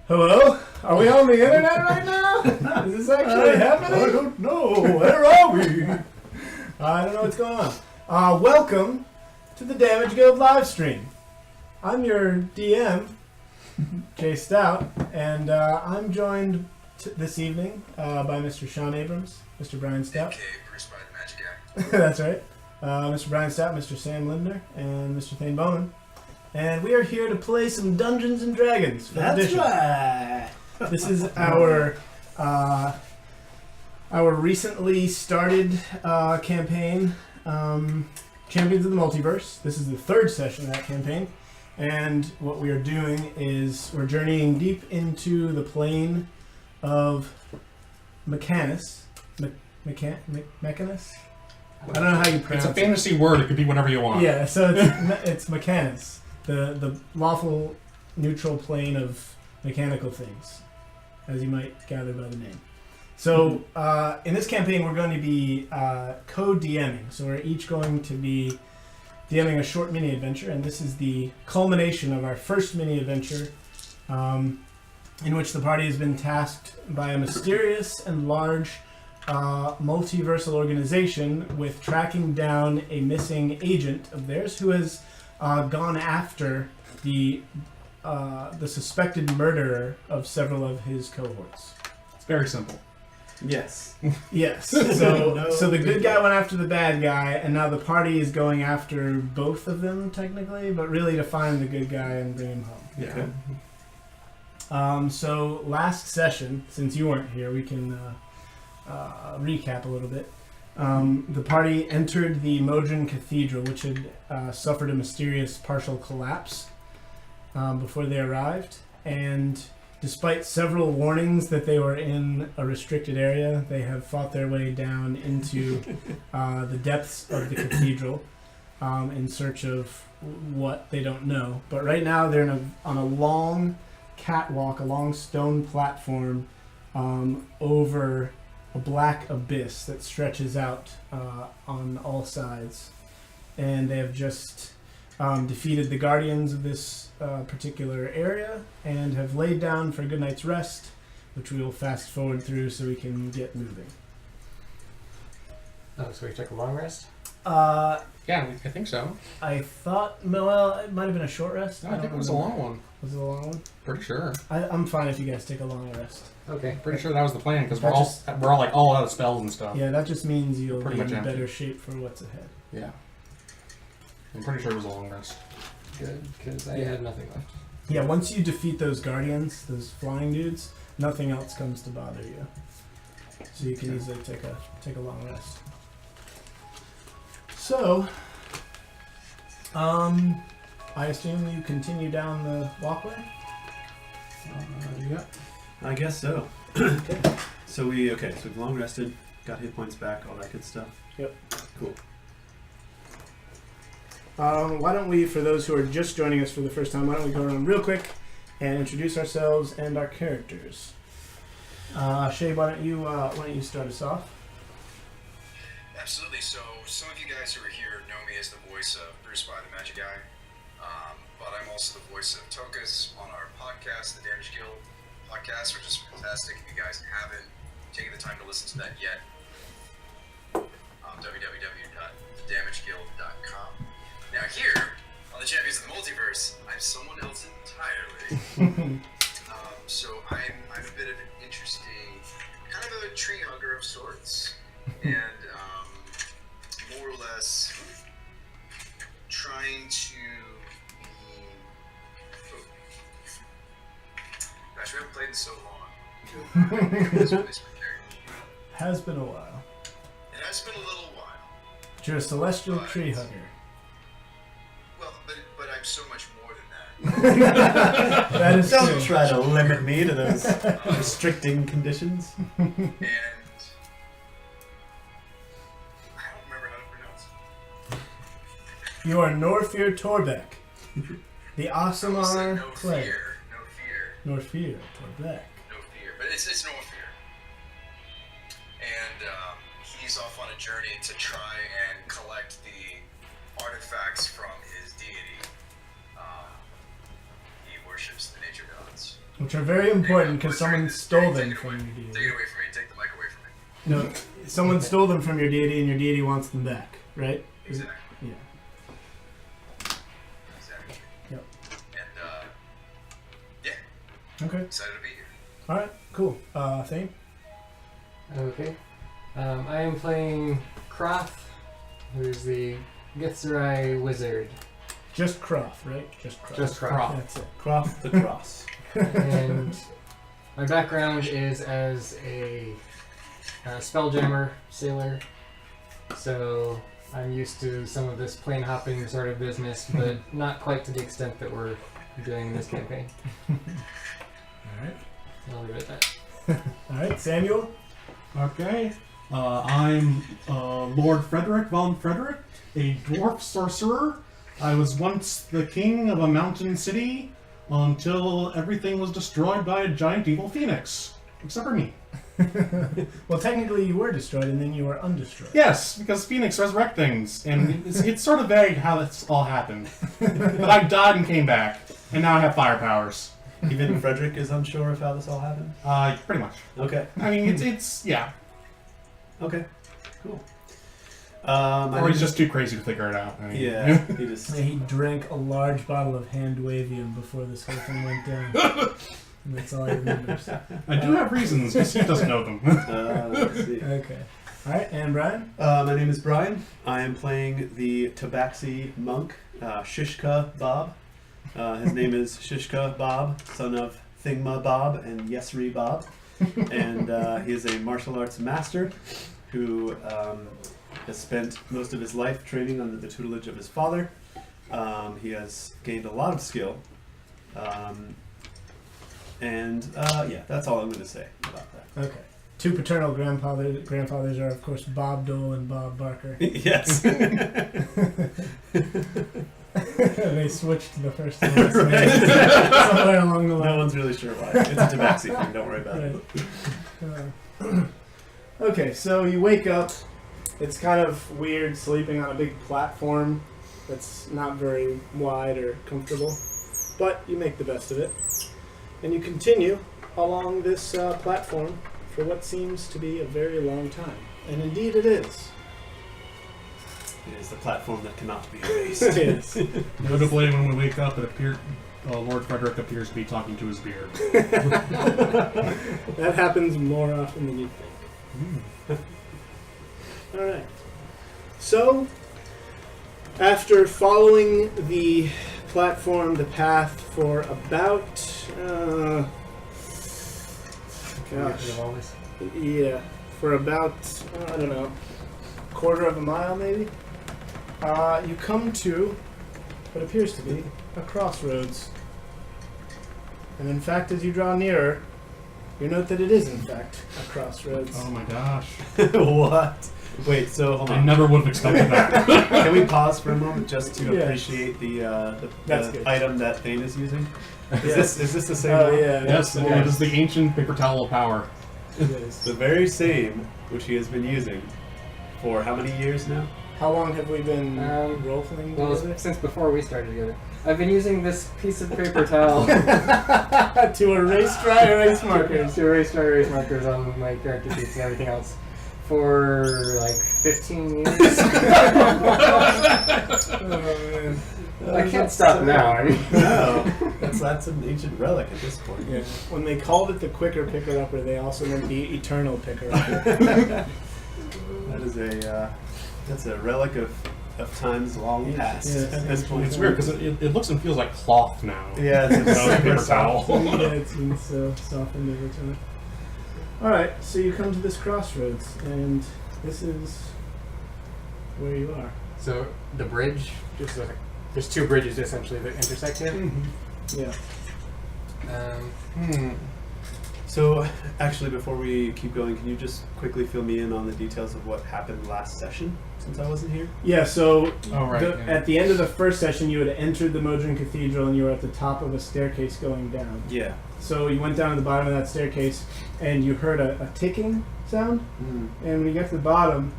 Hello? Are we on the internet right now? Is this actually happening? I don't know. Where are we? I don't know what's going on. Welcome to the Damage Guild live stream. I'm your DM, Jay Staudt, and I'm joined this evening by Mr. Sean Abrams, Mr. Bryan Staudt. A.K.A. Bruce by the Magic Guy. That's right. Mr. Bryan Staudt, Mr. Sam Lindner, and Mr. Thayne Bohman. And we are here to play some Dungeons and Dragons. That's right. This is our recently started campaign, Champions of the Multiverse. This is the third session of that campaign. And what we are doing is we're journeying deep into the plane of Mechanus. Mechanus? I don't know how you pronounce it. It's a fantasy word. It could be whatever you want. Yeah, so it's Mechanus. The lawful neutral plane of mechanical things, as you might gather by the name. So in this campaign, we're going to be co-DMing. So we're each going to be DMing a short mini-adventure, and this is the culmination of our first mini-adventure, in which the party has been tasked by a mysterious and large multiversal organization with tracking down a missing agent of theirs who has gone after the suspected murderer of several of his cohorts. It's very simple. Yes. Yes. So the good guy went after the bad guy, and now the party is going after both of them technically, but really to find the good guy and bring him home. Yeah. Okay. So last session, since you weren't here, we can recap a little bit. The party entered the Modron Cathedral, which had suffered a mysterious partial collapse before they arrived. And despite several warnings that they were in a restricted area, they have fought their way down into the depths of the cathedral in search of what they don't know. But right now they're on a long catwalk, a long stone platform over a black abyss that stretches out on all sides. And they have just defeated the guardians of this particular area and have laid down for a good night's rest, which we will fast forward through so we can get moving. Oh, so we took a long rest? Yeah, I think so. I thought, well, it might have been a short rest. No, I think it was a long one. Was it a long one? Pretty sure. I'm fine if you guys take a long rest. Okay. Pretty sure that was the plan because That we're all like all out of spells and stuff. Yeah, that just means you'll Pretty be much in empty. better shape for what's ahead. Yeah. I'm pretty sure it was a long rest. Good, because I had nothing left. Yeah, once you defeat those guardians, those flying dudes, nothing else comes to bother you. So you can easily take a long rest. So, I assume you continue down the walkway? Yeah. I guess so. Okay. So we've long rested, got hit points back, all that good stuff. Yep. Cool. Why don't we, for those who are just joining us for the first time, why don't we go around real quick and introduce ourselves and our characters. Shay, why don't you start us off? Absolutely. So some of you guys who are here know me as the voice of Bruce by the Magic Guy. But I'm also the voice of Tokus on our podcast, the Damage Guild podcast, which is fantastic. If you guys haven't taken the time to listen to that yet, www.damageguild.com. Now here, on the Champions of the Multiverse, I'm someone else entirely. So I'm a bit of an interesting, kind of a tree hugger of sorts, and more or less trying to be... Oh. Gosh, we haven't played in so long. This place my character. Has been a while. It has been a little while. But you're a celestial But- tree hugger. Well, but I'm so much more than that. That is Don't true. try to limit me to those restricting conditions. And I don't remember how to pronounce it. You are Norfir Torbek, the I almost said Aasimar no player. fear. No fear. Norfir Torbek. No fear. But it's Norfir. And he's off on a journey to try and collect the artifacts from his deity. He worships the nature gods. which are very important because someone stole them from your Take it deity. away from me. Take the mic away from me. No, someone stole them from your deity, and your deity wants them back, right? Is it- Exactly. Yeah. Exactly. Yep. And Okay. excited to be here. All right. Cool. Thayne. Okay. I am playing Kroth, who's the Githzerai wizard. Just Kroth, right? Just Kroth. Just Kroth. That's it. Cross the cross. And my background is as a spelljammer sailor, so I'm used to some of this plane hopping sort of business, but not quite to the extent that we're doing in this campaign. All right. I'll leave it at that. All right. Samuel. Okay. I'm Lord Frederick Von Frederick, a dwarf sorcerer. I was once the king of a mountain city until everything was destroyed by a giant evil phoenix. Except for me. Well, technically, you were destroyed, and then you were undestroyed. Yes, because Phoenix resurrect things, and it's sort of vague how this all happened. But I died and came back, and now I have fire powers. Even Frederick is unsure of how this all happened. Pretty much. Okay. I mean, it's yeah. Okay. Cool. Or he's just too crazy to figure it out. I mean, Yeah. He just. He drank a large bottle of hand wavium before this whole thing went down. And that's all he remembers. I do have reasons, just he doesn't know them. Let's see. Okay. All right. And Bryan? My name is Bryan. I am playing the Tabaxi monk, Shishka Ba'ab. His name is Shishka Ba'ab, son of Thingma Ba'ab and Yesri Ba'ab. And he is a martial arts master who has spent most of his life training under the tutelage of his father. He has gained a lot of skill. Yeah, that's all I'm going to say about that. Okay. Two paternal grandfathers are, of course, Bob Dole and Bob Barker. Yes. They switched to the first and last name somewhere along the No line. one's really sure why. It's a Tabaxi thing, don't worry about it. Okay, so you wake up. It's kind of weird sleeping on a big platform that's not very wide or comfortable, but you make the best of it. And you continue along this platform for what seems to be a very long time. And indeed it is. It is the platform that cannot be erased. It is. Notably, when we wake up, Lord Frederick appears to be talking to his beard. That happens more often than you think. Alright. So, after following the platform, the path for about... gosh. Yeah, for about, I don't know, quarter of a mile maybe? You come to what appears to be a crossroads. And in fact, as you draw nearer, you note that it is in fact a crossroads. Oh my gosh. What? Wait, so hold I on. never would have expected that. Can we pause for a moment just to Yeah. appreciate That's the good. item that Thayne is using? Yes. Is this the same Oh one? yeah, Yes, that's it is the ancient paper towel of power. it is. The very same which he has been using for how many years now? How long have we been role-playing Well, together? since before we started together. I've been using this piece of paper towel To erase dry erase markers. to erase dry erase markers on my character sheets and everything else for like 15 years. Oh, man. I can't stop now. I mean, No, that's an ancient relic at this point. Yeah. When they called it the quicker picker-upper, they also meant the eternal picker-upper. That is that's a relic of times long past Yes. at this point. It's weird because it looks and feels like cloth now. Yeah, it's It's not a paper soft. towel. Yeah, it's been so softened over time. Alright, so you come to this crossroads, and this is where you are. so the bridge, just like, there's two bridges essentially that intersect here. Yeah. So, actually, before we keep going, can you just quickly fill me in on the details of what happened last session, since I wasn't here? Yeah, so Oh, right. yeah. at the end of the first session, you had entered the Modron Cathedral, and you were at the top of a staircase going down. Yeah. So you went down to the bottom of that staircase, and you heard a ticking sound. And when you got to the bottom,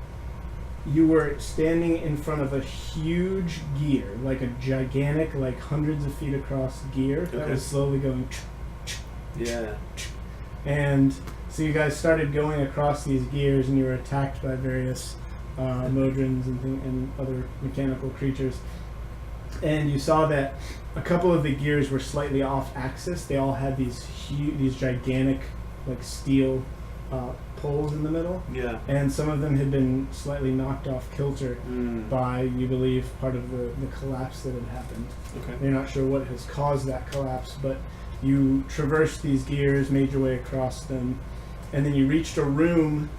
you were standing in front of a huge gear, like a gigantic, like hundreds of feet across gear that Okay. was slowly going. Yeah. And so you guys started going across these gears, and you were attacked by various modrons and other mechanical creatures. And you saw that a couple of the gears were slightly off axis. They all had these gigantic, like steel poles in the middle. Yeah. And some of them had been slightly knocked off kilter by, you believe, part of the collapse that had happened. Okay. They're not sure what has caused that collapse, but you traversed these gears, made your way across them, and then you reached a room,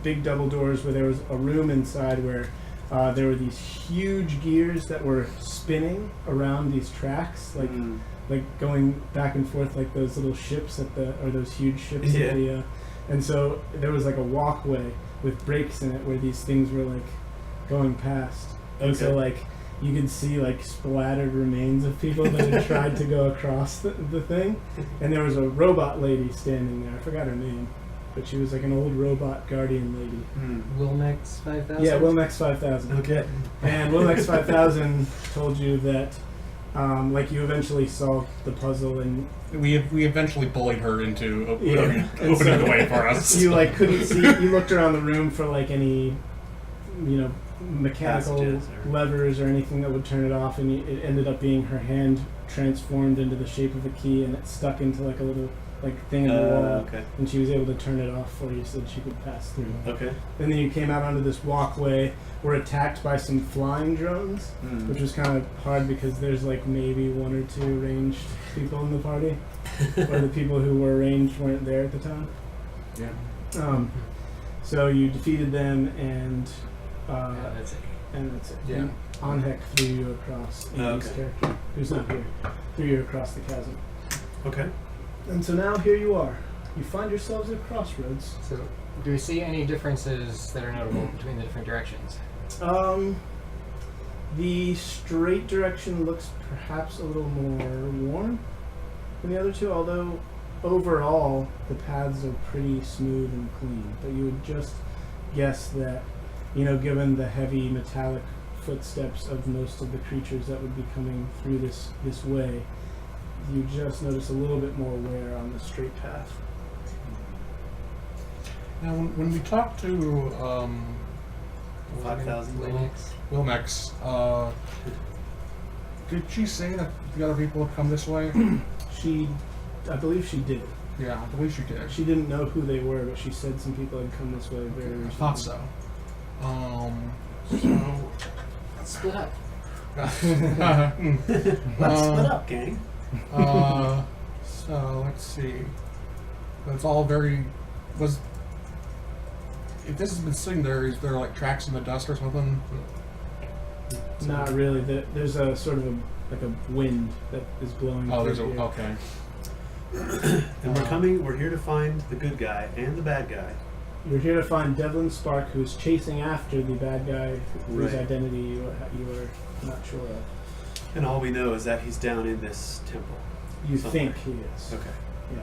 big double doors, where there was a room inside where there were these huge gears that were spinning around these tracks, like going back and forth like those little ships or those huge ships at the and so there was like a walkway with breaks in it where these things were like going past. And so like you could see like splattered remains of people that had tried to go across the thing. And there was a robot lady standing there. I forgot her name, but she was like an old robot guardian lady. Wilmex 5000? Yeah, Wilmex 5000. Okay. And Wilmex 5000 told you that like you eventually solved the puzzle, and We eventually bullied her into And opening so the way for us. you like couldn't see. You looked around the room for like any, mechanical Passages or- levers or anything that would turn it off, and it ended up being her hand transformed into the shape of a key, and it stuck into like a little thing in the wall, Okay. and she was able to turn it off for you so that she could pass through. Okay. And then you came out onto this walkway, were attacked by some flying drones, which was kind of hard because there's like maybe one or two ranged people in the party, or the people who were ranged weren't there at the time. Yeah. So you defeated them, and that's it. that's it. Yeah. And An'hek threw you across. Andy's character, who's not here, threw you across the chasm. Okay. And so now here you are. You find yourselves at a crossroads. So, do we see any differences that are notable between the different directions? The straight direction looks perhaps a little more worn than the other two, although overall the paths are pretty smooth and clean. But you would just guess that, given the heavy metallic footsteps of most of the creatures that would be coming through this way, you just notice a little bit more wear on the straight path. Now, when we talked to 5,000. Wilmex. Wilmex, did she say that the other people would come this way? I believe she did. Yeah, I believe she did. She didn't know who they were, but she said some people had come this way very I recently. thought so. Let's split up. Let's split up, gang. So let's see. It's all very. If this has been sitting there, is there like tracks in the dust or something? Not really. There's a sort of a wind that is blowing. Oh, there's through here. okay. And we're here to find the good guy and the bad guy. You're here to find Devlin Spark, who's chasing after the bad guy whose Right. identity you are not sure of. And all we know is that he's down in this temple. You Somewhere. think he is. Okay. Yeah.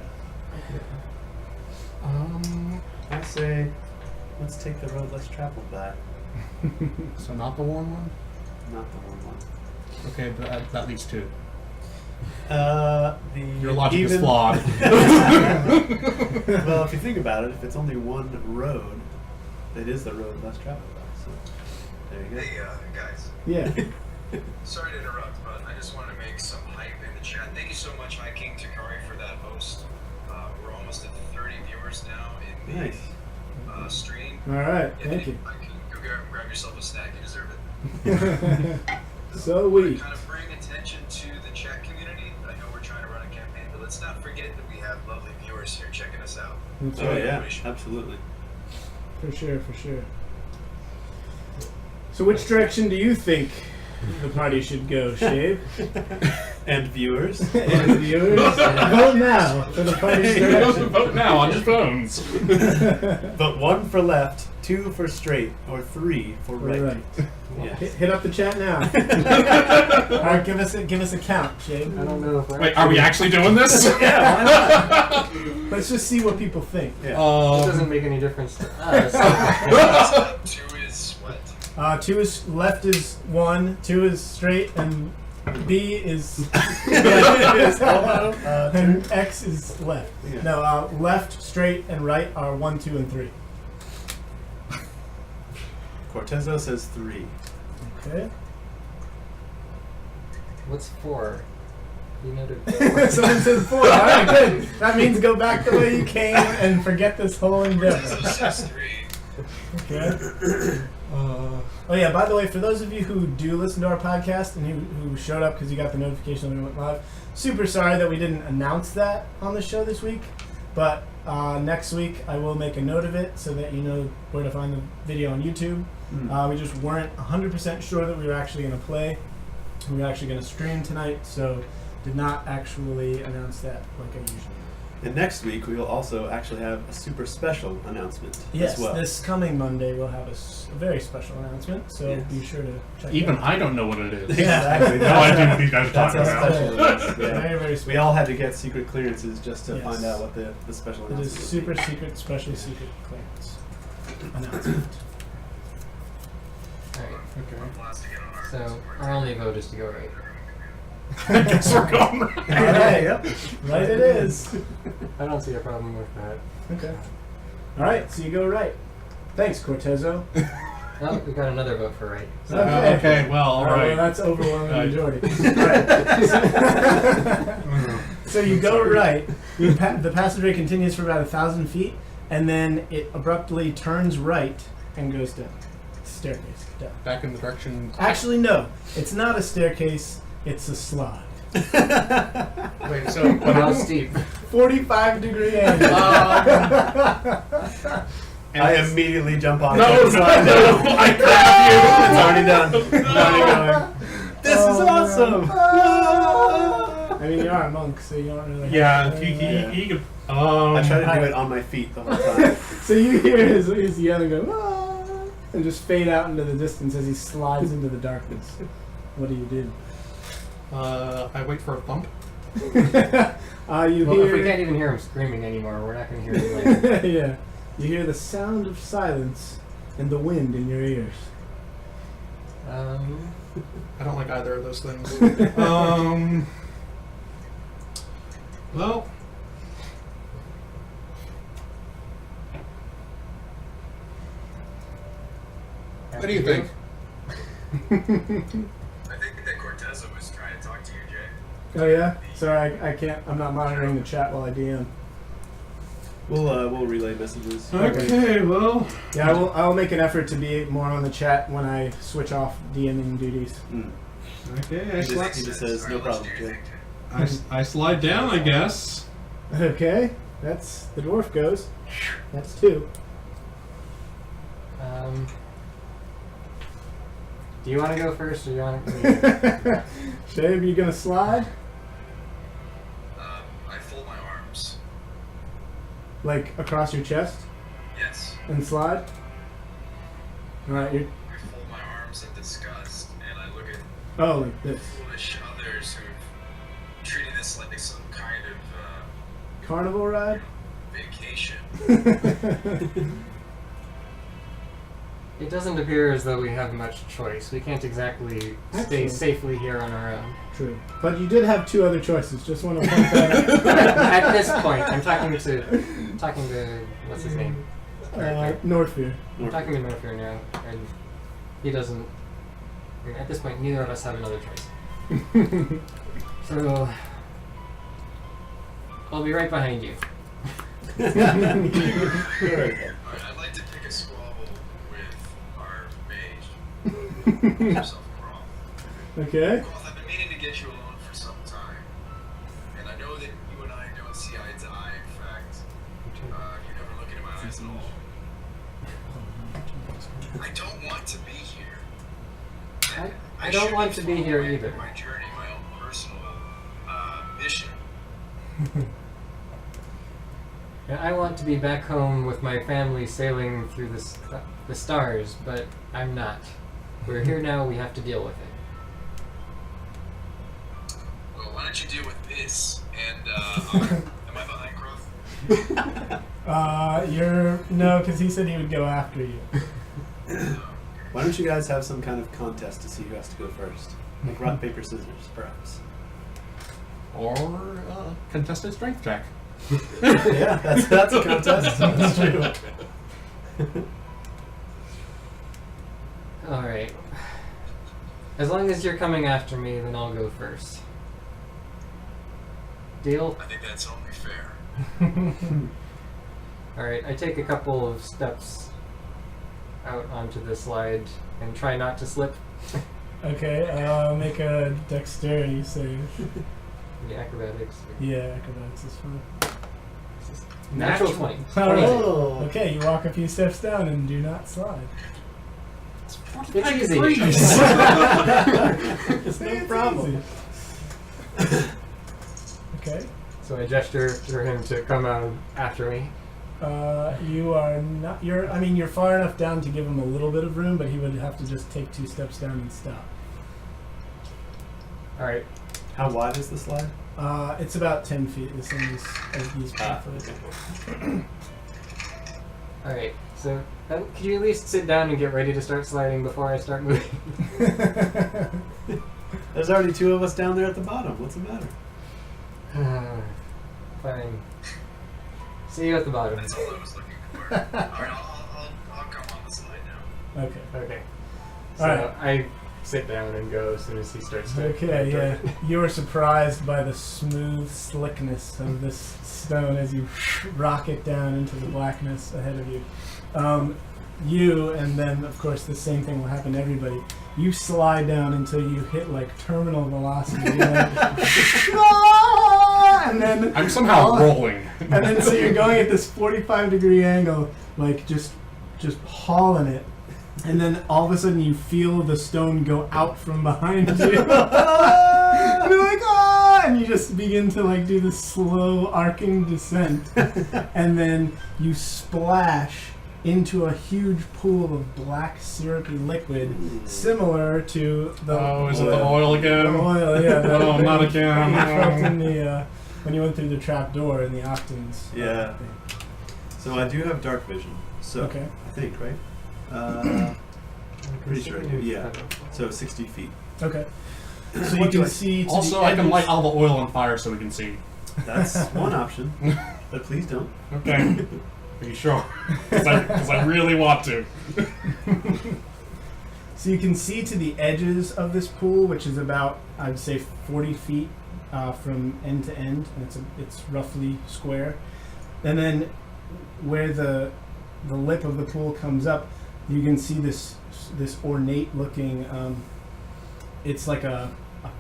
I say, let's take the road less traveled by. So not the warm one. Not the one one. Okay, that leads to. Your Your logic is flawed. Well, if you think about it, if it's only one road, it is the road less traveled by. So there you go. Hey, guys. Yeah. Sorry to interrupt, but I just wanted to make some hype in the chat. Thank you so much, High King Takari, for that host. We're almost at 30 viewers now in the Nice. stream. All right. Yeah, Thank you. I can go grab yourself a snack. You deserve it. So To we. kind of bring attention to the chat community. I know we're trying to run a campaign, but let's not forget that we have lovely viewers here checking us out. That's Oh right. yeah, absolutely. For sure. So which direction do you think the party should go, Shave? And viewers. And viewers, vote now for the party's direction. Vote now on your phones. But 1 for left, 2 for straight, or 3 for right. Right. Yes. Hit up the chat now. All right, give us a count, Shave. I don't know if we're Wait, are we actually doing this? Yeah, why not? Let's just see what people think. It doesn't make any difference to us. 2 is what? 2 is left is 1, 2 is straight, and B is Yes, elbow, and X is left. Yeah. No, left, straight, and right are 1, 2, and 3. Cortezo says 3. Okay. What's 4? You noted 4. Someone says 4. All right, good. That means go back the way you came and forget this whole endeavor. Cortezo says 3. Okay. Oh yeah, by the way, for those of you who do listen to our podcast and who showed up because you got the notification when we went live, super sorry that we didn't announce that on the show this week. But next week I will make a note of it so that you know where to find the video on YouTube. We just weren't 100% sure that we were actually going to play. We were actually going to stream tonight, so did not actually announce that like I usually do. And next week we will also actually have a super special announcement Yes, as well. this coming Monday we'll have a very special announcement, so Yes. be sure to check Even it out. I don't know what it is. Exactly. No idea what these guys are That's talking how about. special it is. Yeah. Very, very We special. all had to get secret clearances just to Yes. find out what the special It announcement is would super be. secret, specially secret clearance announcement. Alright, Okay. Last to get on our so our only vote is to go right. I guess we're going. Alright, Yep. right it is. I don't see a problem with that. Okay. Alright, so you go right. Thanks, Cortezo. Oh, we got another vote for right. So, Okay, well, all Well, right. that's overwhelming Right. majority. Right. So you go right. The passageway continues for about 1,000 feet, and then it abruptly turns right and goes down. Staircase down. Back in the direction. Actually, no. It's not a staircase. It's a slide. Wait, so how steep? 45-degree angle. I immediately jump on No, it. no, no, I grab It's already done. It's already going. This is awesome. I mean, you are a monk, so you don't really. you. Yeah, have to- he could. I try to do it on my feet the whole time. So you hear his yelling go, "Ah," and just fade out into the distance as he slides into the darkness. What do you do? I wait for a thump. You Well, if we hear. can't even hear him screaming anymore, we're not going to hear him later. Yeah. You hear the sound of silence and the wind in your ears. I don't like either of those things. Well, what do you think? I think that Cortezo was trying to talk to you, Jay. Oh yeah. Sorry, I can't. I'm not monitoring the chat while I DM. We'll relay messages. Okay, well. Yeah, I will make an effort to be more on the chat when I switch off DMing duties. Okay, He just says, no problem, Jay. I slide down, I guess. Okay, that's the dwarf goes. That's 2. Do you want to go first, or do you want to? Shave, you gonna slide? I fold my arms. Like across your chest Yes. and slide? Alright, you're. I fold my arms in disgust, and I look at Oh, like this. foolish others who've treated this like some kind of Carnival ride? vacation. It doesn't appear as though we have much choice. We can't exactly Actually- stay safely here on our own. True. But you did have 2 other choices. Just want to point that out. At this point, I'm talking to what's his name? Norfir. I'm talking to Norfir now, and he doesn't. I mean, at this point, neither of us have another choice. So I'll be right behind you. Good. Alright, I'd like to pick a squabble with our mage. Himself, Kroth. Okay. Kroth, I've been meaning to get you alone for some time. And I know that you and I don't see eye to eye. In fact, you never look into my eyes at all. I don't want to be here. I don't should want to be here following either. My journey, my own personal mission. And I want to be back home with my family sailing through the stars, but I'm not. We're here now, we have to deal with it. Well, why don't you deal with this? And am I behind Kroth? No, because he said he would go after you. Why don't you guys have some kind of contest to see who has to go first? Like rock, paper, scissors, perhaps. Or contested strength check. Yeah, that's a contest. That's true. Alright. As long as you're coming after me, then I'll go first. Deal? I think that's only fair. Alright, I take a couple of steps out onto the slide and try not to slip. Okay, make a dexterity save. The acrobatics. Yeah, acrobatics is fine. Natural 20. Alright. Oh. Okay, you walk a few steps down and do not slide. It's easy. It's no problem. Easy. Okay. So I gesture for him to come out after me. You are not. You're far enough down to give him a little bit of room, but he would have to just take 2 steps down and stop. Alright. How wide is the slide? It's about 10 feet, the same as these pathways. Alright, so could you at least sit down and get ready to start sliding before I start moving? There's already 2 of us down there at the bottom. What's the matter? Fine. See you at the bottom. That's all I was looking for. Alright, I'll come on the slide now. Okay. Okay. So Alright. I sit down and go as soon as he starts to. Okay, yeah. You are surprised by the smooth slickness of this stone as you rocket down into the blackness ahead of you. And then, of course, the same thing will happen to everybody. You slide down until you hit, like, terminal velocity. You're like, and then... I'm somehow rolling. And then, so you're going at this 45-degree angle, like, just hauling it. And then all of a sudden you feel the stone go out from behind you. And you're like, ah! And you just begin to like do this slow arcing descent. And then you splash into a huge pool of black syrupy liquid similar to the Is it the oil again? The oil, yeah. Oh, not again. You felt in the, when you went through the trap door in the Octans. Yeah. So I do have dark vision. So Okay. I think, right? Pretty sure I do. Yeah. So 60 feet. Okay. So you can see. To Also, the I can edges- light all the oil on fire so we can see. That's one option. But please don't. Okay. Are you sure? Because I really want to. So you can see to the edges of this pool, which is about, I'd say, 40 feet from end to end, and it's roughly square. And then where the lip of the pool comes up, you can see this ornate-looking. It's like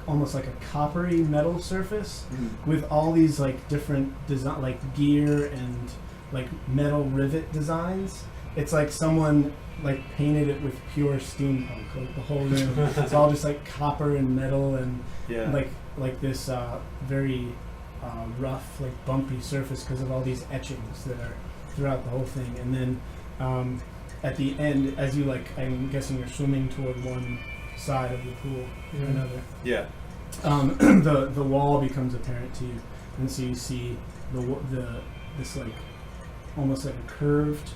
almost like a coppery metal surface with all these like different design, like gear and like metal rivet designs. It's like someone like painted it with pure steampunk, like the whole room. It's all just like copper and metal and Yeah. like this very rough, like bumpy surface because of all these etchings that are throughout the whole thing. And then at the end, as you like, I'm guessing you're swimming toward one side of the pool or another. Yeah. The wall becomes apparent to you, and so you see this like almost like a curved.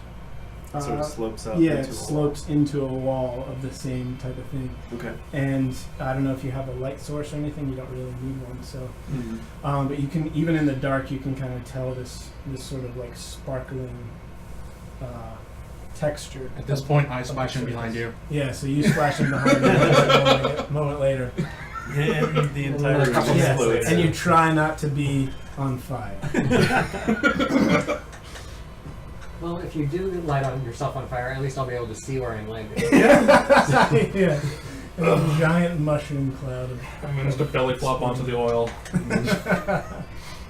So it slopes up. Yeah, into it a slopes into a wall of the same type of thing. wall. Okay. And I don't know if you have a light source or anything. You don't really need one. So, but you can, even in the dark, you can kind of tell this sort of like sparkling texture. At this point, I splash in behind you. Yeah, so you splash in behind you a moment later. And the entire room Yes, explodes. and you try not to be on fire. Well, if you do light on yourself on fire, at least I'll be able to see where I'm landing. Yeah. A giant mushroom cloud of I managed to belly flop onto the oil.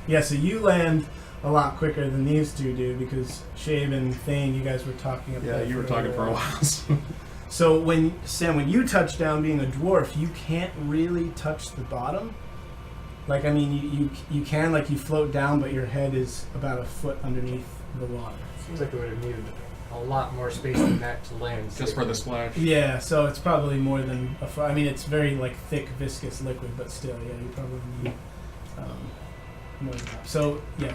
Yeah, so you land a lot quicker than these two do because Shave and Thayne, you guys were talking about. Yeah, you were talking for a while. So when you touch down being a dwarf, you can't really touch the bottom. Like, I mean, you can, like, you float down, but your head is about a foot underneath the water. Seems like we would have needed a lot more space than that to land. Just for the splash. Yeah, so it's probably more than a foot. I mean, it's very, like, thick, viscous liquid, but still, yeah, you probably need more than that. So, yeah,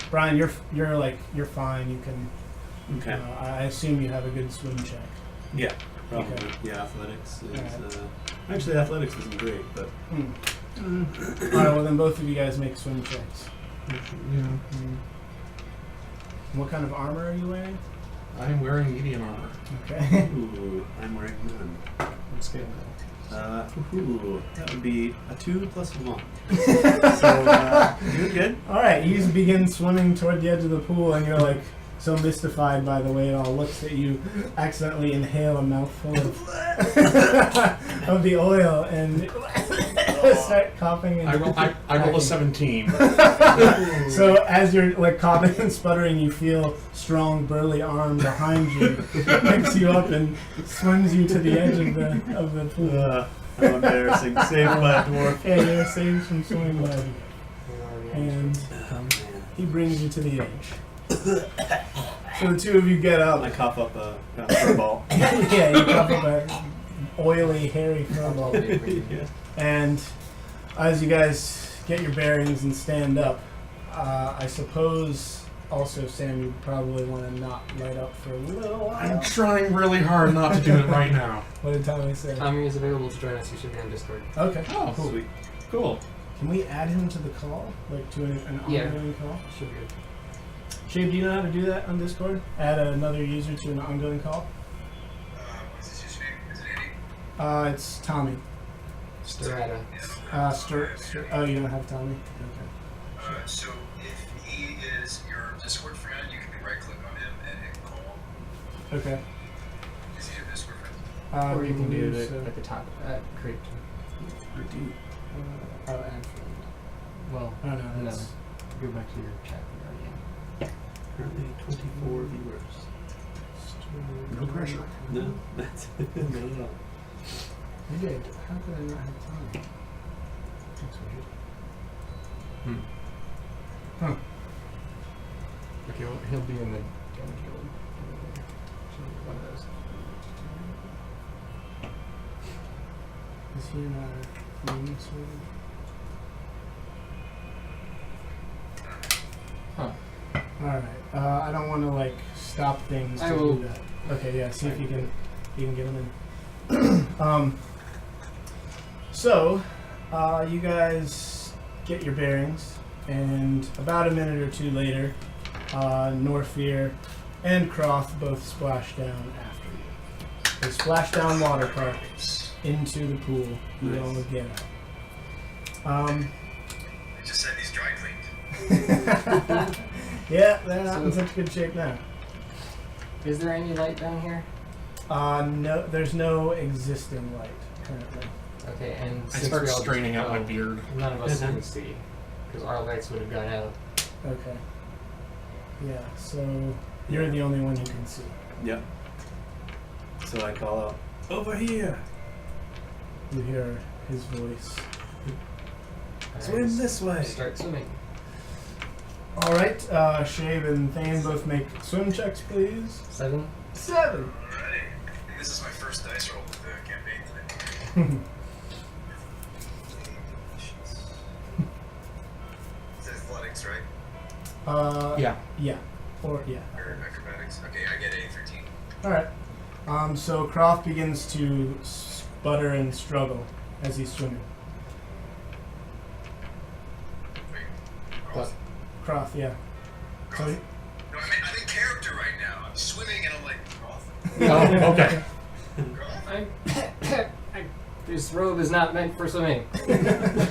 Bryan, you're fine. You can, Okay. I assume you have a good swim check. Yeah. Probably. Okay. Yeah, athletics is. Alright. Actually, athletics isn't great, but. Alright, well then both of you guys make swim checks. Yeah. What kind of armor are you wearing? I'm wearing medium armor. Okay. Ooh, I'm wearing none. What scale Ooh, that would be a 2 plus 1. So, you're good. Alright, you begin swimming toward the edge of the pool and you're like so mystified by the way it all looks that you accidentally inhale a mouthful of the oil and start coughing. And I roll a 17. So as you're like coughing and sputtering, you feel strong burly arm behind you, picks you up and swims you to the edge of the pool. How embarrassing. Saved by a dwarf. Yeah, you're saved from swimming by him. And Oh, man. he brings you to the edge. So the two of you get up. I cough up a fur ball. Yeah, you cough up an oily, hairy furball. Yeah. And as you guys get your bearings and stand up, I suppose also, Sam, you probably want to not light up for a little while. I'm trying really hard not to do it right now. What did Tommy say? Tommy is available to join us. You should be on Discord. Okay. Oh, Cool. Sweet. Cool. Can we add him to the call? Like to an Yeah. ongoing call? Should be good. Shabe, do you know how to do that on Discord? Add another user to an ongoing call? What's his username? Is it Andy? It's Tommy. Strata. Oh, you don't have Tommy? Okay. So if he is your Discord friend, you can right click on him and hit call. Okay. Is he your Discord friend? Or you can do use, it at the top. Create. Oh, add friend. Well, Oh, no, no. that's... Go back to your chat. You're already in. Currently 24 viewers. No pressure. No, that's not at all. Maybe I do. How could I not have Tommy? That's weird. Huh. Okay, well, he'll be in the game guild. One of those. Is he in our room server? Huh. Alright. I don't want to like stop things I to will- do that. Okay, yeah, see if you can get him in. So, you guys get your bearings, and about a minute or two later, Norfir and Kroth both splash down after you. They splash down water park into the pool. You Nice. all get out. I just said he's dry cleaned. Yeah, they're not in So- such good shape now. Is there any light down here? No, there's no existing light currently. Okay, and I since start we all straining just out my fell, beard. None of us Mhm. can see because our lights would have gone out. Okay. Yeah, so you're the only one who can see. Yep. So I call out, over here! You hear his voice. Swim this way! Start swimming. Alright, Shave and Thayne both make swim checks, please. 7. 7! Alrighty. And this is my first dice roll with the campaign today. It's athletics, right? Yeah. Yeah. Or, yeah. Or acrobatics? Okay, I get a 13. Alright. So Kroth begins to sputter and struggle as he's swimming. Wait. What? Kroth, yeah. So, No, I'm in character right now. I'm swimming and I'm like, Kroth? Oh, okay. Kroth? This robe is not meant for swimming. Alright,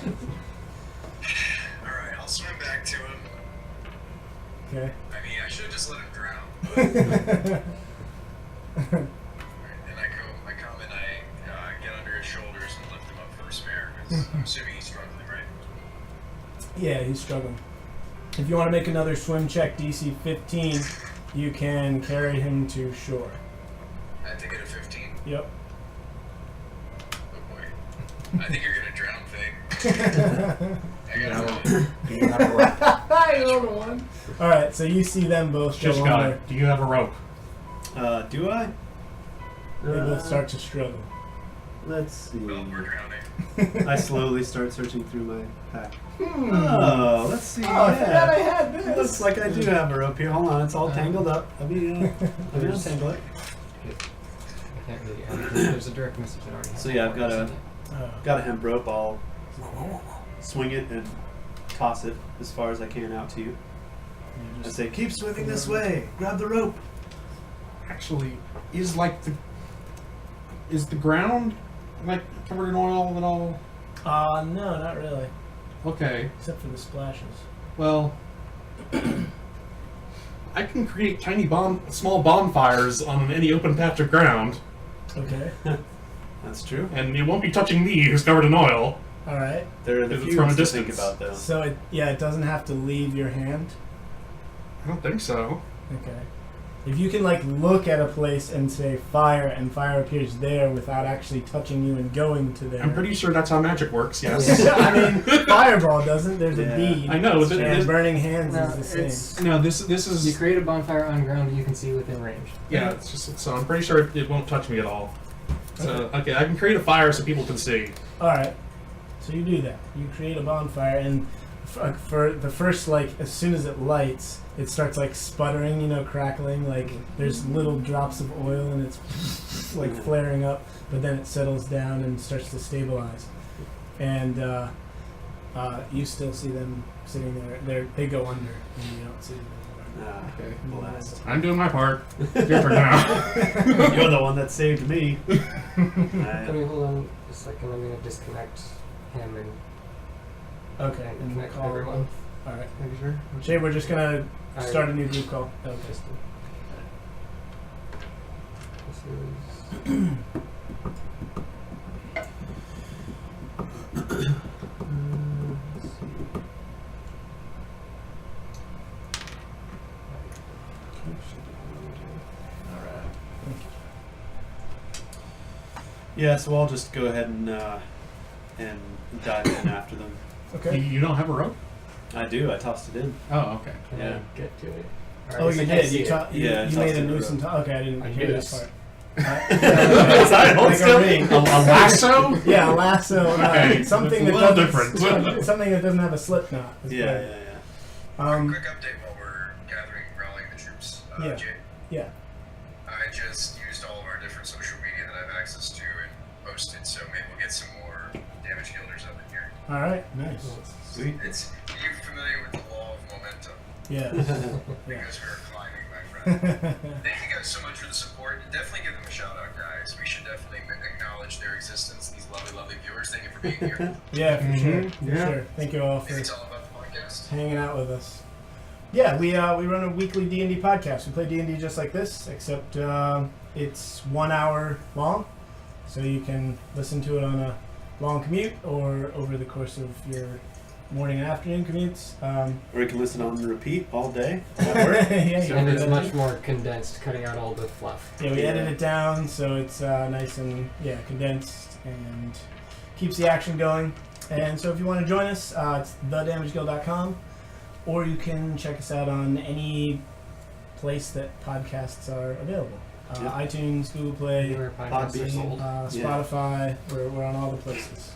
I'll swim back to him. okay. I mean, I should have just let him drown. But, alright, then I come and I get under his shoulders and lift him up for a spare. 'Cause I'm assuming he's struggling, right? Yeah, he's struggling. If you want to make another swim check, DC 15, you can carry him to shore. I have to get a 15. Yep. Oh boy. I think you're gonna drown, Thing. I gotta Do you have a rope? I rolled a 1. Alright, so you see them both go under. Shishka, do you have a rope? Do I? They both start to struggle. Let's see. Well, we're drowning. I slowly start searching through my pack. Oh, let's see. Oh, I forgot I Yeah. had this. Looks like I do have a rope here. Hold on, it's all tangled up. Let me untangle it. can't really add. There's a direct message that already has. So yeah, I've got Oh. got a hemp rope. I'll swing it and toss it as far as I can out to you. You I just- say, keep swinging this way. Grab the rope. Actually, is the ground like covered in oil at all? No, not really. Okay. Except for the splashes. Well, I can create small bonfires on any open patch of ground, Okay. That's true. and it won't be touching me, who's covered in oil. All right. There are the If it's few from a to think distance. about, though. So it doesn't have to leave your hand. I don't think so. Okay. If you can like look at a place and say fire, and fire appears there without actually touching you and going to there. I'm pretty sure that's how magic works. Yes. I mean, fireball doesn't. There's Yeah. a bead. I know. And burning hands No, is the same. it's- No, this You is create a bonfire on ground that you can see within range. yeah. It's just so I'm pretty sure it won't touch me at all. So okay, I can create a fire so people can see. All right. So you do that. You create a bonfire, and for the first, like, as soon as it lights, it starts like sputtering, crackling. Like there's little drops of oil, and it's like flaring up. But then it settles down and starts to stabilize. And you still see them sitting there. They go under, and you don't see them anymore. Okay. Blast. I'm doing my part. It's your turn now. You're the one that saved me. Let me hold on a second. I'm going to disconnect him and Okay. and And connect call everyone. All right. Are you sure? Jay, we're just gonna I- start a new group call. Okay. This is. Let's see. All right. Yeah, so I'll just go ahead and dive in after them. Okay. You don't have a rope? I do. I tossed it in. Oh, okay. Can Yeah. I get to it? Oh, you did. You, Yeah, you it's made a also noose and okay, I didn't A hear that noose. part. Side hold Like still? a ring. A lasso? Yeah, a lasso. Okay, Something it's a that little doesn't. different. Something that doesn't have a slip knot. is Yeah, better. yeah, Quick update while we're rallying the troops. Yeah. Jay, Yeah. I just used all of our different social media that I have access to and posted, so maybe we'll get some more damage guilders up in here. All right. Nice. Sweet. Are you familiar with the law of momentum? Yeah. Because we're climbing, my friend. Thank you guys so much for the support. Definitely give them a shout out, guys. We should definitely acknowledge their existence. These lovely, lovely viewers. Thank you for being here. Yeah, for sure. For Yeah. sure. Thank you all Maybe for it's all about the podcast. hanging out with us. Yeah, we run a weekly D&D podcast. We play D&D just like this, except it's 1 hour long, so you can listen to it on a long commute or over the course of your morning and afternoon commutes. Or you can listen on repeat all day. Yeah, you can And do it's that much too. more condensed, cutting out all the fluff. Yeah, we Yeah. edit it down so it's nice and condensed and keeps the action going. And so if you want to join us, it's thedamageguild.com, or you can check us out on any place that podcasts are available. Yeah. iTunes, Google Play, Newer podcasts are Podbean. sold. Spotify. We're on all the places.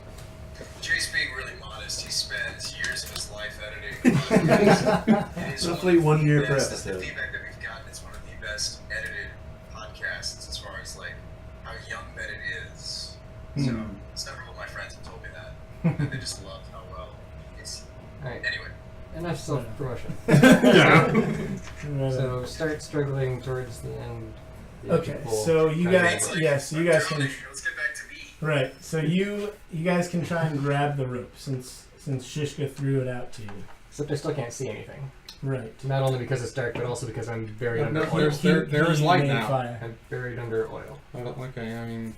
Jay's being really modest. He spends years of his life editing podcasts. It is Roughly one of 1 the year per best- that's the episode. feedback that we've gotten. It's one of the best edited podcasts as far as like how young that it is. So Hmm. several of my friends have told me that. And they just love how well it's. Alright, Anyway, enough self-promotion. Yeah. Right. So start struggling towards the end. The Okay, edge of so you Okay. guys, it's like, yes, you guys I'm can. drowning. Let's get back to me. Right. So you guys can try and grab the rope since Shishka threw it out to you. Except I still can't see anything. Right. Not only because it's dark, but also because I'm buried No, under no, oil. there's- there is He light made now. Fire. I'm buried under oil. Okay, I mean,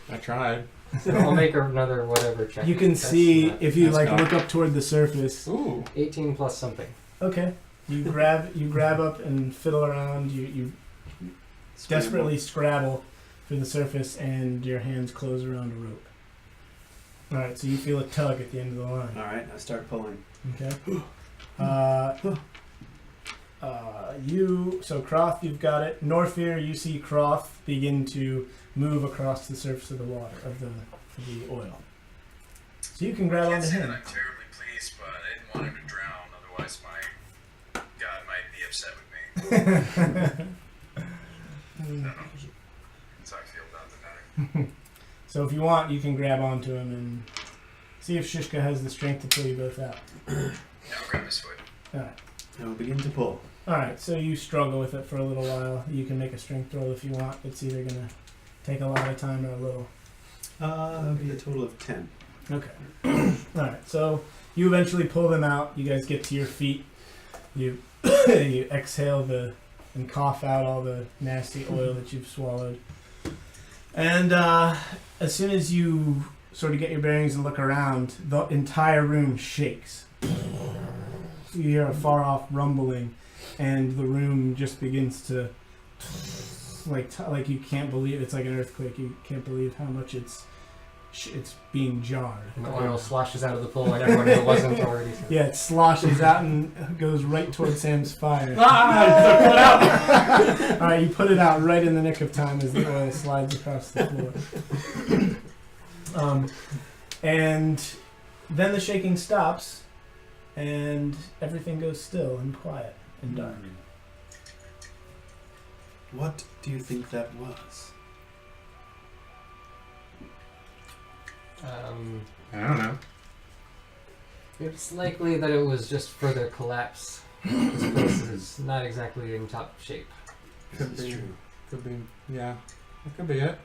I tried. So I'll make another whatever check. You can That's see not- if you that's like not- look up toward the surface. Ooh. 18 plus something. Okay. You grab up and fiddle around. You desperately scrabble for the surface, and your hands close around a rope. All right. So you feel a tug at the end of the line. All right, I start pulling. Okay. So Kroth, you've got it. Norfir, you see Kroth begin to move across the surface of the water of the oil. So you can grab I can't onto say that him. I'm terribly pleased, but I didn't want him to drown. Otherwise, my God might be upset with me. So if you want, you can grab onto him and see if Shishka has the strength to pull you both out. Yeah, I'll grab his foot. Alright. I will begin to pull. Alright, so you struggle with it for a little while. You can make a strength roll if you want. It's either going to take a lot of time or a little. That'll be a total of 10. Okay. Alright, so you eventually pull them out. You guys get to your feet. You you exhale and cough out all the nasty oil that you've swallowed. And as soon as you sort of get your bearings and look around, the entire room shakes. You hear a far-off rumbling, and the room just begins to like you can't believe it's like an earthquake. You can't believe how much it's being jarred. And the oil sloshes out of the pool, and everyone who wasn't already. Yeah, it sloshes out and goes right towards Sam's fire. Ah! Alright, you put it out right in the nick of time as the oil slides across the floor. And then the shaking stops, and everything goes still and quiet and dark. What do you think that was? I don't know. It's likely that it was just further collapse. This place is not exactly in top shape. This Could is be. true. Could be. Yeah. That could be it.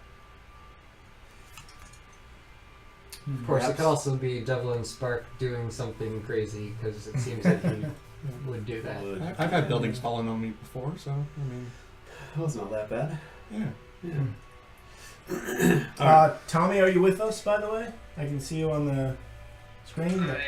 Of course, it Perhaps- could also be Devlin Spark doing something crazy, because it seems like he would do that. Would. I've had buildings falling on me before, so I mean, That was not that bad. yeah. Yeah. Tommy, are you with us, by the way? I can see you on the screen. I But... am.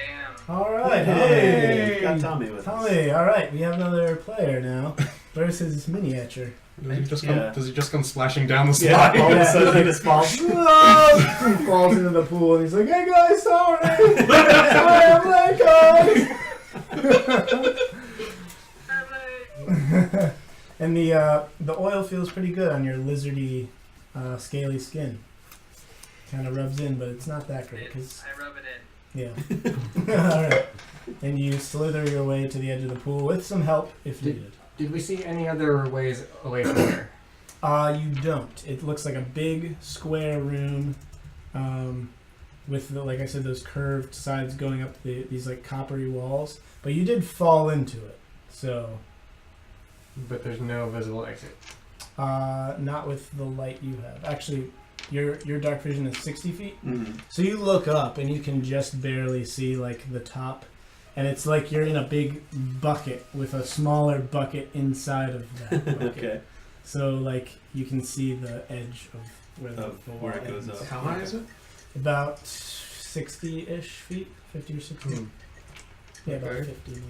Alright, Hey! hey! Got Tommy with us. Tommy, alright, we have another player now. Where's his miniature? Does he just Yeah. come? Does he just come splashing down the Yeah, slide? all of a sudden he just falls. He falls into the pool and he's like, "Hey guys, sorry! Sorry, I'm late, guys!" And the oil feels pretty good on your lizardy, scaly skin. Kind of rubs in, but it's not that great. Cause, I rub it in. yeah. Alright. And you slither your way to the edge of the pool with some help if needed. Did we see any other ways away from there? You don't. It looks like a big square room, with like I said, those curved sides going up these like coppery walls. But you did fall into it, so But there's no visible exit. not with the light you have. Actually, your dark vision is 60 feet, Mm-hmm. so you look up and you can just barely see like the top, and it's like you're in a big bucket with a smaller bucket inside of that bucket. Okay. So like you can see the edge of where the wall where it goes ends. up. How high is it? About 60-ish feet, 50 or 60. Hmm. Yeah, about Okay. 50 maybe.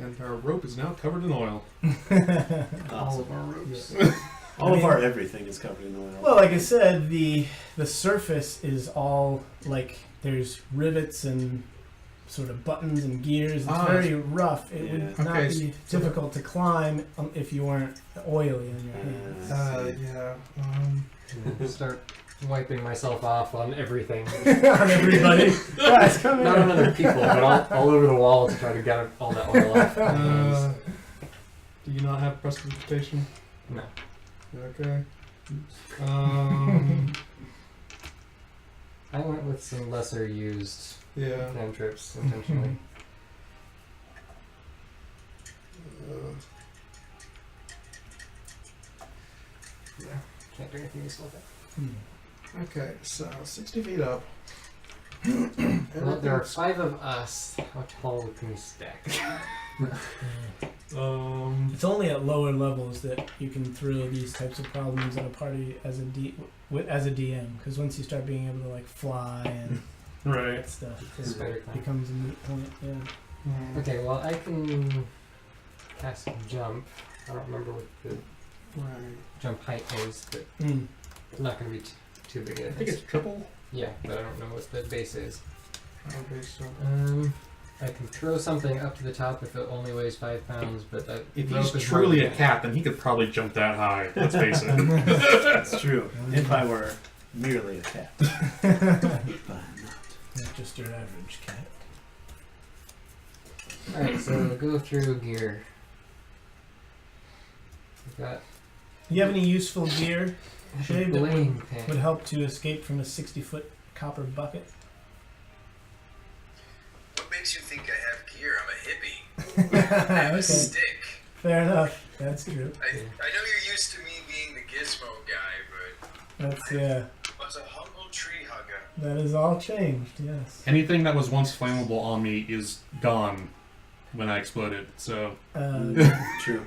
And our rope is now covered in oil. Awesome. of our ropes. All of our everything is covered in oil. Well, like I said, the surface is all like there's rivets and sort of buttons and gears. It's very rough. It would Yeah. not Okay, be so difficult to climb if you weren't oily on your hands. Yeah. Start wiping myself off on everything. On everybody. Guys, come Not on here. other people, but all over the wall to try to get all that oil off. Do you not have prestidigitation? No. Okay. I went with some lesser used Yeah. cantrips intentionally. Can't do anything useful with it. Okay, so 60 feet up. Well, there are 5 of us. How tall can we stack? It's only at lower levels that you can throw these types of problems at a party as a DM, because once you start being able to like fly and Right. that stuff, it Spider climb. becomes a moot point. Yeah. Okay, well I can cast jump. I don't remember what the Right. jump height is, but Mm. it's not going to be too big a I think difference. it's triple. Yeah, but I don't know what the base is. Okay, so I can throw something up to the top if it only weighs 5 pounds, but that if rope he's is truly more a than cat, then he could probably jump that high. Let's face it. That's true. If I were merely a cat. But I'm not. Not just your average cat. Alright, so go through gear. We've got You have any useful gear Shade that Bling would pin. help to escape from a 60-foot copper bucket. What makes you think I have gear? I'm a hippie. I have Okay, a stick. fair enough. That's true. I know you're used to me being the gizmo guy, That's yeah. but I was a humble tree hugger. That is all changed. Yes. Anything that was once flammable on me is gone when I exploded. So True.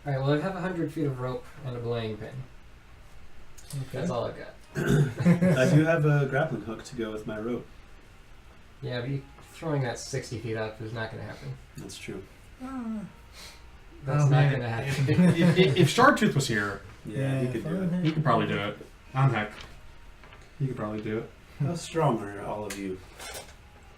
Alright, well, I have 100 feet of rope and a belaying pin. That's all I've got. I do have a grappling hook to go with my rope. Yeah, but throwing that 60 feet up is not going to happen. That's true. That's not going to happen. if Shardtooth was here, Yeah, he could do it. he could probably do it. An'hek. He could probably do it. How strong are all of you?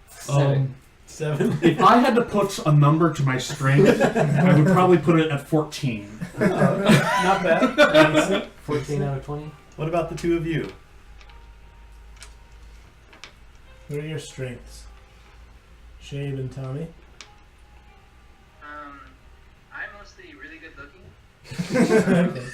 7. 7. If I had to put a number to my strength, I would probably put it at 14. Not bad. 14 out of 20? What about the two of you? What are your strengths? Shade and Tommy. I'm mostly really good looking. Okay.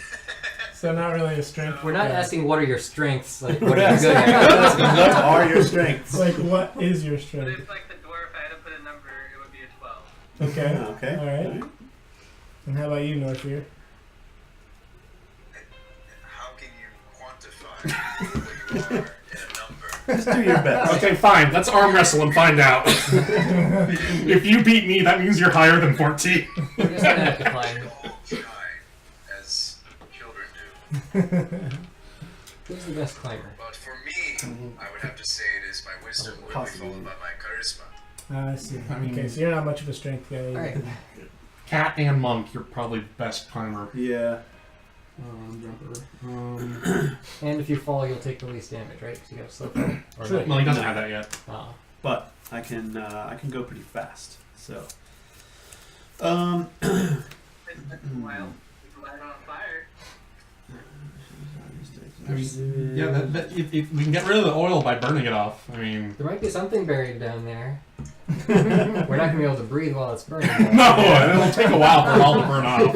So not really a strength. We're not guy. asking what are your strengths, like what are you good at. What are your strengths? Like, what is your But strength? if like the dwarf, I had to put a number, it would be a 12. Okay. Okay. All right. And how about you, Norfir? How can you quantify what you are in a number? Just do your best. Okay, fine. Let's arm wrestle and find out. If you beat me, that means you're higher than 14. We're just gonna have to climb. All shine, as children do. Who's the best climber? But for me, I would have to say it is my wisdom would be Possibly. followed by my charisma. I see. I mean- Okay, so you're not much of a strength guy. either. Alright. Cat and monk, you're probably best climber. Yeah. Jumper. And if you fall, you'll take the least damage, right? Because you got a slow fall. Or Sure. not? Well, he doesn't have that yet. Oh. But I can go pretty fast. So. It's wild. We light on fire. I mean, yeah, we can get rid of the oil by burning it off. I mean, There might be something buried down there. We're not going to be able to breathe while it's burning. no, it'll take a while for it all to burn off.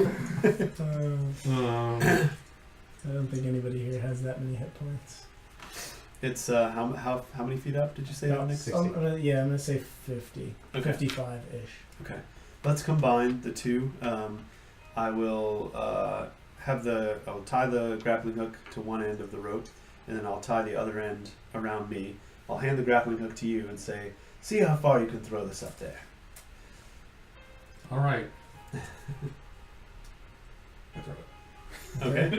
I don't think anybody here has that many hit points. It's how many feet up did you say? About An'hek? 60. I'm gonna say 50. Okay. 55-ish. Okay. Let's combine the two. I will I'll tie the grappling hook to one end of the rope, and then I'll tie the other end around me. I'll hand the grappling hook to you and say, "See how far you can throw this up there." All right. Okay.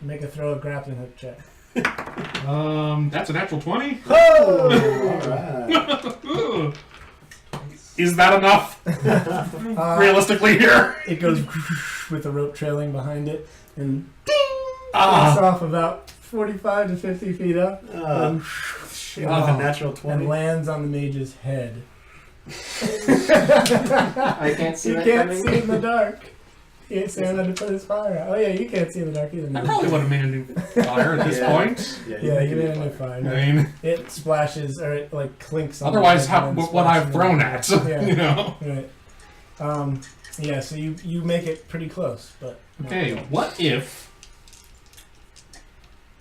Make a throw a grappling hook check. That's a natural 20. Oh! All right. Is that enough? Realistically, here. It goes with the rope trailing behind it and Ah. takes off about 45 to 50 feet up and, A natural 20. and lands on the mage's head. I can't see You that can't coming. see in the dark. He ain't saying to put his fire out. Oh yeah, you can't see in the dark either. I No. probably would have made a new fire at this Yeah. point. Yeah, you made a new fire. I No. mean, It splashes or it like clinks. On otherwise, the head and then what I've splashes thrown in the at, back. Yeah. you know. Right. Yeah. So you make it pretty close, but not Okay, close. what if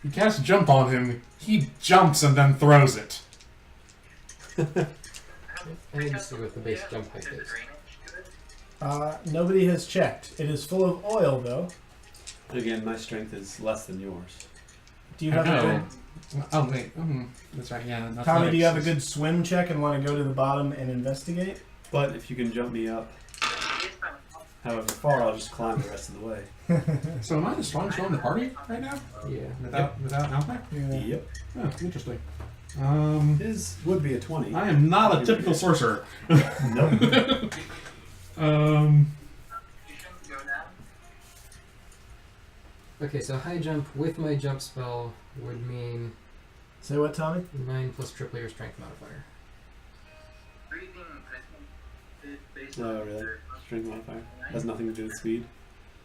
you cast jump on him, he jumps and then throws it? I need to see what the base jump height Is the is. drainage good? Nobody has checked. It is full of oil, though. Again, my strength is less than yours. Do you have a No. good Oh, wait. That's right, yeah. Tommy? Do you have a good swim check and want to go to the bottom and investigate? But if you can jump me up, Yes, I'm- however far, I'll just climb the rest of the way. So am I the strongest one in the party right now? Yeah. Without An'hek? Yeah. Yep. Oh, interesting. His would be a 20. I am not a typical sorcerer. Nope. You shouldn't go down. Okay, so high jump with my jump spell would mean Say what, Tommy? 9 plus triple your strength modifier. Breathing, I think, is based Oh, on really? your- Strength modifier. Has nothing to do with speed.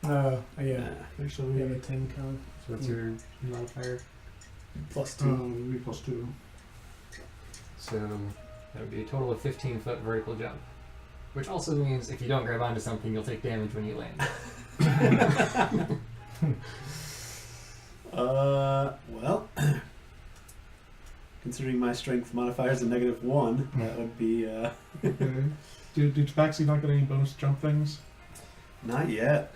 Oh, yeah. Nah. Actually, We have a 10 con. So what's your modifier? Plus 2. we plus 2. So that would be a total of 15-foot vertical jump. Which also means if you don't grab onto something, you'll take damage when you land. Well, considering my strength modifier is a -1, that would be Do Tabaxi not get any bonus jump things? not yet.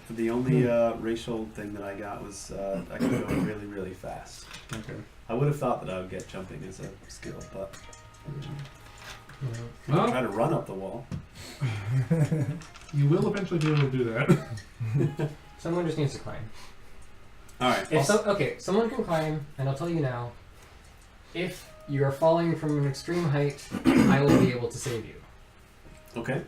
The only racial thing that I got was I could go really, really fast. Okay. I would have thought that I would get jumping as a skill, but Well, try to run up the wall. you will eventually be able to do that. Someone just needs to climb. All right. Someone can climb, and I'll tell you now. If you are falling from an extreme height, I will be able to save you. Okay.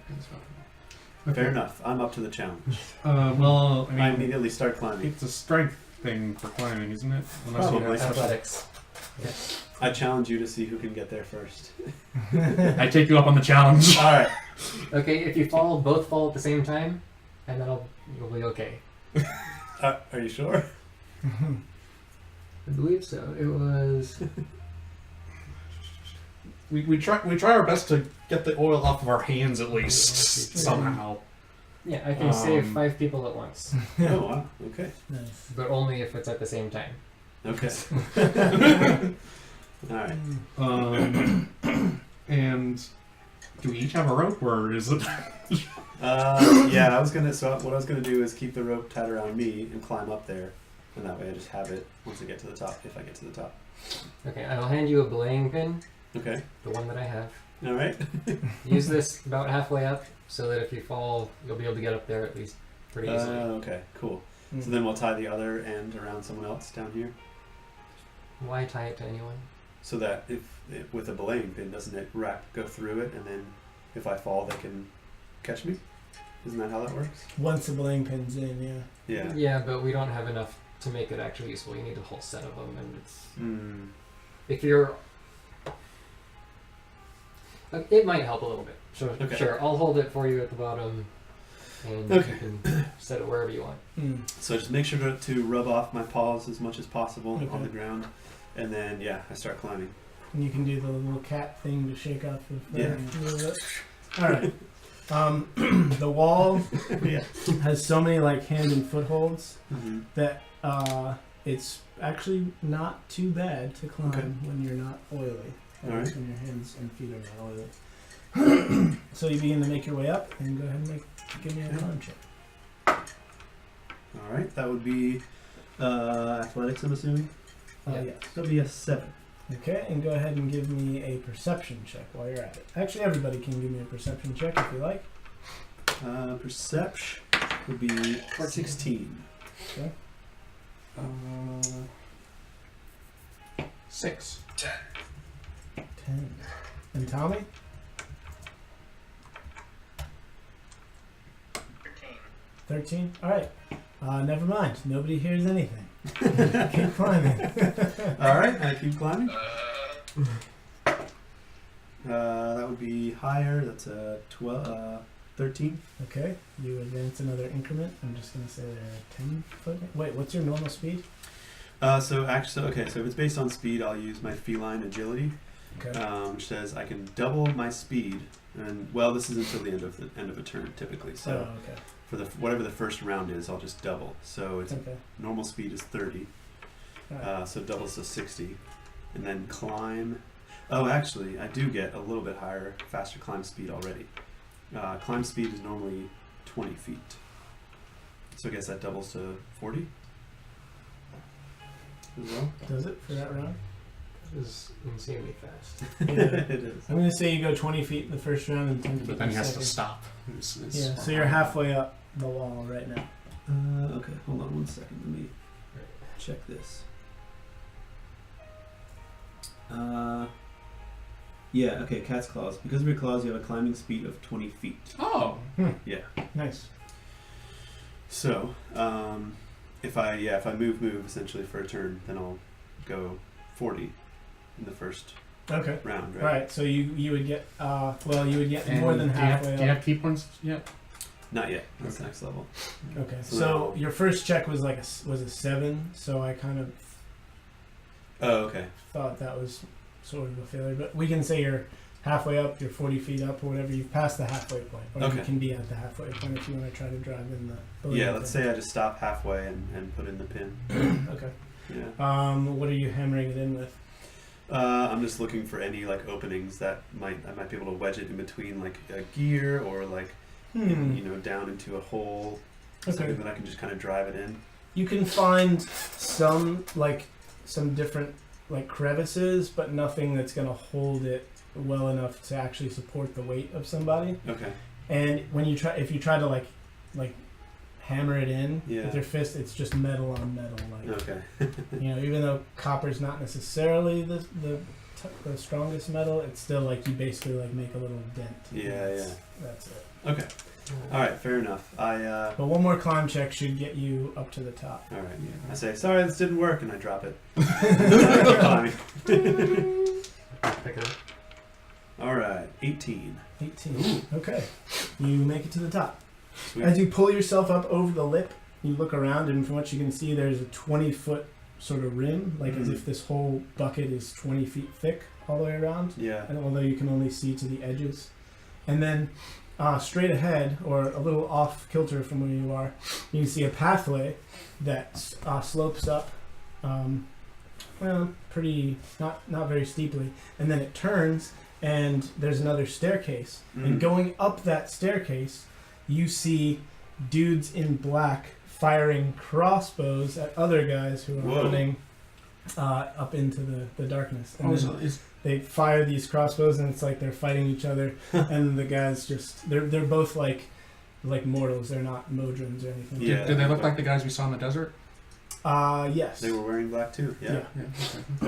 Okay. Fair enough. I'm up to the challenge. Well, I I mean, immediately start climbing. it's a strength thing for climbing, isn't it? Unless you Probably. Athletics. Yes. I challenge you to see who can get there first. I take you up on the challenge. All right. Okay, if you both fall at the same time, and then you'll be okay. Are you sure? I believe so. It was. We try our best to get the oil off of our hands at least somehow. Yeah, I can save 5 people at once, Oh, wow. Okay. Nice. but only if it's at the same time. Okay. All right. And do we each have a rope, or is it? Yeah, I was gonna. So what I was gonna do is keep the rope tied around me and climb up there, and that way I just have it once I get to the top. If I get to the top. Okay, I'll hand you a belaying pin, Okay. the one that I have. All right. Use this about halfway up, so that if you fall, you'll be able to get up there at least pretty easily. Okay. Cool. So then we'll tie the other end around someone else down here, Why tie it to anyone? so that if with a belaying pin, doesn't it go through it, and then if I fall, they can catch me? Isn't that how that works? Once the belaying pin's in, yeah. Yeah. Yeah, but we don't have enough to make it actually useful. You need a whole set of them, and it's Hmm. if you're. It might help a little bit. Sure, Okay. sure. I'll hold it for you at the bottom, and Okay. you can set it wherever you want. So just make sure to rub off my paws as much as possible Okay. on the ground, and then I start climbing. And you can do the little cat thing to shake off the Yeah. a little bit. All right. The wall Yeah. has so many like hand and footholds Mm-hmm. that it's actually not too bad to climb Okay. when you're not oily. At All least right. when your hands and feet are not oily. So you begin to make your way up, and go ahead and give me a climb check. All right, that would be athletics, I'm assuming. Yeah. Yes. That'll be a 7. Okay, and go ahead and give me a perception check while you're at it. Actually, everybody can give me a perception check if you like. Perception would be 16. Okay. 6. 10. 10. And Tommy? 13? Alright. Never mind. Nobody hears anything. Keep climbing. All right, I keep climbing. Uh, That would be higher. That's a 13. Okay, you advance another increment. I'm just going to say they're 10 foot. Wait, what's your normal speed? So if it's based on speed, I'll use my feline agility, Okay. which says I can double my speed, and this is until the end of a turn typically. So Oh, okay. for whatever the first round is, I'll just double. So it's Okay. normal speed is 30, Alright. so doubles to 60, and then climb. Oh, actually, I do get a little bit higher, faster climb speed already. Climb speed is normally 20 feet, so I guess that doubles to 40 as well. Does it for that round? It was insanely fast. It is. I'm going to say you go 20 feet in the first round and 10 feet But in then the he has second. to stop. Yeah, so you're halfway up the wall right now. Okay, hold on one second. Let me check this. Okay, cat's claws. Because of your claws, you have a climbing speed of 20 feet. Oh. Yeah. Nice. So, if I move essentially for a turn, then I'll go 40 in the first Okay. round, right? Right, so you would get you would get And more than halfway Do you up. have key points yet? Not yet. That's Okay. next level. Okay, So so then- your first check was was a 7, so I kind of Oh, okay. thought that was sort of a failure, but we can say halfway up, you're 40 feet up or whatever. You've passed the halfway point, or you Okay. can be at the halfway point if you want to try to drive in the. Yeah, let's say I just stop halfway and put in the pin. Okay. Yeah. What are you hammering it in with? I'm just looking for any like openings that I might be able to wedge it in between like a gear or like down into a hole. Okay. Something that I can just kind of drive it in. You can find some different like crevices, but nothing that's going to hold it well enough to actually support the weight of somebody. Okay. And when if you try to like hammer it in Yeah. with your fist, it's just metal on metal. Like Okay. even though copper's not necessarily the strongest metal, it's still like you basically like make a little dent. Yeah. That's it. Okay. All right. Fair enough. But one more climb check should get you up to the top. All right. Yeah. I say sorry, this didn't work, and I drop it. I keep climbing. Pick it up. All right. 18. 18. Okay. You make it to the top. Sweet. As you pull yourself up over the lip, you look around, and from what you can see, there's a 20-foot sort of rim, like as if this whole bucket is 20 feet thick all the way around. Yeah. And although you can only see to the edges. And then straight ahead, or a little off kilter from where you are, you can see a pathway that slopes up, pretty, not very steeply. And then it turns, and there's another staircase. And going up that staircase, you see dudes in black firing crossbows at other guys who are running up into the darkness. And then they fire these crossbows, and it's like they're fighting each other. And the guys just they're both like mortals. They're not modrons or anything. Yeah. Did they look like the guys we saw in the desert? Yes. They were wearing black too. Yeah. Yeah.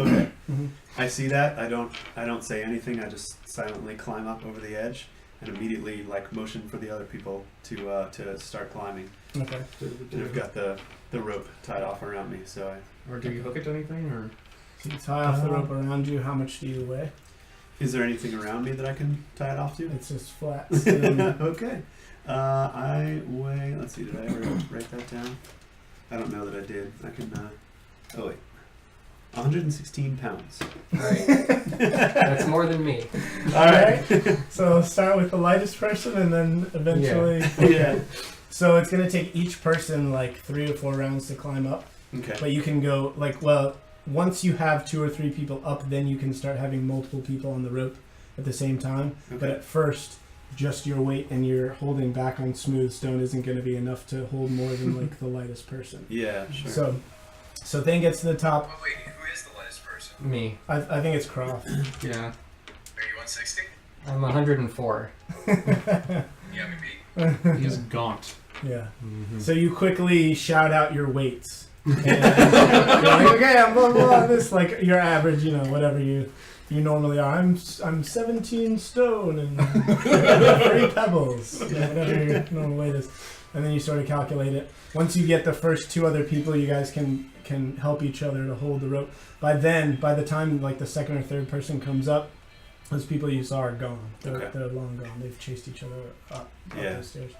Okay. Mhm. I see that. I don't say anything. I just silently climb up over the edge and immediately like motion for the other people to start climbing. Okay. And I've got the rope tied off around me, so Or do you hook it to anything? Or So you tie off the rope around you. How much do you weigh? is there anything around me that I can tie it off to? It's just flat. Okay. I weigh. Let's see. Did I ever write that down? I don't know that I did. I can. Oh wait. 116 pounds. Right. That's more than me. All right. So start with the lightest person, and then eventually. Yeah. So it's gonna take each person like 3 or 4 rounds to climb up. Okay. But you can go once you have 2 or 3 people up, then you can start having multiple people on the rope at the same time. Okay. But at first, just your weight and you're holding back on smooth stone isn't going to be enough to hold more than like the lightest person. Yeah. Sure. So Thayne gets to the top. Oh, wait, who is the lightest person? Me. I think it's Kroth. yeah. Are you 160? I'm 104. Yeah, maybe. He's gaunt. Yeah. Mm-hmm. So you quickly shout out your weights. And you're like, okay, I'm blah, blah, blah, this like your average, whatever you normally are. I'm 17 stone and 3 pebbles, whatever your normal weight is. And then you sort of calculate it. Once you get the first 2 other people, you guys can help each other to hold the rope. By the time like the second or third person comes up, those people you saw are gone. They're long gone. They've chased each other up the stairs.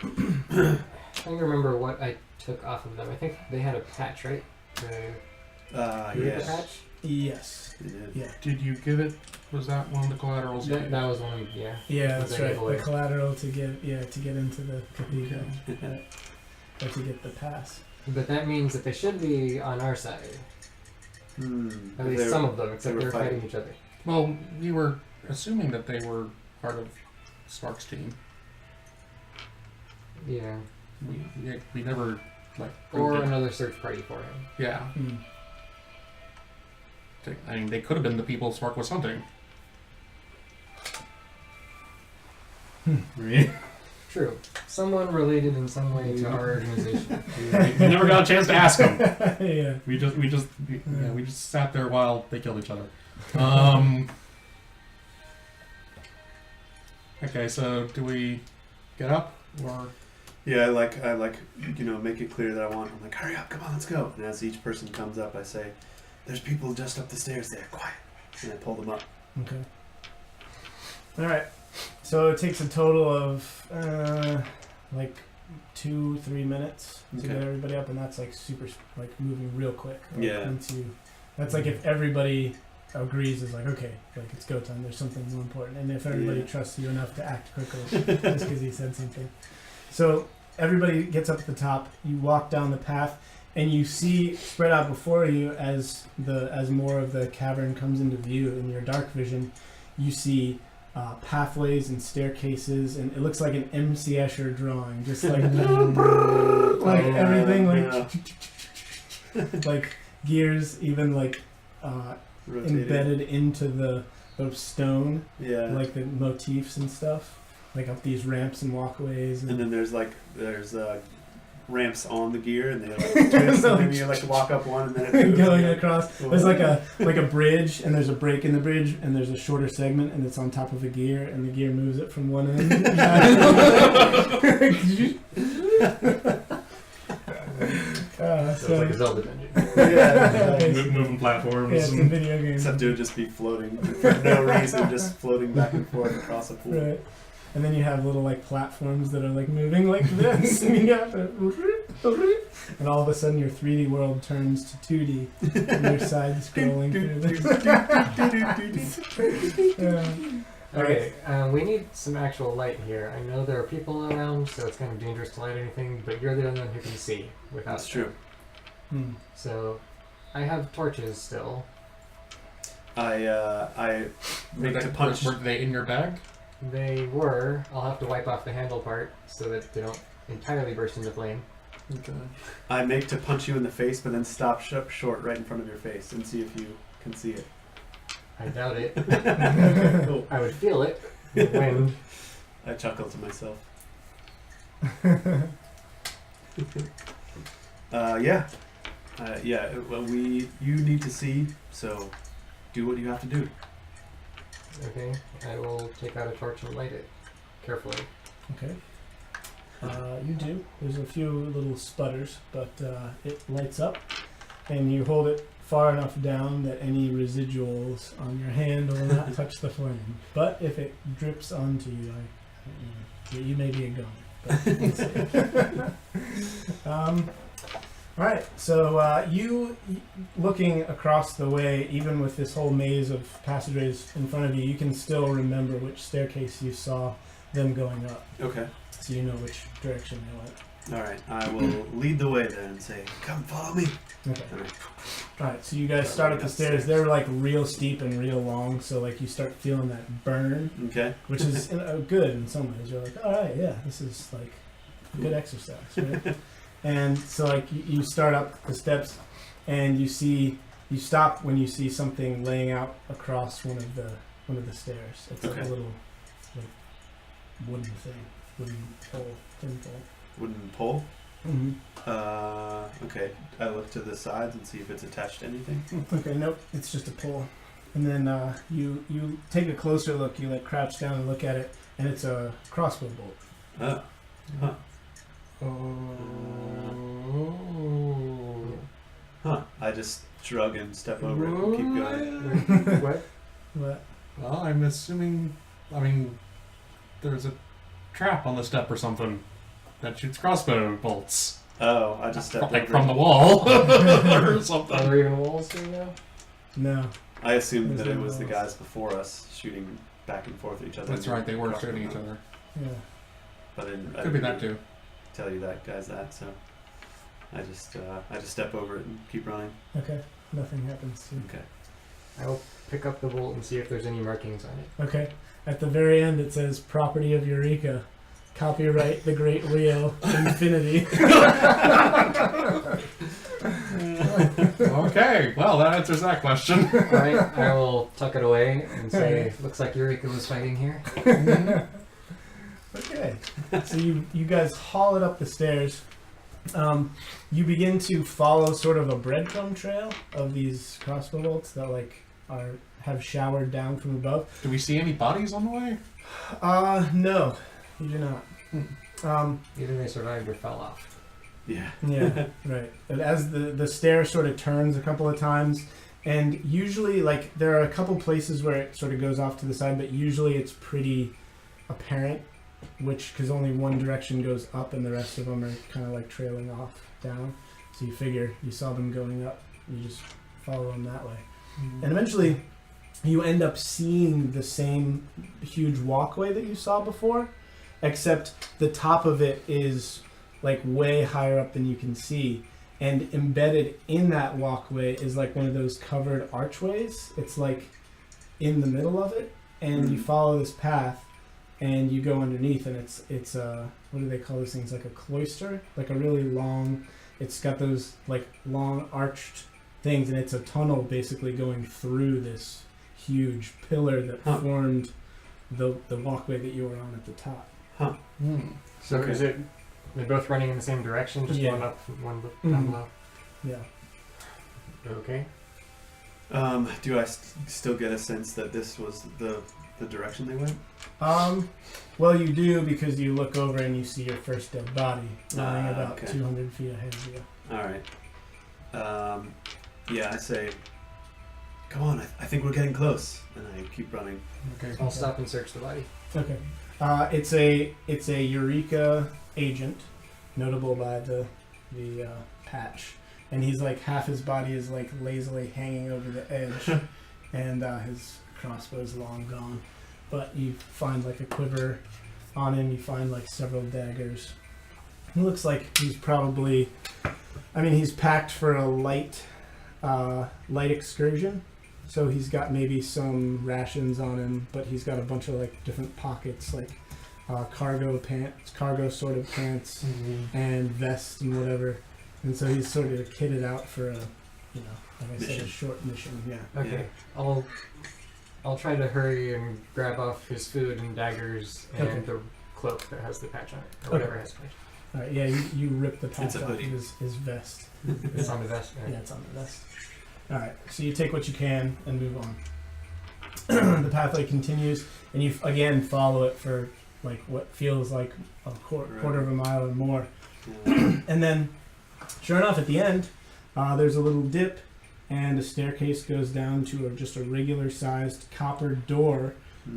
I don't remember what I took off of them. I think they had a patch, right? The Yes. patch? Yes. It did. Yeah. Did you give it? Was that one of the collaterals? That was one. Yeah. Yeah, Was that's that right. giveaway? The collateral to get into the cathedral, or to get the pass. But that means that they should be on our side. At least some of them, except they they were were fighting each other. Well, we were assuming that they were part of Stark's team. Yeah. We never Or proved it. another search party for him. Yeah. I mean, they could have been the people Stark was hunting. Right? True. Someone related in some way to our organization. We never got a chance to ask them. Yeah. We just sat there while they killed each other. Okay, so do we get up or? Yeah, I like make it clear that I'm like, hurry up, come on, let's go. And as each person comes up, I say, there's people just up the stairs there, quiet. And I pull them up. Okay. All right. So it takes a total of 2-3 minutes to get everybody up, and that's like super moving real quick. Yeah. That's like if everybody agrees is like, okay, like it's go time. There's something more important. And if everybody trusts you enough to act quickly, just because he said something. So everybody gets up at the top. You walk down the path, and you see spread out before you as more of the cavern comes into view in your dark vision. You see pathways and staircases, and it looks like an M.C. Escher drawing, just like like everything, like gears, even like embedded into the stone, like the motifs and stuff, like up these ramps and walkways. And then there's ramps on the gear, and they like twist, and then you like walk up one, and then it moves going across. There's like a bridge, and there's a break in the bridge, and there's a shorter segment, and it's on top of a gear, and the gear moves it from one end. So it's like a Zelda dungeon. Moving platforms. Yeah, it's a video game. Except it would just be floating for no reason, just floating back and forth across a pool. Right. And then you have little like platforms that are like moving like this, and all of a sudden your 3D world turns to 2D, and you're side scrolling through this. Okay, we need some actual light here. I know there are people around, so it's kind of dangerous to light anything, but you're the only one who can see without. That's true. So, I have torches still. I make to punch. Were they in your bag? They were. I'll have to wipe off the handle part so that they don't entirely burst into flame. Okay. I make to punch you in the face, but then stop short right in front of your face and see if you can see it. I doubt it. Cool. I would feel it. The wind. I chuckle to myself. Well, you need to see, so do what you have to do. Okay, I will take out a torch and light it carefully. Okay. You do. There's a few little sputters, but it lights up, and you hold it far enough down that any residuals on your hand will not touch the flame. But if it drips onto you, you may be a gun. All right. So you looking across the way, even with this whole maze of passageways in front of you, you can still remember which staircase you saw them going up. Okay. So you know which direction they went. All right. I will lead the way then and say, "Come, follow me." Okay. All right. So you guys start up the stairs. They're like real steep and real long. So like you start feeling that burn, Okay. which is good in some ways. You're like, all right, yeah, this is like good exercise, right? And so like you start up the steps, and you stop when you see something laying out across one of the stairs. It's like a little like wooden thing, wooden pole, thin pole. Wooden pole. Mm-hmm. Okay. I look to the sides and see if it's attached to anything. Okay, nope, it's just a pole. And then you take a closer look. You like crouch down and look at it, and it's a crossbow bolt. Oh. Huh. Huh. I just shrug and step over it and keep going. What? What? Well, I'm assuming. I mean, there's a trap on the step or something that shoots crossbow bolts. Oh, I just stepped like over from it. the wall or Are something. there even walls here now? No. I assumed that There's it no was the walls. guys before us shooting back and forth at each other. That's right, they were shooting each other. Yeah. But I didn't Could be that too. tell you that, so I just step over it and keep running. Okay. Nothing happens to you. Okay. I will pick up the bolt and see if there's any markings on it. Okay. At the very end, it says "Property of E.U.R.E.K.A. Copyright the Great Wheel, Infinity." Okay, well that answers that question. Alright, I will tuck it away and say, looks like E.U.R.E.K.A was fighting here. Okay. So you guys haul it up the stairs. You begin to follow sort of a breadcrumb trail of these crossbow bolts that like have showered down from above. Do we see any bodies on the way? No, you do not. Either they survived or fell off. Yeah. Yeah, right. And as the stair sort of turns a couple of times, and usually like there are a couple places where it sort of goes off to the side, but usually it's pretty apparent because only one direction goes up and the rest of them are kind of like trailing off down. So you figure you saw them going up, you just follow them that way. And eventually you end up seeing the same huge walkway that you saw before, except the top of it is like way higher up than you can see. And embedded in that walkway is like one of those covered archways. It's like in the middle of it, and you follow this path, and you go underneath, and it's what do they call those things? Like a cloister, like a really long. It's got those like long arched things, and it's a tunnel basically going through this huge pillar that formed the walkway that you were on at the top. Huh. So Okay. is it? They're both running in the same direction, just Yeah. one up, one down below. Yeah. Okay. Do I still get a sense that this was the direction they went? Well, you do, because you look over and you see your first dead body lying about Okay. 200 feet ahead of you. All right. Yeah, I say, come on, I think we're getting close, and I keep running. Okay. I'll stop and search the body. Okay. It's a E.U.R.E.K.A. agent, notable by the patch, and he's like half his body is like lazily hanging over the edge, and his crossbow's long gone. But you find like a quiver on him. You find like several daggers. He looks like he's probably, I mean, he's packed for a light excursion. So he's got maybe some rations on him, but he's got a bunch of like different pockets, like cargo sort of pants, and vest and whatever. And so he's sort of kitted out for a, like I said, a Mission. short mission. Yeah. Okay. I'll try to hurry and grab off his food and daggers and Okay. the cloak that has the patch on it, or Okay. whatever has the patch. All right. Yeah. You rip the patch It's a off hoodie. his vest. It's on the vest. Right? Yeah, it's on the vest. All right. So you take what you can and move on. The pathway continues, and you again follow it for like what feels like a quarter of a mile or more. Yeah. And then, sure enough, at the end, there's a little dip, and a staircase goes down to just a regular-sized copper door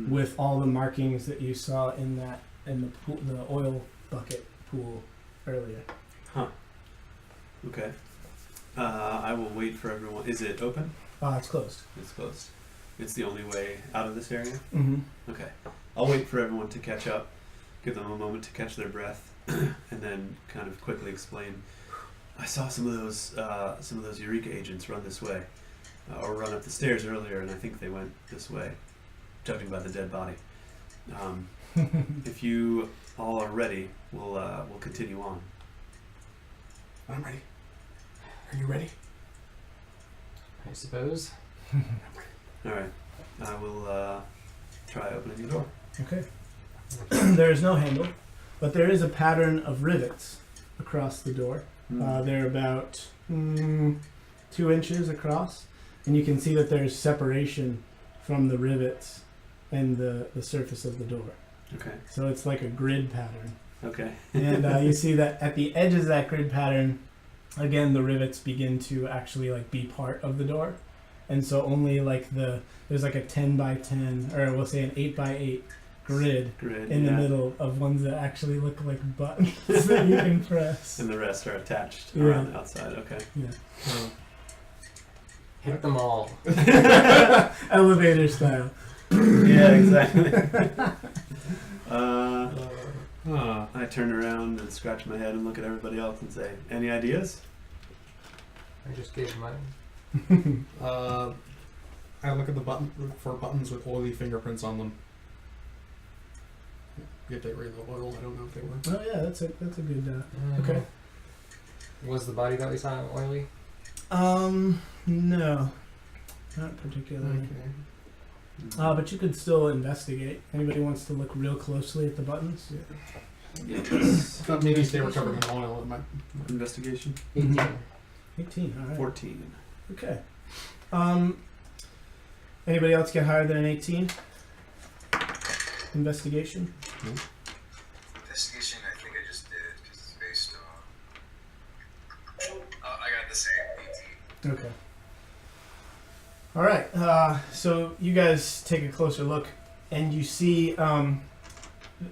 with all the markings that you saw in the oil bucket pool earlier. Okay. I will wait for everyone. Is it open? It's closed. It's closed. It's the only way out of this area? Mm-hmm. Okay. I'll wait for everyone to catch up, give them a moment to catch their breath, and then kind of quickly explain. I saw some of those E.U.R.E.K.A. agents run this way, or run up the stairs earlier, and I think they went this way, judging by the dead body. If you all are ready, we'll continue on. I'm ready. Are you ready? I suppose. All right. I will try opening the door. Okay. There is no handle, but there is a pattern of rivets across the door. They're about 2 inches across, and you can see that there's separation from the rivets and the surface of the door. Okay. So it's like a grid pattern. Okay. And you see that at the edges of that grid pattern, again, the rivets begin to actually like be part of the door. And so only like there's like a 10 by 10, or we'll say an 8 by 8 grid in the middle of ones that actually look like buttons that you can press. And the rest are attached Yeah. around the outside. Okay. Yeah. Hit them all. Elevator style. Yeah, exactly. I turn around and scratch my head and look at everybody else and say, "Any ideas?" I just gave mine. I look at the buttons with oily fingerprints on them. If they were the oil, I don't know if they were. Oh yeah, that's a good. Okay. Was the body that we saw oily? No, not particularly. But you could still investigate. Anybody wants to look real closely at the buttons? Yes. Maybe if they were covered in oil, it might. Investigation. 18. 18. All right. 14. Okay. Anybody else get higher than an 18? Investigation. Investigation, I think I just did, because it's based on... I got the same 18. Okay. All right. So you guys take a closer look, and you see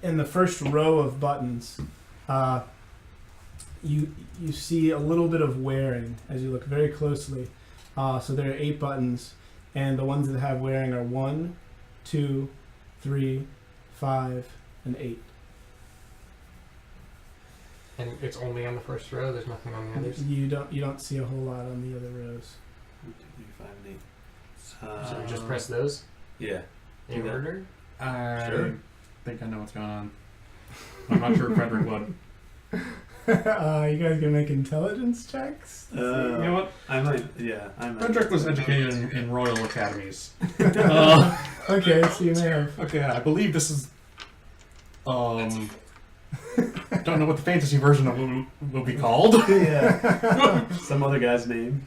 in the first row of buttons, you see a little bit of wearing as you look very closely. So there are 8 buttons, and the ones that have wearing are 1, 2, 3, 5, and 8. And it's only on the first row. There's nothing on the others. You don't see a whole lot on the other rows. 1, 2, 3, 5, and 8. So we just press those Yeah. in Yeah. order. I Sure. think I know what's going on. I'm not sure Frederick would. You guys gonna make intelligence checks? You know what? I might. Yeah, I might. Frederick was educated in royal academies. Okay, so you may have. Okay, I believe this is. Don't know what the fantasy version of it will be called. Yeah. Some other guy's name.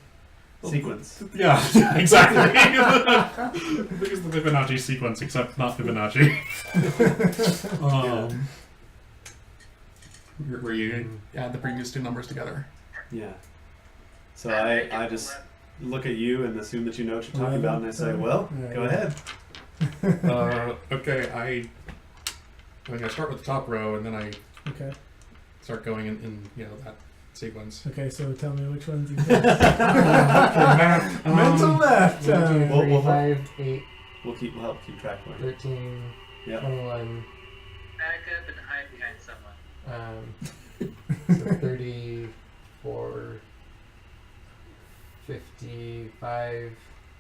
Sequence. Yeah, exactly. Because the Fibonacci sequence, except not Fibonacci. Where you add the previous two numbers together. Yeah. So I just look at you and assume that you know what you're talking about, and I say, well, Yeah, go yeah. ahead. Okay, I start with the top row, and then I Okay. start going in that sequence. Okay, so tell me which ones you picked. Math. Mental math. 1, 2, 3, Well, 5, 8, We'll help keep track of it. 13, Yeah. 21. Back up and hide behind someone. So 34, 55,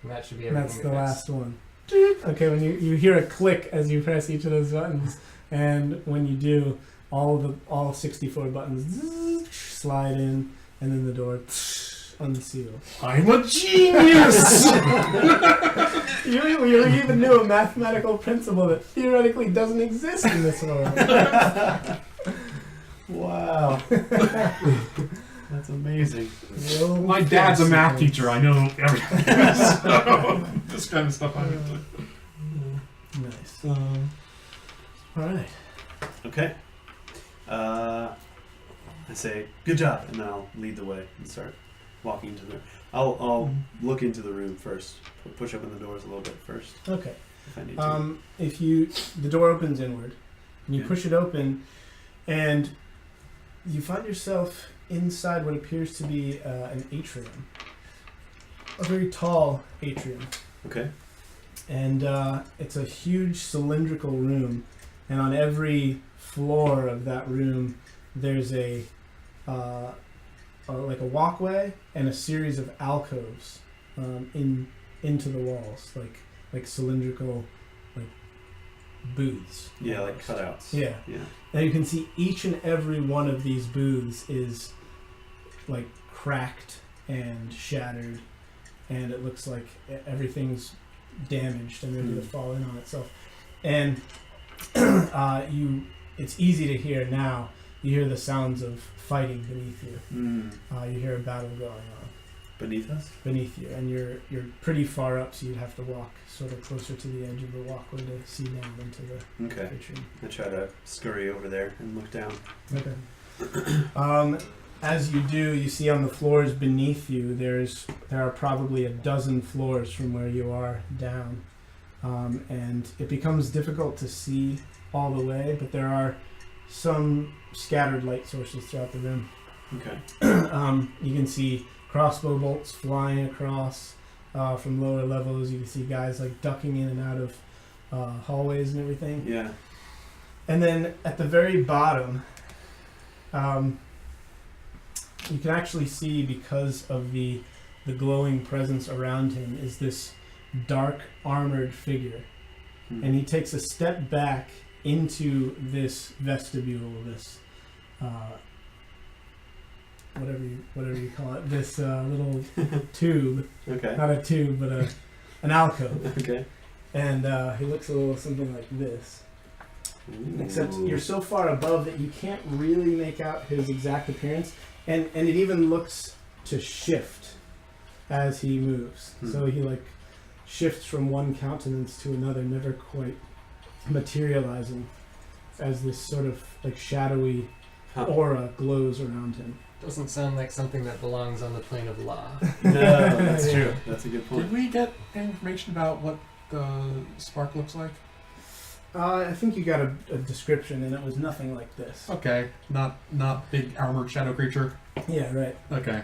and that should be And everything. that's the we last one. Okay, when you hear a click as you press each of those buttons, and when you do, all 64 buttons slide in, and then the door unseal. I'm a genius! You even knew a mathematical principle that theoretically doesn't exist in this world. Wow. That's amazing. My dad's a math teacher. I know everything. So, this kind of stuff I need to. Nice. All right. Okay. I say, good job, and then I'll lead the way and start walking into the. I'll look into the room first. Push open the doors a little bit first Okay. if I need to. The door opens inward, and you Yeah. push it open, and you find yourself inside what appears to be an atrium, a very tall atrium, Okay. and it's a huge cylindrical room, and on every floor of that room, there's like a walkway and a series of alcoves into the walls, like cylindrical, like booths. Yeah, like almost. cutouts. Yeah. Yeah. And you can see each and every one of these booths is like cracked and shattered, and it looks like everything's damaged and ready to fall in on itself. And it's easy to hear now. You hear the sounds of fighting beneath you. You hear a battle going on Beneath us? beneath you, and you're pretty far up, so you'd have to walk sort of closer to the edge of the walkway to see down into the Okay. atrium. I try to scurry over there and look down. Okay. As you do, you see on the floors beneath you, there are probably a dozen floors from where you are down, and it becomes difficult to see all the way, but there are some scattered light sources throughout the room. Okay. You can see crossbow bolts flying across from lower levels. You can see guys like ducking in and out of hallways and everything. Yeah. And then at the very bottom, you can actually see, because of the glowing presence around him, is this dark armored figure. And he takes a step back into this vestibule, this whatever you call it, this little tube. Okay. Not a tube, but an alcove. Okay. And he looks a little something like this. Except Ooh. you're so far above that you can't really make out his exact appearance, and it even looks to shift as he moves. So he like shifts from one countenance to another, never quite materializing, as this sort of like shadowy aura glows around him. Doesn't sound like something that belongs on the plane of law. No, that's Yeah. true. That's a good point. Did we get information about what the spark looks like? I think you got a description, and it was nothing like this. Okay, not big armored shadow creature. Yeah, right. Okay,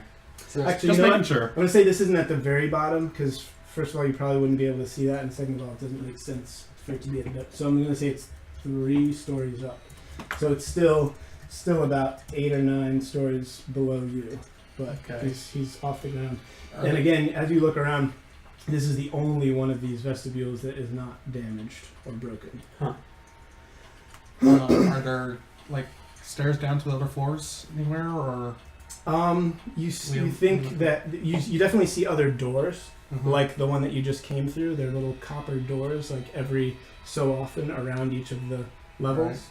So Actually, just you know making what? sure. I'm gonna say this isn't at the very bottom, because first of all, you probably wouldn't be able to see that, and second of all, it doesn't make sense for it to be at the. So I'm going to say it's 3 stories up. So it's still about 8 or 9 stories below you, but Okay. he's off the ground. And again, as you look around, this is the only one of these vestibules that is not damaged or broken. Are there like stairs down to the other floors anywhere, or? You think that you definitely see other doors, like the one that you just came through. They're little copper doors, like every so often around each of the levels,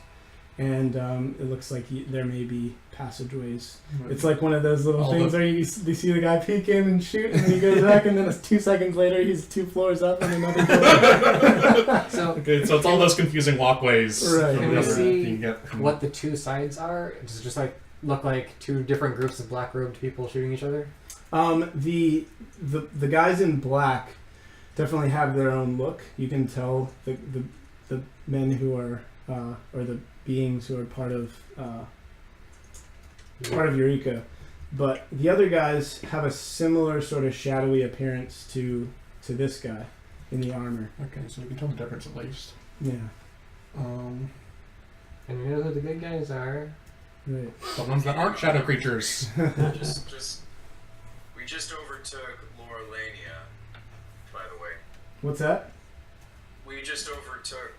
and it looks like there may be passageways. It's like one of those little things where you see the guy peek in and shoot, and then he goes back, and then 2 seconds later he's 2 floors up on another door. So So it's all those confusing walkways. Right. from Can the we other- see you can get from- what the 2 sides are? Does it just like look like 2 different groups of black-robed people shooting each other? The guys in black definitely have their own look. You can tell the men who are or the beings who are part of E.U.R.E.K.A. But the other guys have a similar sort of shadowy appearance to this guy in the armor. Okay, so we can tell the difference at least. Yeah. And you know who the good guys are? Right. The ones that aren't shadow creatures. We just overtook Lorelania, by the way. What's that? We just overtook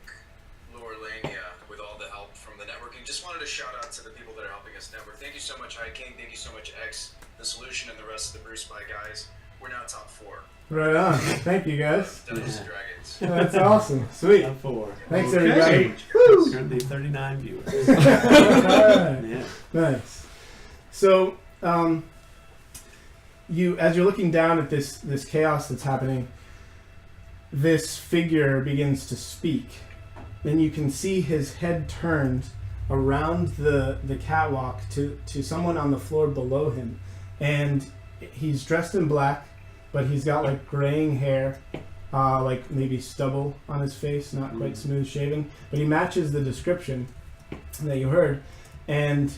Lorelania with all the help from the networking. Just wanted to shout out to the people that are helping us network. Thank you so much, High King. Thank you so much, X, The Solution, and the rest of the Bruce Spy guys. We're now top 4. Right on. Thank you guys. Dungeons and Dragons. That's awesome. Sweet. Top 4. Thanks Okay. everybody. Currently 39 viewers. Alright. Yeah. Nice. So, as you're looking down at this chaos that's happening, this figure begins to speak. Then you can see his head turned around the catwalk to someone on the floor below him, and he's dressed in black, but he's got like graying hair, like maybe stubble on his face, not quite smooth shaven, but he matches the description that you heard, and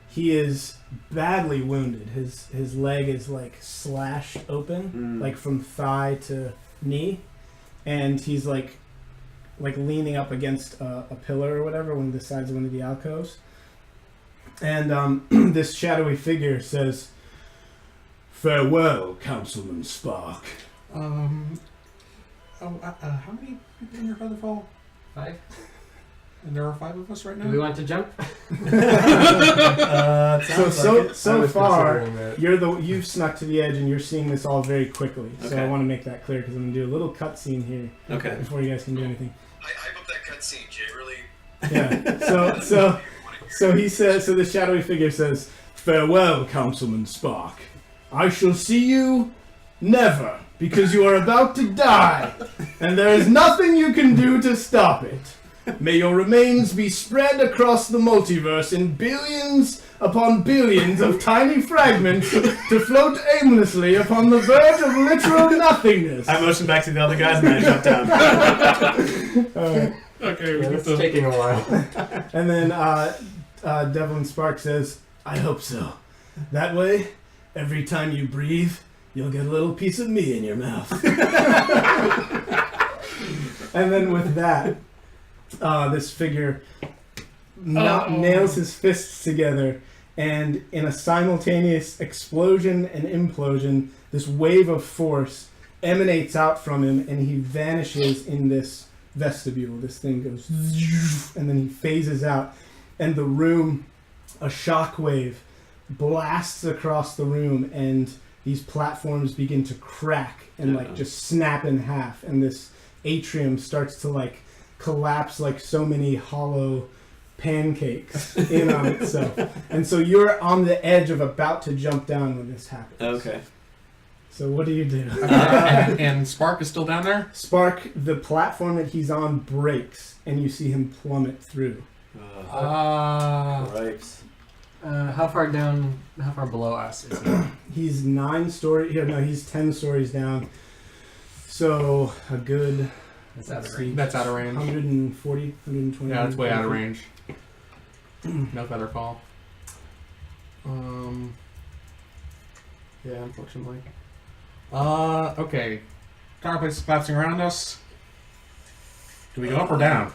he is badly wounded. His leg is like slashed open, like from thigh to knee, and he's like leaning up against a pillar or whatever, one of the sides of one of the alcoves. And this shadowy figure says, "Farewell, Councilman Spark." How many people in your featherfall? 5? And there are 5 of us right now. Do we want to jump? So far, That. you've snuck to the edge and you're seeing this all very quickly. So Okay. I want to make that clear because I'm gonna do a little cutscene here Okay. before you guys can do anything. Hype up that cutscene, Jay. Really. Yeah. So he says. So the shadowy figure says, "Farewell, Councilman Spark. I shall see you never, because you are about to die, and there is nothing you can do to stop it. May your remains be spread across the multiverse in billions upon billions of tiny fragments to float aimlessly upon the verge of literal nothingness." I motioned back to the other guys and I jumped down. Okay, we Yeah, get it's to taking a while. And then Devlin Spark says, "I hope so. That way, every time you breathe, you'll get a little piece of me in your mouth." And then with that, this figure nails his fists together, and in a simultaneous explosion and implosion, this wave of force emanates out from him, and he vanishes in this vestibule. This thing goes, and then he phases out, and the room, a shockwave blasts across the room, and these platforms begin to crack and like just snap in half, and this atrium starts to like collapse like so many hollow pancakes in on itself. And so you're on the edge of about to jump down when this happens. Okay. So what do you do? And Spark is still down there? Spark, the platform that he's on breaks, and you see him plummet through. Right. How far below us is he? He's 9 stories. Yeah, no, he's 10 stories down. So a good. That's out of let's range. see, That's out of range. 140, 120. Yeah, that's way out of range. No feather fall. Yeah, unfortunately. Okay. fireplace is collapsing around us. Do we go up or down?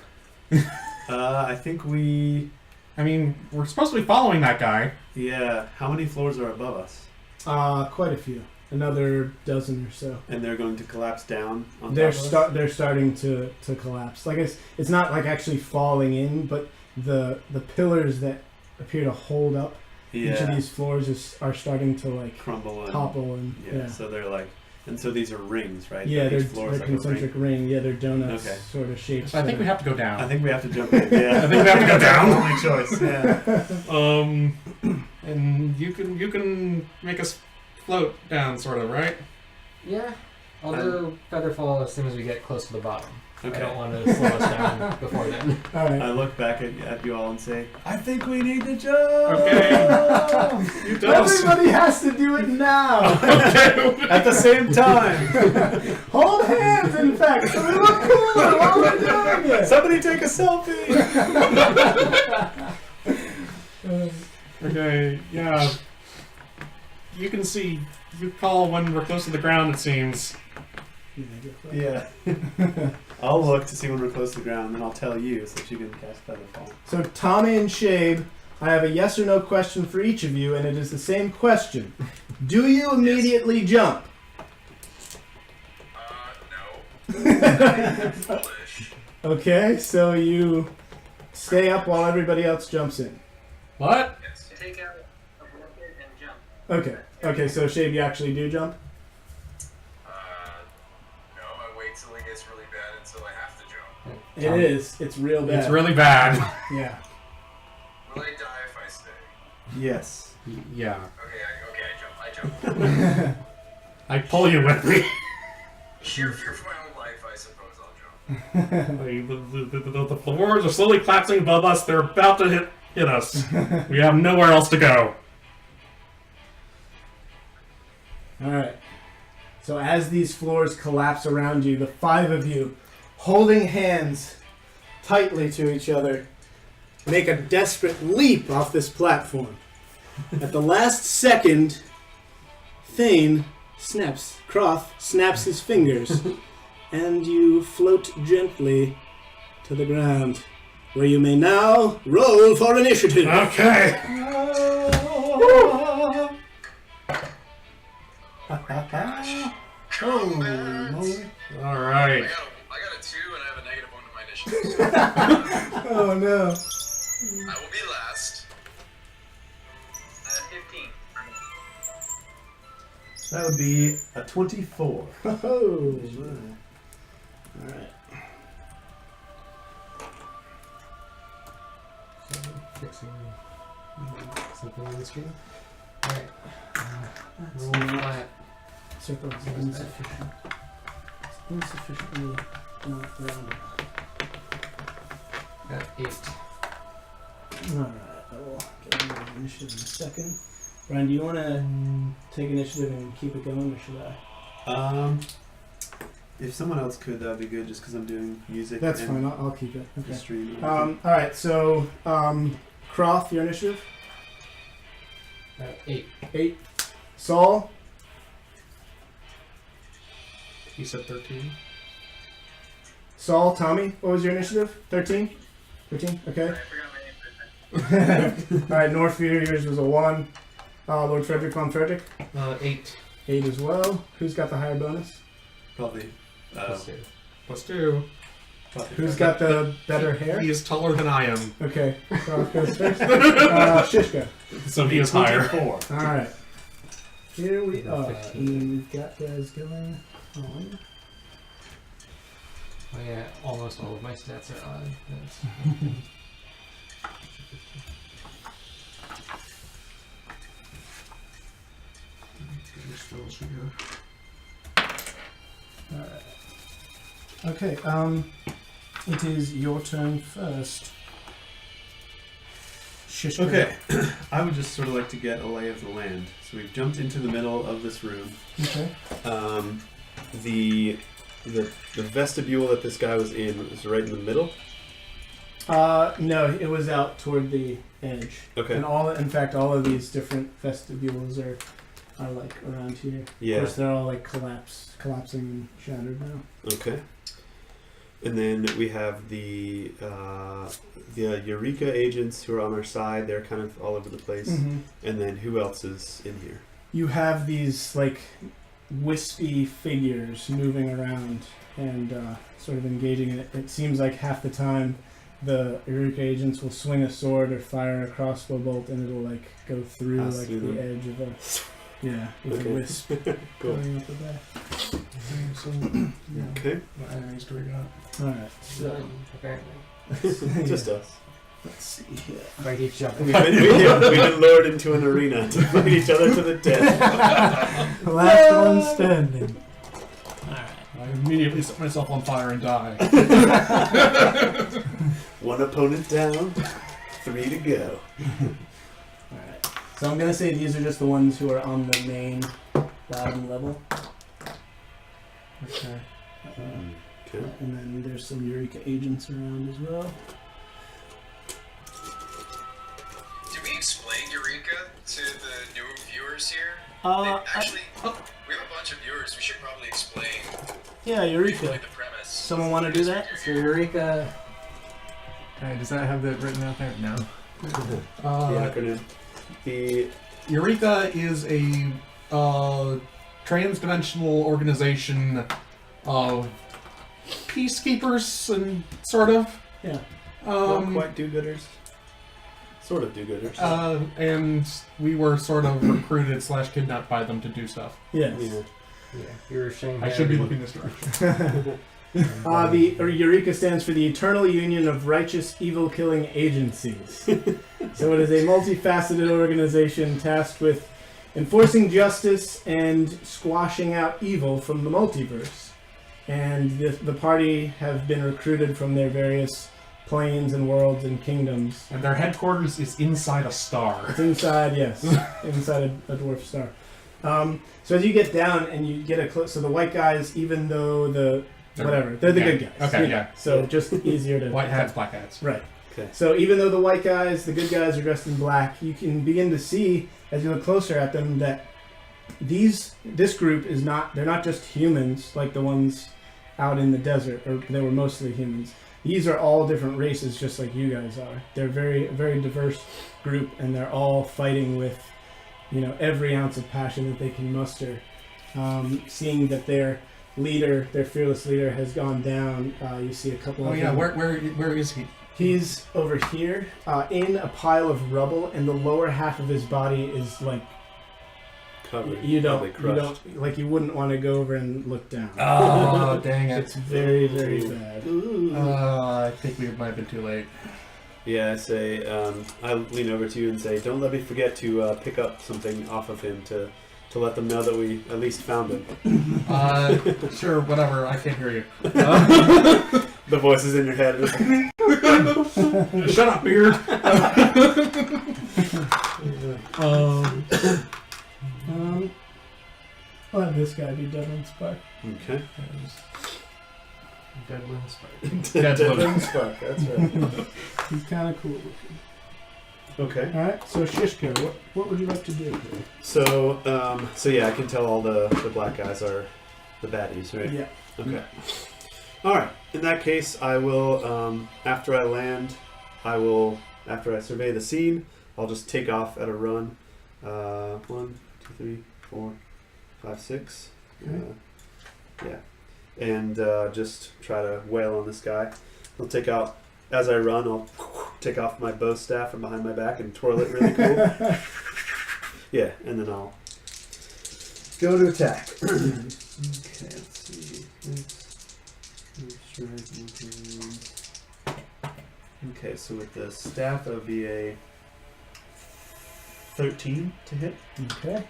I think we... I mean, we're supposed to be following that guy. Yeah. How many floors are above us? Quite a few. Another dozen or so. And they're going to collapse down on They're top of us? they're starting to collapse. Like it's not like actually falling in, but the pillars that appear to hold up each of these floors are starting to like crumble and topple and So they're like, and so these are rings, right? Yeah, Each they're floor is like a concentric ring. Yeah, they're donuts Okay. sort of shapes. So I think we have to go down. I think we have to jump in. Yeah, I think we have to go down. Only choice. Yeah. And you can make us float down, sort of, right? Yeah. I'll do Featherfall as soon as we get close to the bottom. Okay. I don't want to slow us down before then. All right. I look back at you all and say, I think we need to jump. Okay. You tell us. Everybody has to do it now. At the same time. Hold hands, in fact, so we look cooler while we're doing it. Somebody take a selfie. Okay, yeah. You can see. You call when we're close to the ground, it seems. Yeah. I'll look to see when we're close to the ground, then I'll tell you so that you can cast Featherfall. So Tommy and Shabe, I have a yes or no question for each of you, and it is the same question. Do you immediately jump? No. Foolish. Okay, so you stay up while everybody else jumps in. What? Yes. Take out a blanket and jump. Okay, so Shabe, you actually do jump? No, I wait till it gets really bad until I have to jump. It is. It's real bad. It's really bad. Yeah. Will I die if I stay? Yes. Yeah. I jump. I pull you with me. Sheer fear for my own life, I suppose I'll jump. The floors are slowly collapsing above us. They're about to hit us. We have nowhere else to go. All right. So as these floors collapse around you, the five of you, holding hands tightly to each other, make a desperate leap off this platform. At the last second, Thayne Kroth snaps his fingers, and you float gently to the ground, where you may now roll for initiative. Okay. Holy moly. All right. I got a 2 and I have a -1 to my initiative. Oh no. I will be last. 15. That would be a 24. Oh. Alright. Fixing something on the screen. Alright. Roll flat. Circle is insufficient. It's insufficiently not rounded. Got 8. Alright, I will get rid of initiative in a second. Brian, do you want to take initiative and keep it going, or should I? If someone else could, that would be good, just because I'm doing music. That's and fine, I'll keep it. the Okay. stream. Alright, so, Kroth, your initiative? 8. 8. Saul? You said 13. Saul, Tommy, what was your initiative? 13? 13, okay. I forgot my name for a second. Alright, Norfir, yours was a 1. Lord Frederick Von Frederick? 8. 8 as well. Who's got the higher bonus? Probably. Plus 2. Who's got the better hair? He is taller than I am, Okay, Kroth goes first. Shishka. so he is higher. 24. Alright. Here we are. 15. And then we've got guys going on. Oh yeah, almost all of my stats are odd. That's Alright. Okay, it is your turn first. Shishka. Okay. I would just sort of like to get a lay of the land. So we've jumped into the middle of this room. Okay. The vestibule that this guy was in was right in the middle. No, it was out toward the edge. Okay. And in fact, all of these different vestibules are are like around here. Yeah. Of course, they're all like collapsing and shattered now. Okay. And then we have the E.U.R.E.K.A agents who are on our side. They're kind of all over the place. Mm-hmm. And then who else is in here? You have these like wispy figures moving around and sort of engaging in it. It seems like half the time the E.U.R.E.K.A agents will swing a sword or fire a crossbow bolt and it'll like go through Pass like through the them. edge of a with Okay. a wisp Cool. going up the back. So, Okay. what enemies do we got? All right, so None, apparently. Just us. let's see here. Fight each other. We've been lured into an arena to fight each other to the death. Last one standing. I immediately set myself on fire and die. One opponent down, 3 to go. Alright. So I'm gonna say these are just the ones who are on the main bottom level. Okay. Okay. And then there's some E.U.R.E.K.A agents around as well. Did we explain E.U.R.E.K.A to the new viewers here? Actually, we have a bunch of viewers. We should probably explain Yeah, briefly E.U.R.E.K.A. the premise. Someone want to do that? So Eureka. Does that have that written out there? No. The acronym. The E.U.R.E.K.A is a trans-dimensional organization of peacekeepers and sort of. Yeah. not quite do-gooders. Sort of do-gooders. And we were sort of recruited / kidnapped by them to do stuff. Yes. Yeah. Yeah. You're Shenk. I should be looking this direction. The E.U.R.E.K.A stands for the Eternal Union of Righteous Evil-Killing Agencies. So it is a multifaceted organization tasked with enforcing justice and squashing out evil from the multiverse. And the party have been recruited from their various planes and worlds and kingdoms. And their headquarters is inside a star. It's inside, yes, inside a dwarf star. So as you get down and you get a close, so the white guys, even though they're the good guys. Okay, you know, yeah. So just easier to White hats, black hats. Right. Okay. So even though the white guys, the good guys, are dressed in black, you can begin to see as you look closer at them that this group is they're not just humans like the ones out in the desert, or they were mostly humans. These are all different races, just like you guys are. They're very, very diverse group, and they're all fighting with, every ounce of passion that they can muster. Seeing that their fearless leader, has gone down, you see a couple Oh of yeah, them. where is he? He's over here, in a pile of rubble, and the lower half of his body is like Covered. you Probably crushed. you wouldn't want to go over and look down. Oh, dang it. It's very, very bad. I think we might have been too late. Yeah, I say, I lean over to you and say, don't let me forget to pick up something off of him to let them know that we at least found him. Sure, whatever. I can't hear you. The voices in your head. Shut up, beard. I'll have this guy be Devlin Spark. Okay. Deadland Spark. Deadwood. Spark, that's right. He's kind of cool looking. Okay. All right, so Shishka, what would you like to do? So yeah, I can tell all the black guys are the baddies, right? Yeah. Okay. All right. In that case, I will, after I land, after I survey the scene, I'll just take off at a run. 1, 2, 3, 4, 5, 6. Okay. Yeah. And just try to wail on this guy. I'll take out, as I run, I'll take off my bow staff from behind my back and twirl it really cool. Yeah, and then I'll go to attack. Okay, let's see. Okay, so with the staff, that would be a 13 to hit. Okay.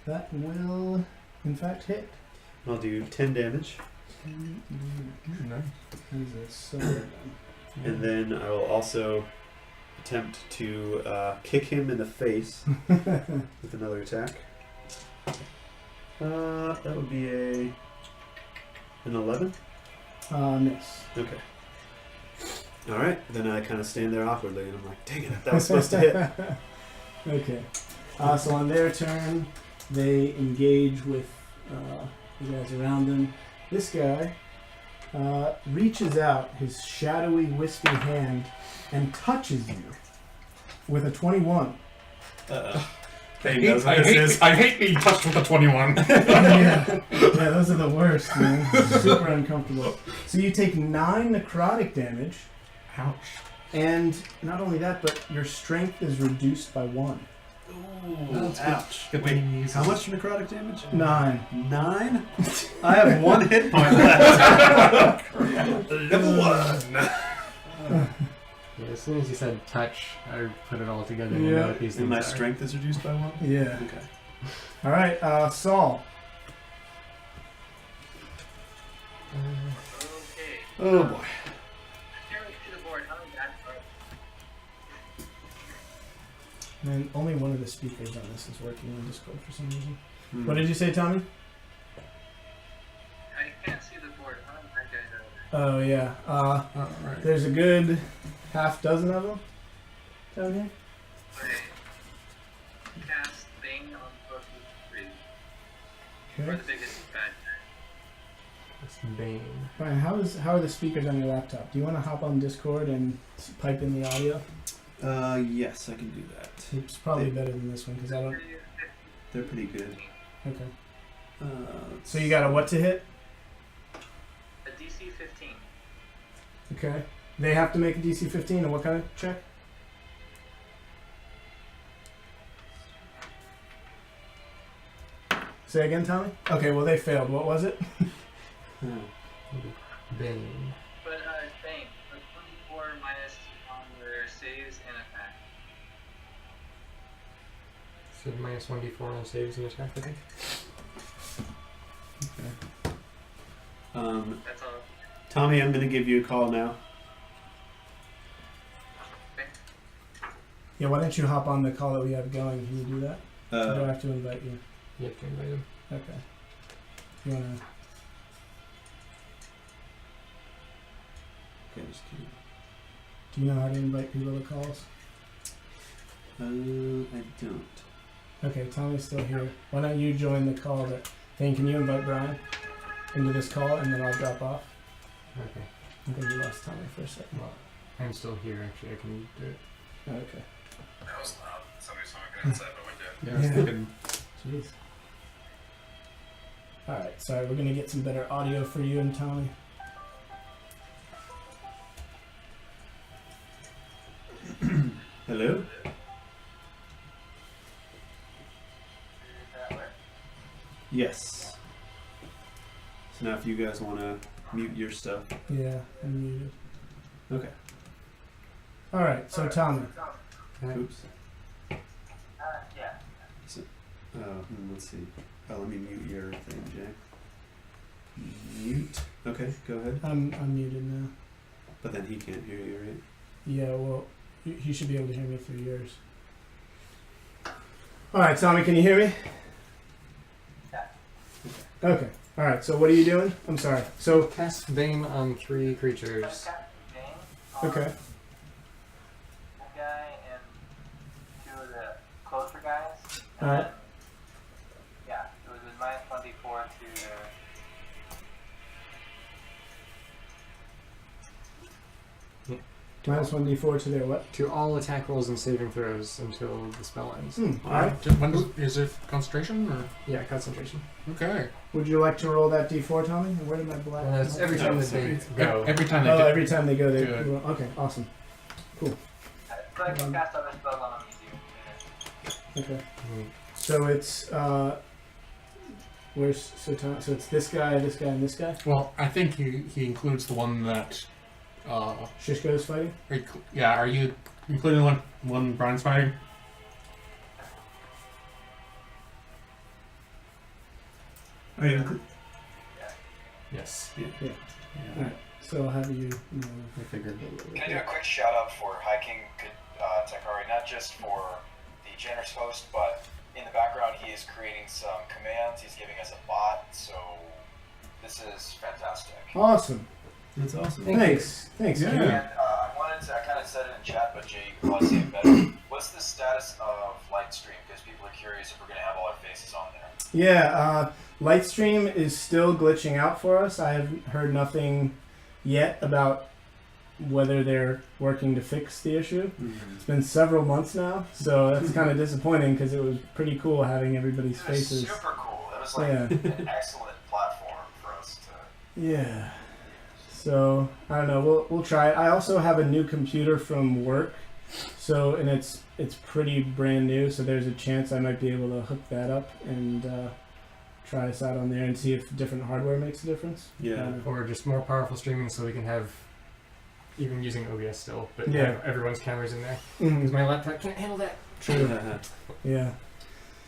That will, in fact, hit. I'll do 10 damage, That is a silver gun. and then I will also attempt to kick him in the face with another attack. That would be an 11. Miss. Okay. All right. Then I kind of stand there awkwardly, and I'm like, "Dang it, that was supposed to hit." Okay. So on their turn, they engage with the guys around them. This guy reaches out his shadowy, wispy hand and touches you with a 21. Thayne knows what this is. I hate being touched with a 21. Yeah, those are the worst, man. Super uncomfortable. So you take 9 necrotic damage, Ouch. and not only that, but your strength is reduced by 1. Ooh, ouch. Good Wait, thing he uses- how much necrotic damage? 9. 9? I have 1 hit point left. Level 1. Yeah, as soon as you said touch, I put it all together and Yeah. know what these And things my are. strength is reduced by 1? Yeah. Okay. All right, Saul. Okay. Oh boy. Staring to the board. How many guys are And only one of the speakers on this is working on Discord for some reason. Hmm. What did you say, Tommy? I can't see the board. How many bad guys are there? Oh yeah. Oh, right. There's a good half dozen of them down here. Okay. Cast Bane on both of the three. Or Okay. the biggest bad guy. It's Bane. Brian, how are the speakers on your laptop? Do you want to hop on Discord and pipe in the audio? Yes, I can do that. It's probably better than this one because I don't. They're pretty good. Okay. Uh, So you got a what to hit? A DC 15. Okay. They have to make a DC 15, and what kind of check? Say again, Tommy? Okay, well, they failed. What was it? Bane. But, Bane. But 24 minus on their saves and attack. So minus 1d4 on saves and attack, I think. That's all. Tommy, I'm going to give you a call now. Yeah, why don't you hop on the call that we have going? Can you do that? Or do I have to invite you? You have to invite him. Okay. You wanna? Okay, just kidding. Do you know how to invite people to calls? I don't. Okay, Tommy's still here. Why don't you join the call? Thayne, can you invite Brian into this call, and then I'll drop off? Okay. I think we lost Tommy for a second. Well, I'm still here, actually. I can do it. Okay. That was loud. Somebody's talking outside the window. Yeah, I was Yeah. thinking. Jeez. Alright, sorry, we're gonna get some better audio for you and Tommy. Hello? That work? Yes. So now if you guys want to mute your stuff. Yeah, I'm muted. Okay. Alright, so Tommy. Oops. Yeah. Let's see. Oh, let me mute your thing, Jay. Mute. Okay, go ahead. I'm muted now. But then he can't hear you, right? Yeah, well, he should be able to hear me through yours. Alright, Tommy, can you hear me? Yeah. Okay. Alright, so what are you doing? I'm sorry. So, Cast Bane on 3 creatures. Cast Bane on okay. this guy and 2 of the closer guys. And Alright. then, yeah, it was a minus 24 to their. Minus 1d4 to their what? To all attack rolls and saving throws until the spell ends. Alright. When is it concentration or? Yeah, concentration. Okay. Would you like to roll that d4, Tommy? Where did my black... And that's every time that they go. Every time they Oh, do. every time they go, they... Good. roll. Okay, awesome. So I can cast other spells on them easier. Okay. Mm. So it's, where's... So it's this guy, and this guy? Well, I think he includes the one that. Shishka is fighting? Are you including one Brian's fighting? Are you Yes. Yeah. Alright, so I'll have you... know. I figured. Can I do a quick shout out for hiking Takari, not just for the generous host, but in the background he is creating some commands. He's giving us a bot, so this is fantastic. Awesome. That's awesome. Thanks. Thanks, Yeah. Kenny. And I kind of said it in chat, but Jay, you could probably say it better. what's the status of Lightstream? Because people are curious if we're going to have all our faces on there. Yeah, Lightstream is still glitching out for us. I have heard nothing yet about whether they're working to fix the issue. Mm-hmm. It's been several months now, so that's kind of disappointing because it was pretty cool having everybody's It was faces. super cool. It was like Yeah. an excellent platform for us to. Yeah. So I don't know. We'll try it. I also have a new computer from work, so and it's pretty brand new. So there's a chance I might be able to hook that up and try us out on there and see if different hardware makes a difference. Yeah. Or just more powerful streaming so we can have, even using OBS still, but Yeah. have everyone's cameras in there. Mhm. Because my laptop can't handle that. True. Yeah.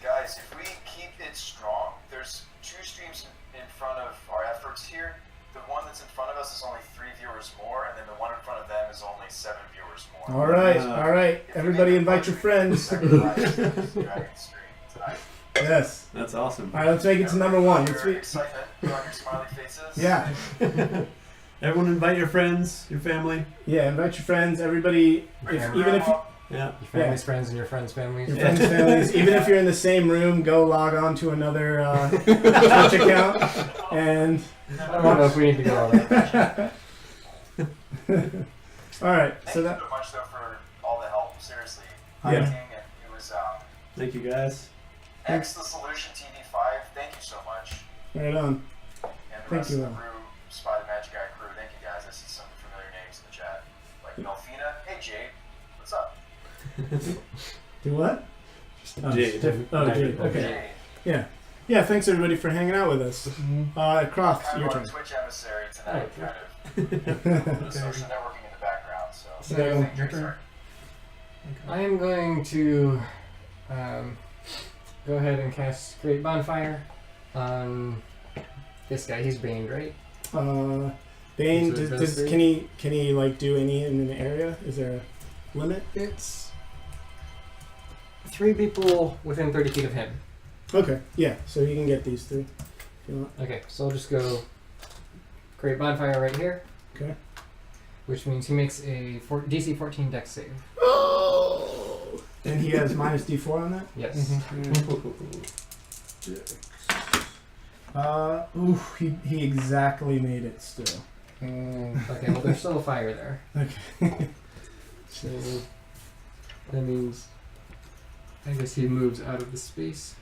Guys, if we keep it strong, there's 2 streams in front of our efforts here. The one that's in front of us is only 3 viewers more, and then the one in front of them is only 7 viewers more. All right. All right. If we Everybody make it invite your friends. Dragon stream tonight. Yes. That's awesome. All right. Let's make it to number one. Let's Your be. excitement, put on your smiley faces. Yeah. Everyone invite your friends, your family. Yeah. Invite your friends. Everybody. Bring your Even if you, grandma. Yeah. Your family's friends and your friends' families. your friends, families, even if you're in the same room, go log on to another Twitch account and. I don't know if we need to go on that. All right. Thank So you that. so much, though, for all the help. Seriously. Yeah. Hiking, and it was Thank you guys. X the Solution TV5. Thank you so much. Right on. And the Thank rest you of the all. crew, Spy the Magic Guy crew. Thank you guys. I see some familiar names in the chat. Like Melfina. Hey, Jade. What's up? Do what? Oh, Jade. Jade. Okay. Jade. Yeah. Thanks everybody for hanging out with us. Kroth, Kind your of our turn. Twitch emissary tonight. Oh, Kind of. A little bit of social networking in the background. So. So, Thank you, your turn. sorry. I am going to go ahead and cast Great Bonfire on this guy. He's Bane, right? Bane, So it does three? can he like do any in an area? Is there a limit? It's 3 people within 30 feet of him. Okay. Yeah. So he can get these 3. If you want. Okay, so I'll just go Great Bonfire right here. Okay. Which means he makes a DC 14 Dex save. Oh. And he has minus D4 on that. Yes. He exactly made it still. Okay, well there's still a fire there. Okay. So that means I guess he moves out of the space.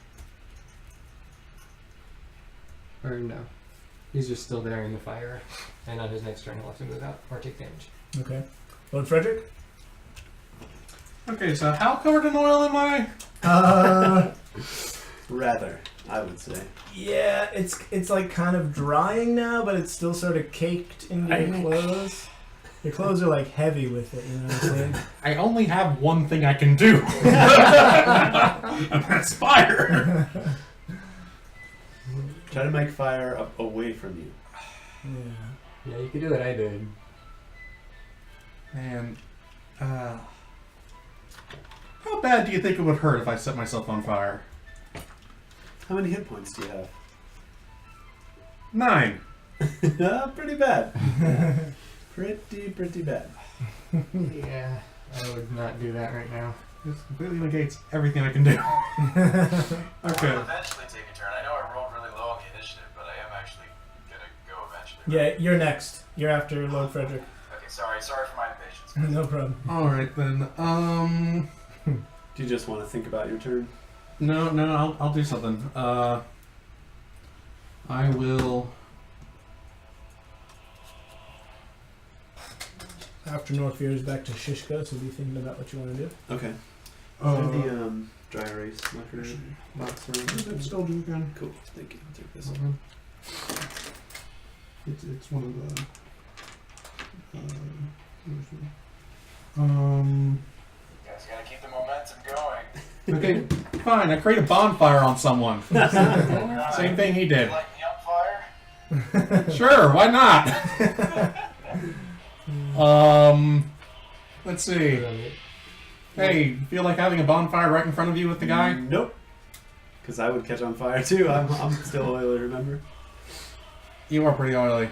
Or no. He's just still there in the fire. And on his next turn he'll have to move out or take damage. Okay. Lord Frederick? Okay, so how covered in oil am I? Rather, I would say. Yeah, it's like kind of drying now, but it's still sort of caked into your clothes. Your clothes are like heavy with it, you know what I'm saying? I only have one thing I can do. And that's fire. Try to make fire up away from you. Yeah. Yeah, you could do what I did. And how bad do you think it would hurt if I set myself on fire? How many hit points do you have? 9. Pretty bad. Pretty bad. Yeah, I would not do that right now. This completely negates everything I can do. I Okay. will eventually take a turn. I know I rolled really low on the initiative, but I am actually gonna go eventually. Yeah, you're next. You're after Lord Frederick. Okay, sorry for my impatience. No problem. Alright then. Do you just want to think about your turn? No, I'll do something. I will. After Norfir is back to Shishka, so be thinking about what you want to do. Okay. Uh, the dry erase marker box around. That's still do again. Cool. Thank you. I'll take this one. It's one of the. You guys gotta keep the momentum going. Okay, fine. I create a bonfire on someone. Same thing he did. You light me on fire? Sure, why not? Let's see. Hey, feel like having a bonfire right in front of you with the guy? Nope. Because I would catch on fire too. I'm still oily, remember? You are pretty oily.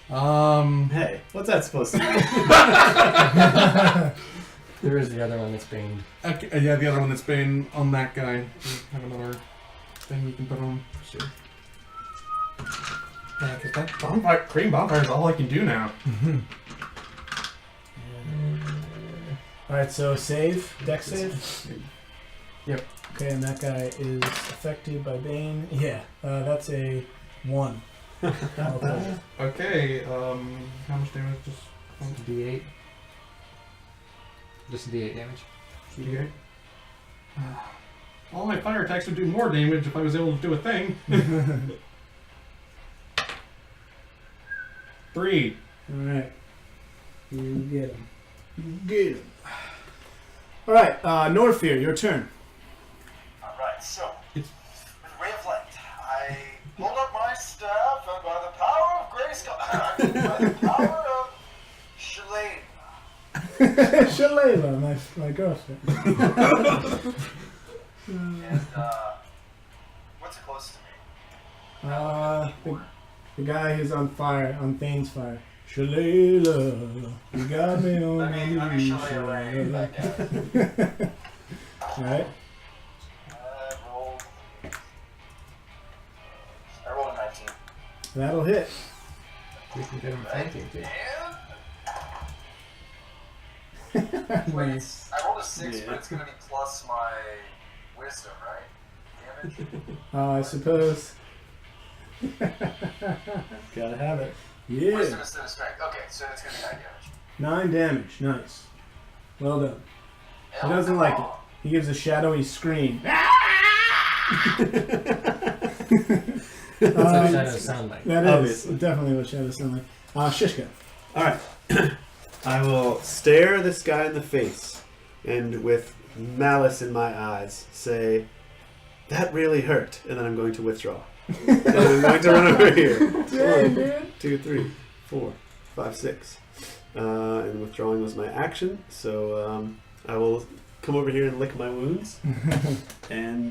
Hey, what's that supposed to There is the other one that's baned. Okay, yeah, the other one that's been on that guy. We have another thing you can put on. Sure. Yeah, because that bonfire, cream bonfire is all I can do now. Alright, so save. Dex save? Yep. Okay, and that guy is affected by Bane. Yeah, that's a 1. Okay, how much damage? Just D8. Just D8 damage. D8. All my fire attacks would do more damage if I was able to do a thing. 3. Alright. You get him. You get him. Alright, Norfir, your turn. Alright, so, with Ray of Light, I hold up my staff, and by the power of Grayskull, by the power of Shalane, Shalala, my girlfriend. and, what's close to me? The guy who's on fire, on Thane's fire. Shalala, you got me on Let my me knees. Shalane that guy. Alright. I rolled a 19. That'll hit. We can get him flanking too. And wait, Nice. I rolled a 6, Yeah. but it's gonna be plus my wisdom, right? Damage? I suppose. Gotta have it. Yeah. Wisdom instead of strength. Okay, so it's gonna be 9 damage. 9 damage. Nice. Well done. He Hell, doesn't come like it. on. He gives a shadowy scream. What's that shadow sound like? That is Obviously. definitely what shadows sound like. Shishka. Alright. I will stare this guy in the face and with malice in my eyes say, "That really hurt," and then I'm going to withdraw. And I'm going to run over here. Dang, 1, dude. 2, 3, 4, 5, 6. And withdrawing was my action, so I will come over here and lick my wounds. And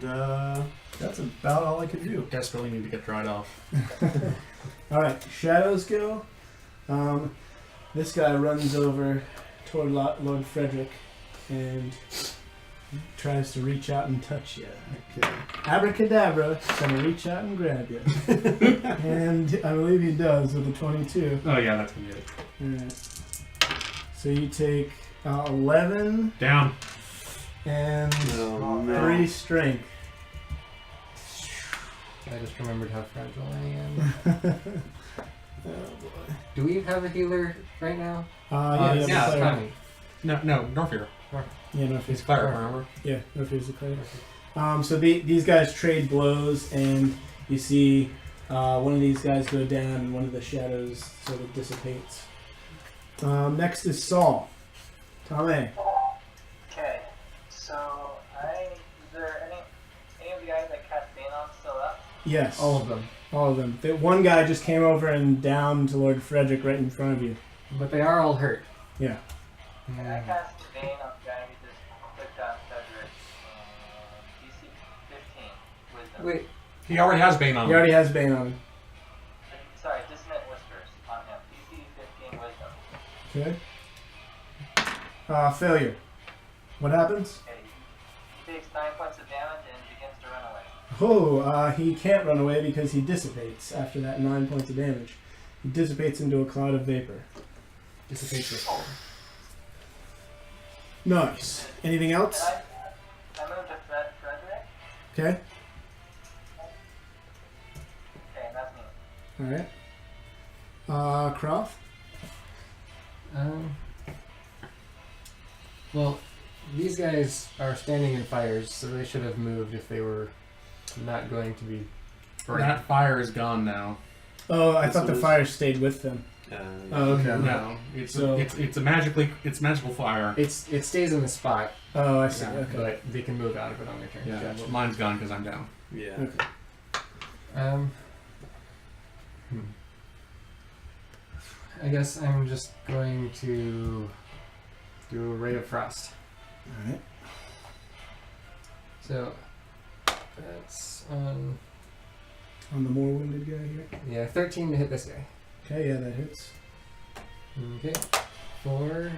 that's about all I can do. Desperately need to get dried off. Alright, shadows go. This guy runs over toward Lord Frederick and tries to reach out and touch you. Okay. Abracadabra, gonna reach out and grab you. And I believe he does with a 22. Oh yeah, that's gonna be it. Alright. So you take 11 Down. and Oh, no. 3 strength. I just remembered how fragile I am. Oh boy. Do we have a healer right now? Yeah, you have yeah, a it's cleric. Tommy. No, Norfir. Yeah, no, He's cleric, remember? Yeah, Norfir's the cleric. So these guys trade blows, and you see one of these guys go down, and one of the shadows sort of dissipates. Next is Saul. Tommy. Okay, so is there any of the guys that cast Bane on still up? Yes. All of them. All of them. The one guy just came over and downed to Lord Frederick right in front of you. But they are all hurt. Yeah. And I cast Bane on the guy who just clicked on Frederick. DC 15 Wisdom. Wait, He already has Bane on He him. already has Bane on him. Sorry, Dissonant Whispers on him. DC 15 Wisdom. Okay. Failure. What happens? Okay, he takes 9 points of damage and begins to run away. Oh, he can't run away because he dissipates after that 9 points of damage. He dissipates into a cloud of vapor. dissipates with Nice. Anything else? And I moved to Frederick. Okay. Okay, and that's me. Alright. Kroth? Well, these guys are standing in fires, so they should have moved if they were not going to be burned. That fire is gone now. Oh, I This thought the one is- fire stayed with them. Oh, okay. No, it's So- it's a magical fire. It stays in the spot, Oh, I see. Yeah, Okay. but they can move out of it on their turn. Yeah, Gotcha. well, mine's gone because I'm down. Yeah. Okay. I guess I'm just going to do a Ray of Frost. Alright. So that's on On the more wounded guy here. 13 to hit this guy. Okay, yeah, that hits. Okay, 4,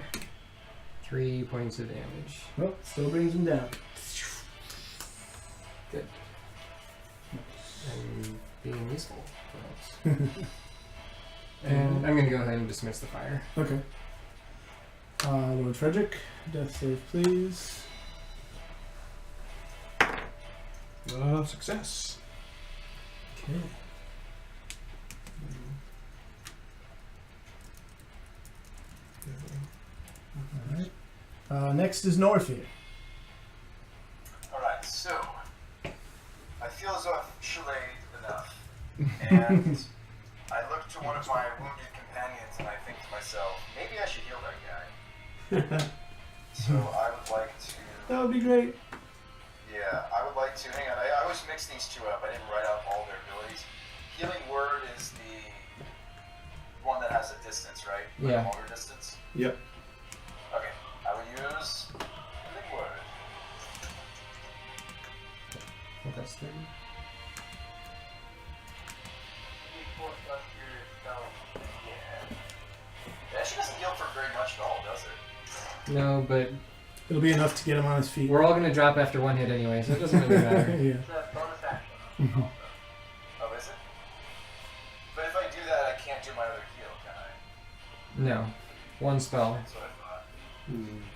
3 points of damage. Oh, still brings him down. Good. I'm being useful, perhaps. And I'm gonna go ahead and dismiss the fire. Okay. Lord Frederick, death save, please. Success. Okay. Alright. Next is Norfir. Alright, so I feel as though I've shillayed enough. And I look to one of my wounded companions and I think to myself, maybe I should heal that guy. So I would like to. That would be great. Yeah, I would like to. Hang on, I always mix these two up. I didn't write out all their abilities. Healing Word is the one that has a distance, right? Like Yeah. a longer distance? Yep. Okay, I will use Healing Word. I think that's 30. D4 plus your spell. Yeah. It actually doesn't heal for very much at all, does it? No, but It'll be enough to get him on his feet. we're all gonna drop after one hit anyway, so it doesn't really matter. Yeah. It's a bonus action. Also. Oh, is it? But if I do that, I can't do my other heal, can I? No. One spell. That's what I thought.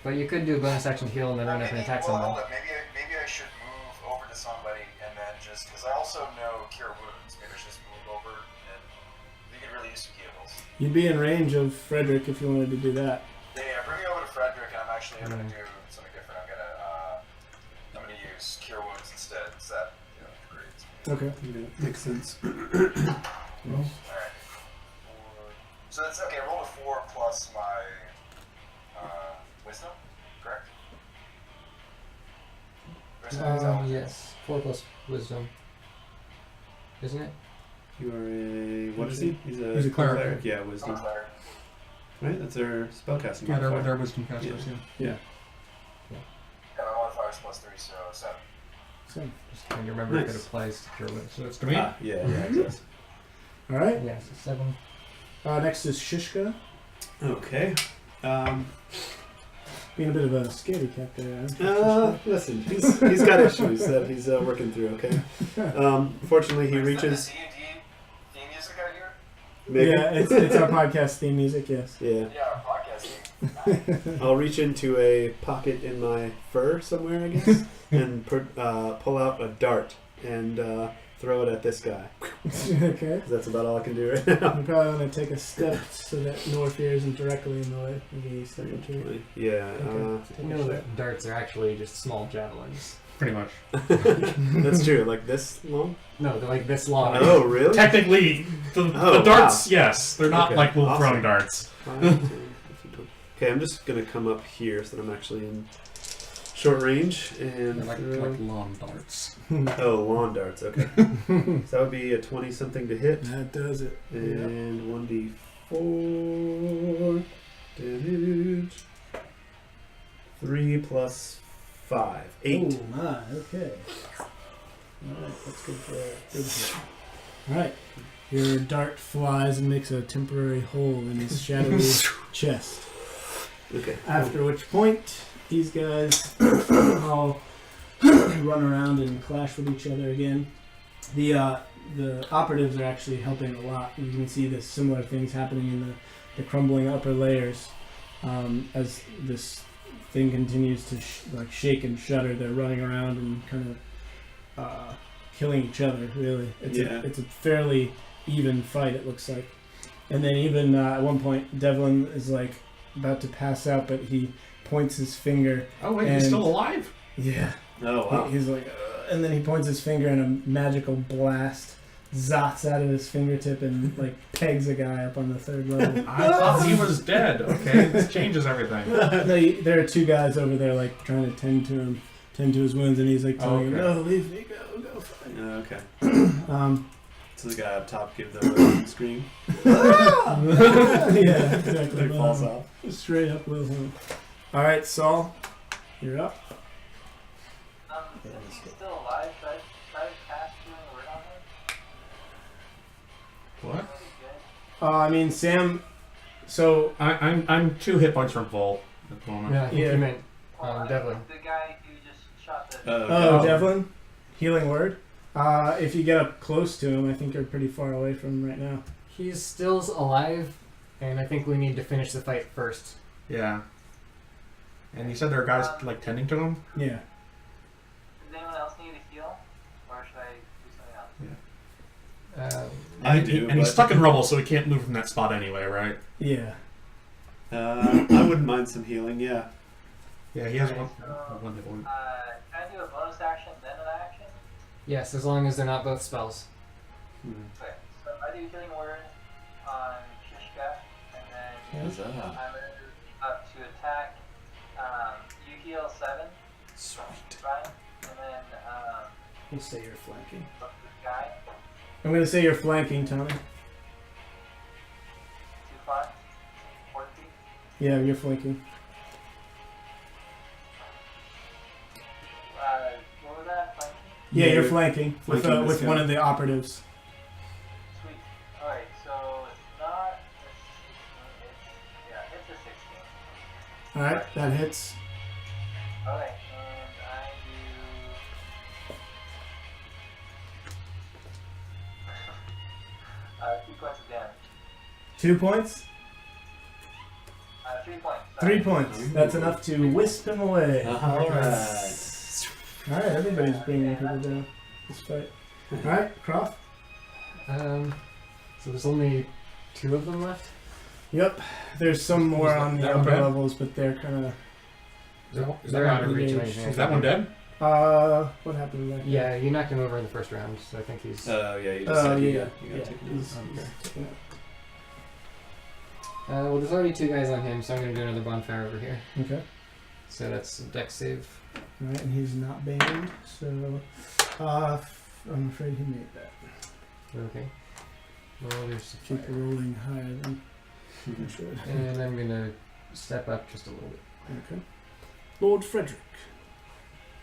But you could do a bonus action heal and then run up and attack well, someone. hold up. Maybe I should move over to somebody and then just because I also know Cure Wounds. Maybe I should just move over and we could really use some heals. You'd be in range of Frederick if you wanted to do that. Yeah, bring me over to Frederick, and I'm actually going to do something different. I'm gonna use Cure Wounds instead. Is that great? Okay. Yeah, makes sense. All right. So that's okay. I rolled a 4 plus my wisdom, correct? Or is that what it is? Yes. 4 plus wisdom. Isn't it? You are a what is he? He's a cleric. Yeah, I'm wisdom. a cleric. Right, that's our spellcasting. Yeah, modifier. they're wisdom casters. Yeah. And my modifier is plus 3, so 7. So, Just trying to remember if Nice. it applies to Cure Wounds. So it's to me. Ah, yeah, it does. all right. Yeah, so 7. Next is Shishka. Okay. Being a bit of a scaredy cat there. aren't you, Listen, he's got issues that he's working through. Okay. Fortunately, he reaches. Is that the D&D theme music out here? Maybe. Yeah, it's our podcast theme music. Yes. Yeah. Yeah, our podcast theme. I'll reach into a pocket in my fur somewhere, I guess, and pull out a dart and throw it at this guy. Okay. That's about all I can do right now. You probably want to take a step so that Norfir isn't directly in the way. Maybe a step or two. Yeah. You know that darts are actually just small javelins. Pretty much. That's true. Like this long? No, they're like this long. Oh, really? Technically, the darts, yes, they're not Okay, like little awesome. throwing darts. 5, 10, 15, 20. Okay, I'm just gonna come up here so that I'm actually in short range and They're like throw- lawn darts. oh, lawn darts. Okay, so that would be a 20 something to hit, That does it. and 1d4 damage. 3 plus 5, 8. Oh my. Okay. All right. That's good for good hit. All right. Your dart flies and makes a temporary hole in his shadowy chest. Okay. After which point, these guys all run around and clash with each other again. The operatives are actually helping a lot. You can see the similar things happening in the crumbling upper layers as this thing continues to shake and shudder. They're running around and kind of killing each other. Really, it's a fairly even fight. It looks like. And then even at one point, Devlin is like about to pass out, but he points his finger. Oh wait, he's And- still alive? Yeah. Oh wow. He's like, and then he points his finger, and a magical blast zots out of his fingertip and like pegs a guy up on the 3rd level. I thought he was dead. Okay, this changes everything. No, there are 2 guys over there like trying to tend to his wounds, and he's like telling him, Okay. "No, leave me, go, fight." Okay. Um, So the guy up top gives the scream. yeah, exactly. He falls off. Straight up Wilhelm. All right, Saul, you're up. Since he's still alive, should I try to cast Healing Word on him? What? Pretty good. I mean, Sam. So I'm 2 hit points from full. at the moment. Yeah, I think Yeah. you meant Well, Devlin. The guy who just shot the. Oh, Devlin? Healing word? If you get up close to him, I think you're pretty far away from him right now. He's still alive, and I think we need to finish the fight first. Yeah. And you said there are guys like tending to him. Yeah. Does anyone else need a heal? Or should I do something else? I do. And he's but- stuck in rubble, so he can't move from that spot anyway, right? Yeah. I wouldn't mind some healing. Yeah. Yeah, he has Okay, one. so, One hit point. Can I do a bonus action, then an action? Yes, as long as they're not both spells. Okay, so I do healing word on Shishka, and then Huzzah. I'm going to move up to attack. You heal 7, Sweet. Ryan, and then We'll say you're flanking. look at this guy, I'm going to say you're flanking, Tommy. 2, 5, 4 feet. Yeah, you're flanking. What was that? Flanking? Yeah, Yeah, you're you're flanking with flanking this with guy. one of the operatives. Sweet. Alright, so it's not. It's a 16. All right, that hits. Okay, and I do. 2 points of damage. 2 points. 3 points. 3 points. That's enough to wisp him away. All right. All right, everybody's bringing people down this fight. All right, Kroth. So there's only 2 of them left. Yep. There's some more on the that one upper dead? levels, but they're kind of. They're out of reach of engaged. anything. Is that one dead? What happened back there? Yeah, you knocked him over in the first round, so I think he's. Oh yeah, you just Oh said you yeah, got yeah. taken He's Okay. taken out. Well, there's already 2 guys on him, so I'm gonna do another bonfire over here. Okay. So that's a dex save. All right, and he's not banned, so I'm afraid he made that. Okay. Well, there's Keep rolling higher than I should. and I'm gonna step up just a little bit. Okay. Lord Frederick.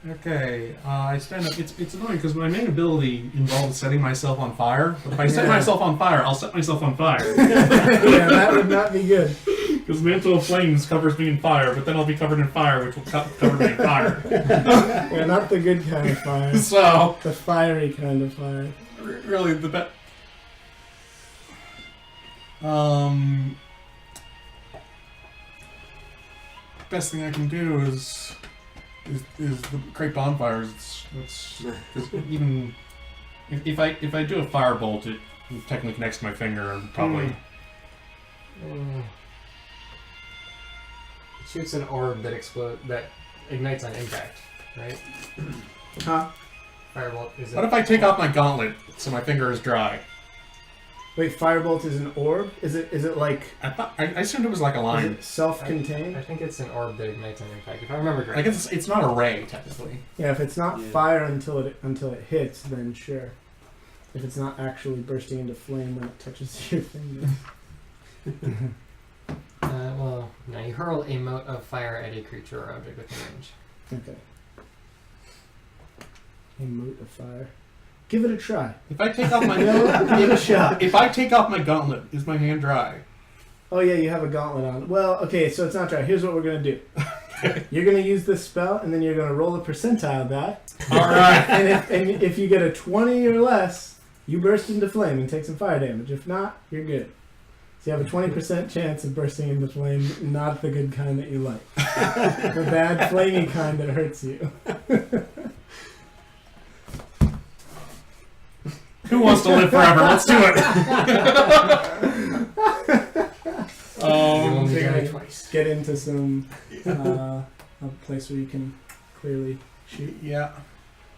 Okay, I stand up. It's annoying because my main ability involves setting myself on fire. But if I set myself on fire, I'll set myself on fire. Yeah, that would not be good. Because Mantle of Flames covers me in fire, but then I'll be covered in fire, which will cover me in fire. Yeah, not the good kind of fire. So, The fiery kind of fire. really, the best. Best thing I can do is the create bonfires. It's even if I do a firebolt, it technically connects to my finger and probably. It shoots an orb that that ignites on impact, right? Huh? Firebolt is. What if I take off my gauntlet so my finger is dry? Wait, firebolt is an orb? Is it like I assumed it was like a is line. it self-contained? I think it's an orb that ignites on impact, if I remember I correctly. guess it's not a ray technically. Yeah, if it's not Yeah. fire until it hits, then sure. If it's not actually bursting into flame when it touches your finger. Well, no, you hurl a mote of fire at a creature or object within range. Okay. A mote of fire. Give it a try. If I take off my Give it a shot. if I take off my gauntlet, is my hand dry? Oh yeah, you have a gauntlet on. Well, okay, so it's not dry. Here's what we're gonna do. You're gonna use this spell, and then you're gonna roll a percentile die. All right. And if you get a 20 or less, you burst into flame and take some fire damage. If not, you're good. So you have a 20% chance of bursting into flame, not the good kind that you like. The bad, flamey kind that hurts you. Who wants to live forever? Let's do it. You only so you're die gonna twice. get into some a place where you can clearly shoot. Yeah.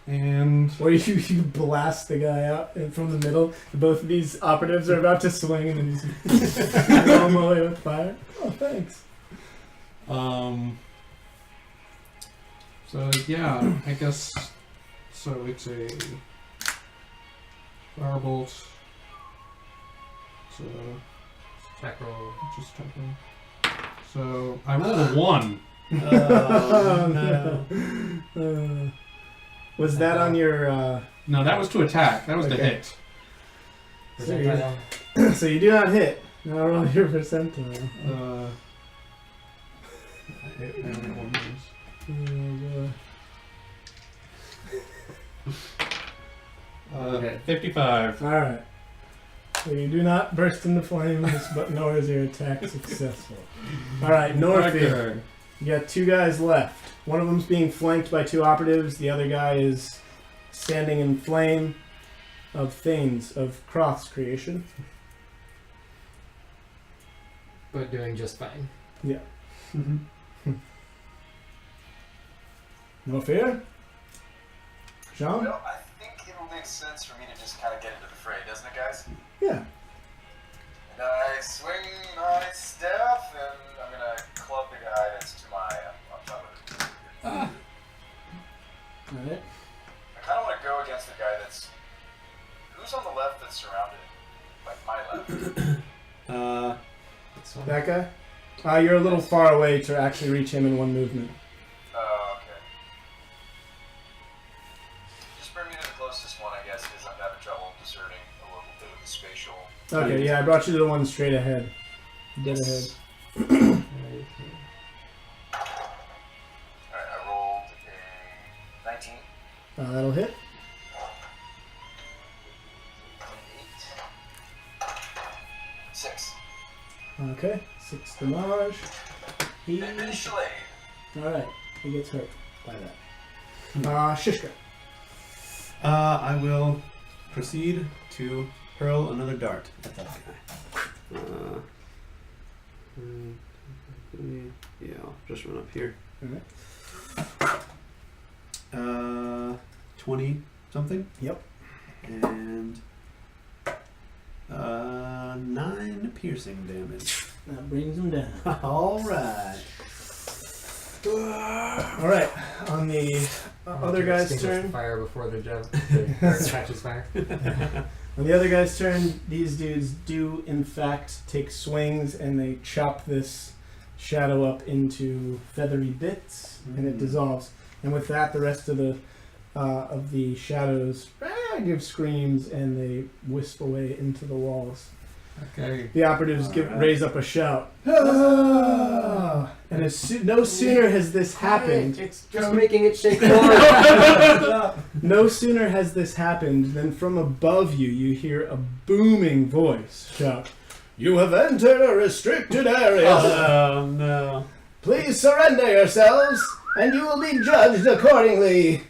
And Or you blast the guy out and from the middle. Both of these operatives are about to swing, and then you just blow them away with fire. Oh, thanks. so yeah, I guess so. It's a firebolt. So Attack roll. just checking. So I rolled a 1. Oh, no. Was that on your? No, that was to attack. That was to Okay. hit. Percentile. So you do not hit. Now roll your percentile. I only have one of those. Okay, 55. Alright. So you do not burst into flames, but nor is your attack successful. Alright, Norfir. Okay. You got 2 guys left. One of them's being flanked by 2 operatives. The other guy is standing in flame of Thayne's, of Kroth's creation. But doing just fine. Yeah. Norfir? Jean? Well, I think it'll make sense for me to just kind of get into the fray, doesn't it, guys? Yeah. And I swing my staff, and I'm gonna club the guy that's to my on top of it. Alright. I kind of want to go against the guy that's. Who's on the left that's surrounded? Like my left. That's fine. That guy? You're a little far away to actually reach him in one movement. Oh, okay. Just bring me to the closest one, I guess, because I'm having trouble discerning a little bit of the spatial. Okay, yeah, I brought you to the one straight ahead. Dead ahead. Alright, I rolled a 19. That'll hit. 6. Okay, 6 damage. Initially. Alright, he gets hurt by that. Shishka. I will proceed to hurl another dart at that guy. Yeah, I'll just run up here. Alright. 20 something. Yep. And 9 piercing damage. That brings him down. Alright. Alright, on the other guy's Extinguish the turn. fire before the dart catches fire. On the other guy's turn, these dudes do in fact take swings and they chop this shadow up into feathery bits and it dissolves. And with that, the rest of the shadows give screams and they wisp away into the walls. Okay. The operatives raise up a shout. Ah! And no sooner has this happened. It's just making it shake more. No sooner has this happened than from above you, you hear a booming voice shout, "You have entered a restricted area. Oh no. Please surrender yourselves, and you will be judged accordingly.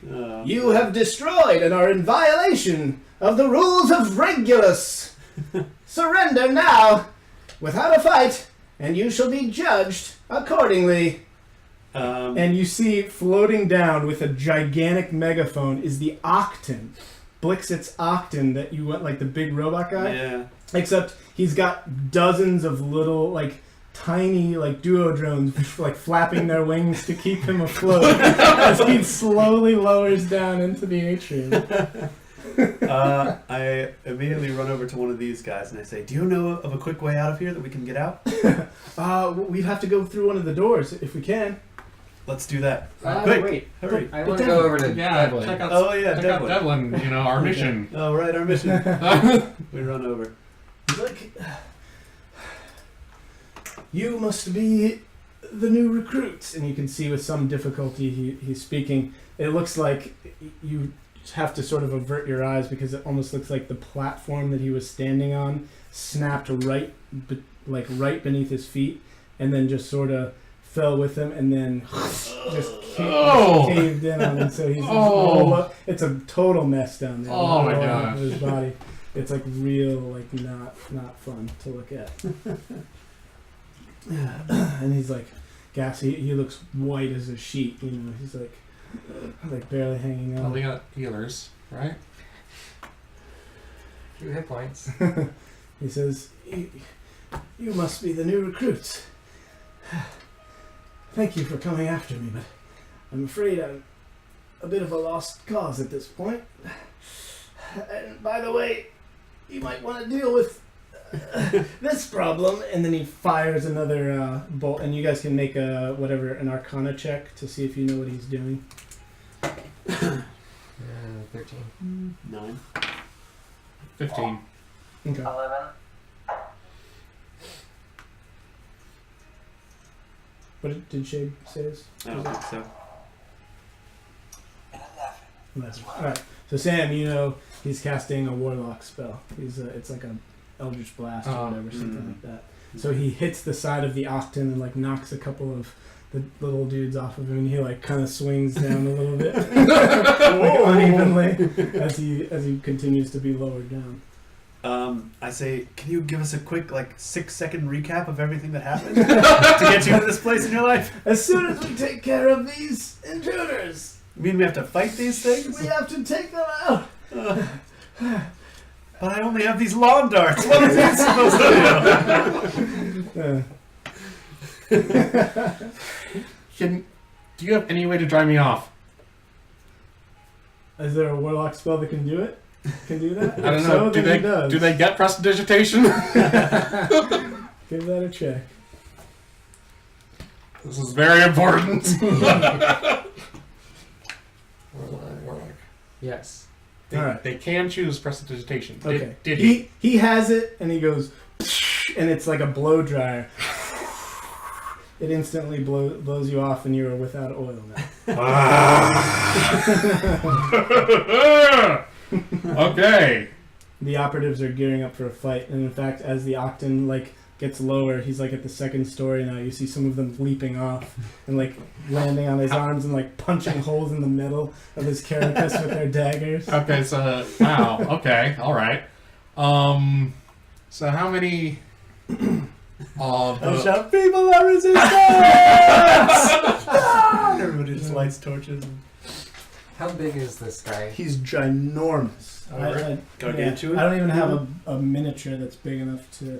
You have destroyed and are in violation of the rules of Regulus. Surrender now, without a fight, and you shall be judged accordingly." And you see floating down with a gigantic megaphone is the Octon. Blixit's Octon that you went like the big robot guy. Yeah. Except he's got dozens of little like tiny like duo drones like flapping their wings to keep him afloat as he slowly lowers down into the atrium. I immediately run over to one of these guys and I say, "Do you know of a quick way out of here that we can get out?" We'd have to go through one of the doors if we can. Let's do that. Wait, Quick, hurry. I want to go over to Yeah, Devlin. check out, Oh yeah, check out Devlin. Devlin, our mission. Oh right, our mission. We run over. He's like, "You must be the new recruits," and you can see with some difficulty he's speaking. It looks like you have to sort of avert your eyes because it almost looks like the platform that he was standing on snapped right beneath his feet, and then just sort of fell with him, and then just caved in on him. So he's it's a total mess down there. Oh my All gosh. over his body. It's like real, like not fun to look at. And he's like, gassy. He looks white as a sheet. You know, he's like barely hanging Well, on. we got healers, right? 2 hit points. He says, "You must be the new recruits. Thank you for coming after me, but I'm afraid I'm a bit of a lost cause at this point. And by the way, you might want to deal with this problem." And then he fires another bolt, and you guys can make an Arcana check to see if you know what he's doing. 13. 9. 15. Okay. 11. What did Shade say? I don't think so. An 11. All right. So Sam, you know he's casting a warlock spell. It's like a Eldritch Blast or whatever, something like that. So he hits the side of the Octon and like knocks a couple of the little dudes off of him, and he like kind of swings down a little bit like, unevenly as he continues to be lowered down. I say, can you give us a quick 6-second recap of everything that happened to get you to this place in your life? As soon as we take care of these intruders, You mean we have to fight these things? we have to take them out. But I only have these lawn darts. What is that supposed to do? Do you have any way to dry me off? Is there a warlock spell that can do it? Can do that? I don't If know. So, do then he does. they get prestidigitation? Give that a check. This is very important. Yes. They, All right. they can choose prestidigitation. Okay. Did he? He has it, and he goes, and it's like a blow dryer. It instantly blows you off, and you are without oil now. Okay. The operatives are gearing up for a fight, and in fact, as the Octon gets lower, he's at the second story now. You see some of them leaping off and landing on his arms and punching holes in the middle of his carapace with their daggers. Okay, so wow. Okay, all right. So how many of I the shout, people are resistance! Everybody just lights torches. How big is this guy? He's ginormous. Gargantuan? I don't even have a miniature that's big enough to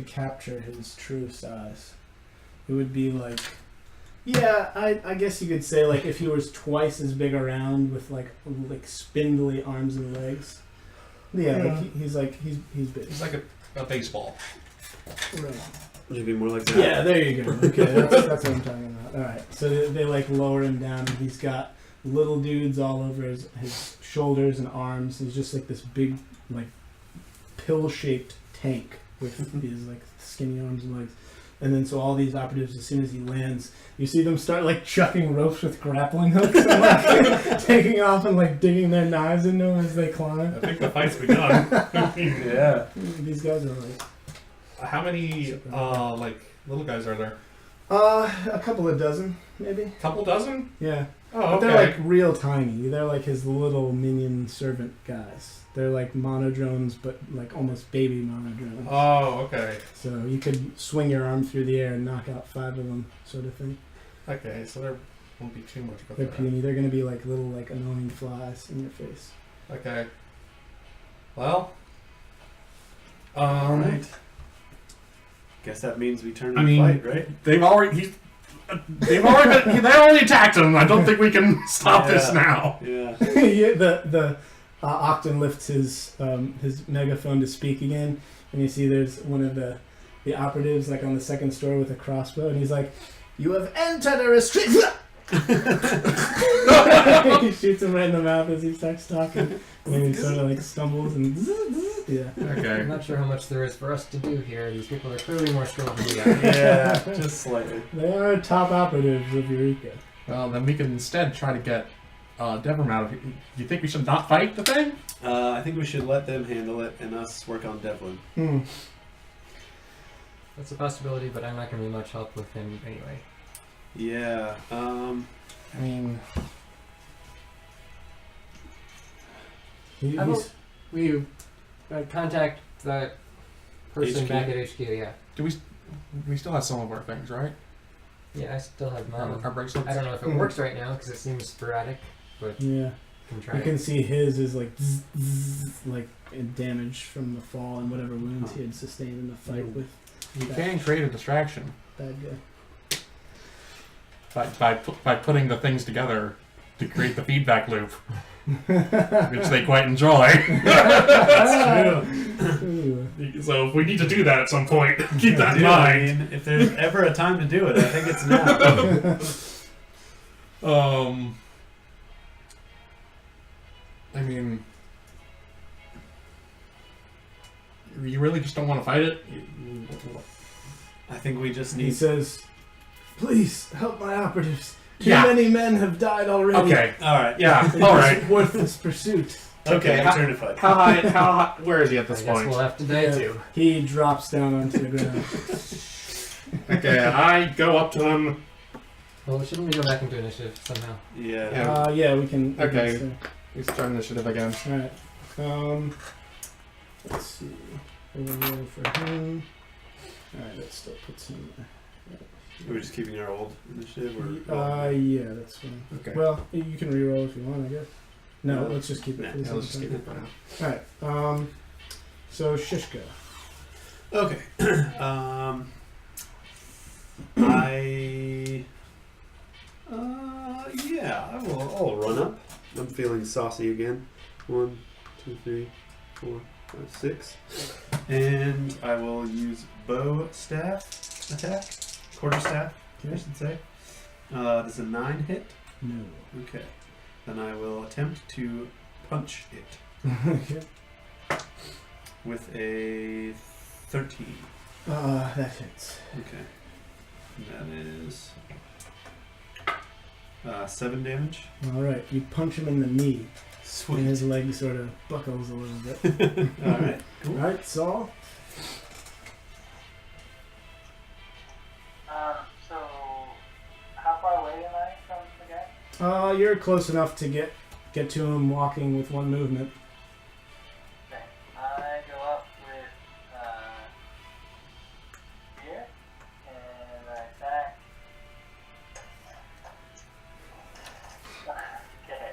capture his true size. It would be I guess you could say if he was twice as big around with spindly arms and legs. Yeah, he's big. It's like a baseball. Right. Should be more like that. Yeah, there you go. Okay, that's what I'm talking about. All right, so they lower him down, and he's got little dudes all over his shoulders and arms. He's just this big pill-shaped tank with these skinny arms and legs. And then so all these operatives, as soon as he lands, you see them start chucking ropes with grappling hooks and taking off and digging their knives into him as they climb. I think the fight's begun. Yeah. These guys are How many little guys are there? a couple of dozen, maybe. Couple dozen? Yeah. Oh, But okay. they're real tiny. They're his little minion servant guys. They're monodrones, but almost baby monodrones. Oh, okay. So you could swing your arm through the air and knock out 5 of them, sort of thing. Okay, so there won't be too much of They're that. puny. They're going to be little annoying flies in your face. Okay. Well. Alright. Guess that means we turn I and mean, fight, right? They already attacked him. I don't think we can stop this now. Yeah. Yeah, the Octon lifts his megaphone to speak again, and you see there's one of the operatives on the second story with a crossbow, and he's like, "You have entered a restriction." He shoots him right in the mouth as he starts talking, and then he sort of stumbles and yeah. Okay. I'm not sure how much there is for us to do here. These people are clearly more skilled than we are. Yeah, just slightly. They are top operatives of E.U.R.E.K.A. Well, then we can instead try to get Devram out of here. You think we should not fight the thing? I think we should let them handle it and us work on Devlin. That's a possibility, but I'm not going to be much help with him anyway. Yeah. I mean, How about we contact that person HQ? back at HQ, yeah. do we still have some of our things, right? Yeah, I still have Our mine. bracelets. I don't know if it works right now because it seems sporadic, but Yeah. can try You it. can see his is zzz, zzz, damage from the fall and whatever wounds he had sustained in the fight with You can create a distraction bad guy. by putting the things together to create the feedback loop, which they quite enjoy. Ooh. So if we need to do that at some point, keep that in Yeah, I mind. mean, if there's ever a time to do it, I think it's now. I mean, you really just don't want to fight it? I think we just He need. says, "Please help my operatives. Too Yeah. many men have died already. Okay. All right. Yeah. In All this right. worthless pursuit." Okay. Okay, Return to fight. How high? How high? Where is he at I this guess point? we'll have to die Yeah. too. He drops down onto the ground. Okay, I go up to him. Well, shouldn't we go back into initiative somehow? Yeah. Yeah, we can. Okay. We can We start initiative again. stay. All right. Let's see. We'll roll for him. All right, that still puts him. Are we just keeping our old initiative? Or Yeah, that's fine. Okay. Well, you can re-roll if you want, I guess. No, No. let's just keep it. Nah, for the Yeah, let's just second keep it for now. time. All right. So Shishka. Okay. I. Yeah, I'll run up. I'm feeling saucy again. 1, 2, 3, 4, 5, 6. And I will use bow staff attack. Quarterstaff, I should say. Does a 9 hit? No. Okay. Then I will attempt to punch it Okay. with a 13. That hits. Okay. That is 7 damage. All right. You punch him in the knee, and Sweet. his leg sort of buckles a little bit. Alright, cool. All right, Saul. So, how far away am I from the guy? You're close enough to get to him walking with one movement. Okay. I go up with here, and I attack. Okay.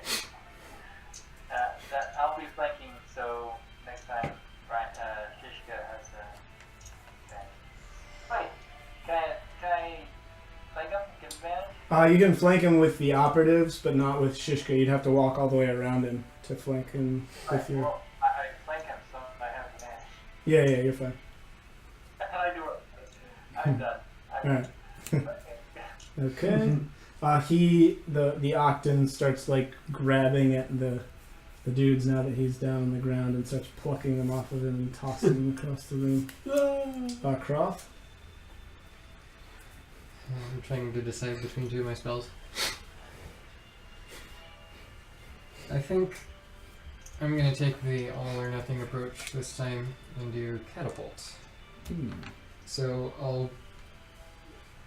That I'll be flanking, so next time, Shishka has a. Okay. Wait, can I flank him? Get advantage? You can flank him with the operatives, but not with Shishka. You'd have to walk all the way around him to flank him with Right, your. well, I flank him, so I have advantage. Yeah, you're fine. I do it. I'm done. All right. Okay. The Octon starts like grabbing at the dudes now that he's down on the ground and starts plucking them off of him and tossing them across the room. Kroth. I'm trying to decide between two of my spells. I think I'm going to take the all or nothing approach this time and do catapult. So I'll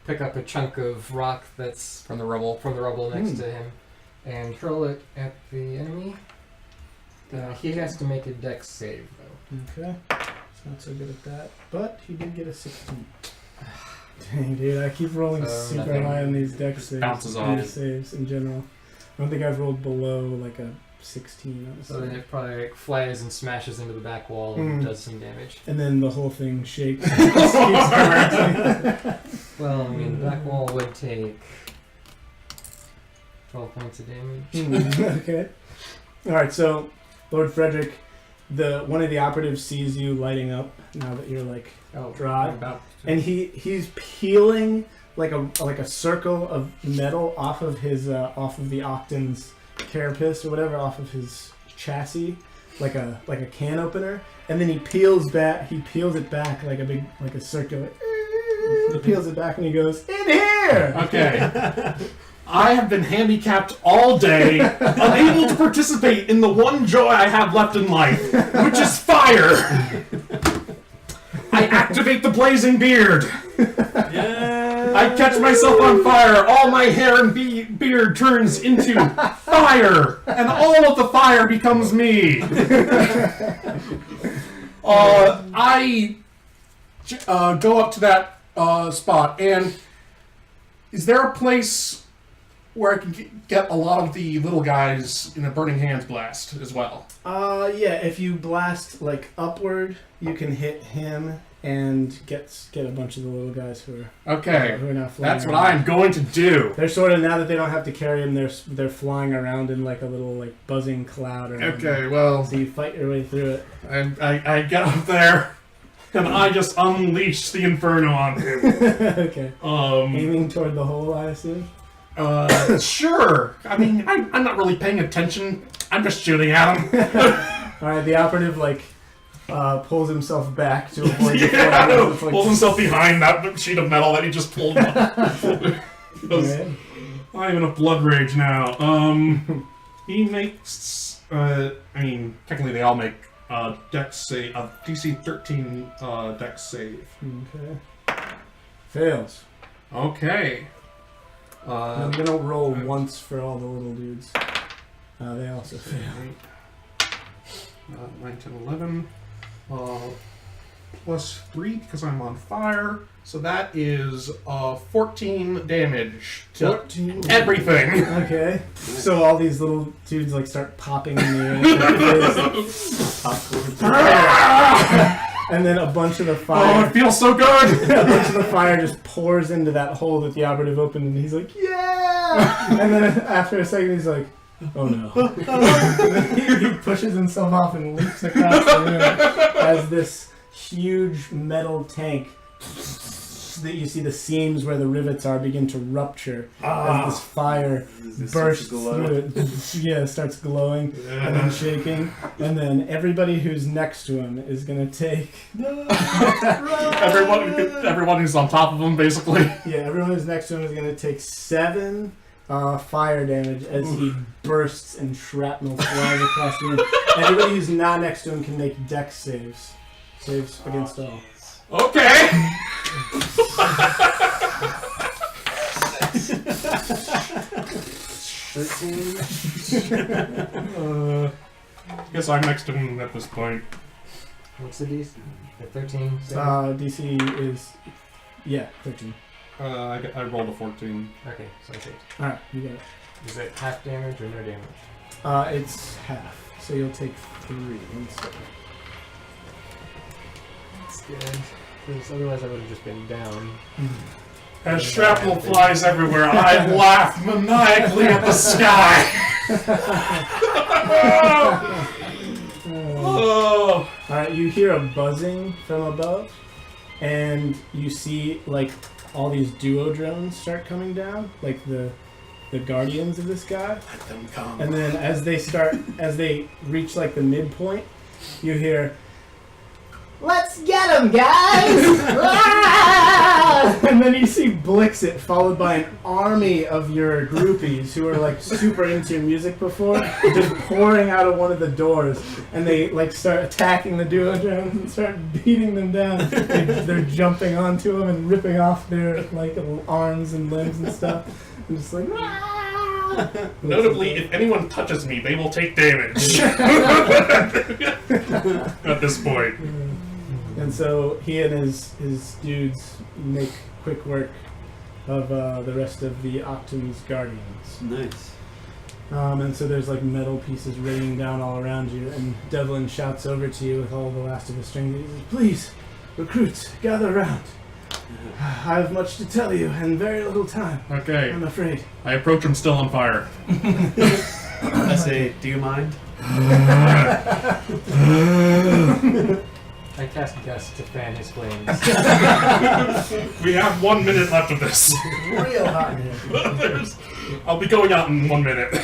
pick up a chunk of rock that's from the rubble next to him and hurl it at the enemy. He has to make a dex save though. Okay. He's not so good at that, but he did get a 16. Dang, dude, I keep rolling super nothing. high on these dex saves. bounces and off. saves in general. I don't think I've rolled below like a 16 on a So then save. it probably like flies and smashes into the back wall and does some damage. And then the whole thing shakes. And just keeps collapsing. Well, I mean, the back wall would take 12 points of damage. Okay. All right. So, Lord Frederick, one of the operatives sees you lighting up now that you're like dry, and he's peeling like a circle of metal off of the Octon's carapace or whatever, off of his chassis, like a can opener, and then he peels it back like a circular. He peels it back and he goes, "In here!" Okay. I have been handicapped all day, unable to participate in the one joy I have left in life, which is fire. I activate the blazing beard. Yeah. I catch myself on fire. All my hair and beard turns into fire, and all of the fire becomes me. I go up to that spot, and is there a place where I can get a lot of the little guys in a Burning Hands blast as well? Yeah, if you blast like upward, you can hit him and get a bunch of the little guys who are Okay, not flying. that's what around. I'm going to do. They're sort of, now that they don't have to carry him, they're flying around in like a little like buzzing cloud. Around Okay, them. well, So you fight your way through it. I get up there, and I just unleash the inferno on him. Okay. Aiming toward the hole, I assume. Sure. I mean, I'm not really paying attention. I'm just shooting at him. All right, the operative like pulls himself back to avoid the flames. It's like, pulls himself behind that sheet of metal that he just pulled off. He goes, Alright. I'm in a blood rage now. He makes, technically they all make dex save, DC 13 dex save. Okay. Fails. Okay. I'm gonna roll once for all the little dudes. They also fail. 9, 10, 11. Plus 3 because I'm on fire. So that is 14 damage to 14. everything. Okay. So all these little dudes like start popping in the air. And then a bunch of the Oh, fire. it feels so good! A bunch of the fire just pours into that hole that the operative opened, and he's like, "Yeah!" And then after a second, he's like, "Oh no!" he pushes himself off and leaps across the room as this huge metal tank that you see the seams where the rivets are begin to rupture as this fire bursts through it. Yeah, starts glowing and then shaking, and then everybody who's next to him is gonna take. Everyone who's on top of him, basically. Yeah, everyone who's next to him is gonna take 7 fire damage as he bursts and shrapnel flies across the room. Everybody who's not next to him can make dex saves. Saves against all. Okay! 13. Guess I'm next to him at this point. What's the DC? The 13. DC is 13. I rolled a 14. Okay, so I saved. All right, you got it. Is it half damage or no damage? It's half, so you'll take 3 instead. That's good. Because otherwise I would have just been down. As shrapnel flies everywhere, I laugh maniacally at the sky. Oh. Alright, you hear a buzzing from above, and you see like all these duo drones start coming down, like the guardians of the sky. Let them come. And then as they reach like the midpoint, you hear, "Let's get him, guys!" And then you see Blixit followed by an army of your groupies who are like super into your music before, just pouring out of one of the doors, and they like start attacking the duo drones and start beating them down. They're jumping onto them and ripping off their like arms and limbs and stuff. And just like. Notably, if anyone touches me, they will take damage. At this point. And so he and his dudes make quick work of the rest of the Octum's guardians. Nice. And so there's like metal pieces raining down all around you, and Devlin shouts over to you with all the last of his strength. He says, "Please, recruits, gather around. I have much to tell you and very little time, Okay. I'm afraid." I approach him still on fire. I say, do you mind? I cast Gust to fan his flames. We have 1 minute left of this. Real hot in here. I'll be going out in 1 minute.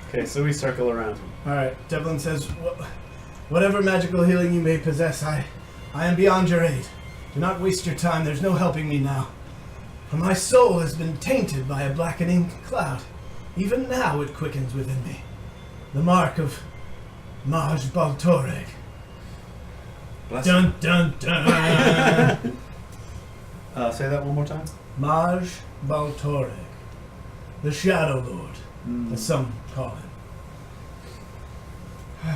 Okay, so we circle around. Alright, Devlin says, "Whatever magical healing you may possess, I am beyond your aid. Do not waste your time, there's no helping me now. For my soul has been tainted by a blackening cloud. Even now it quickens within me. The mark of Maj Baltoreg. Dun dun dun! Say that one more time. Maj Baltoreg. The Shadow Lord, as some call him. I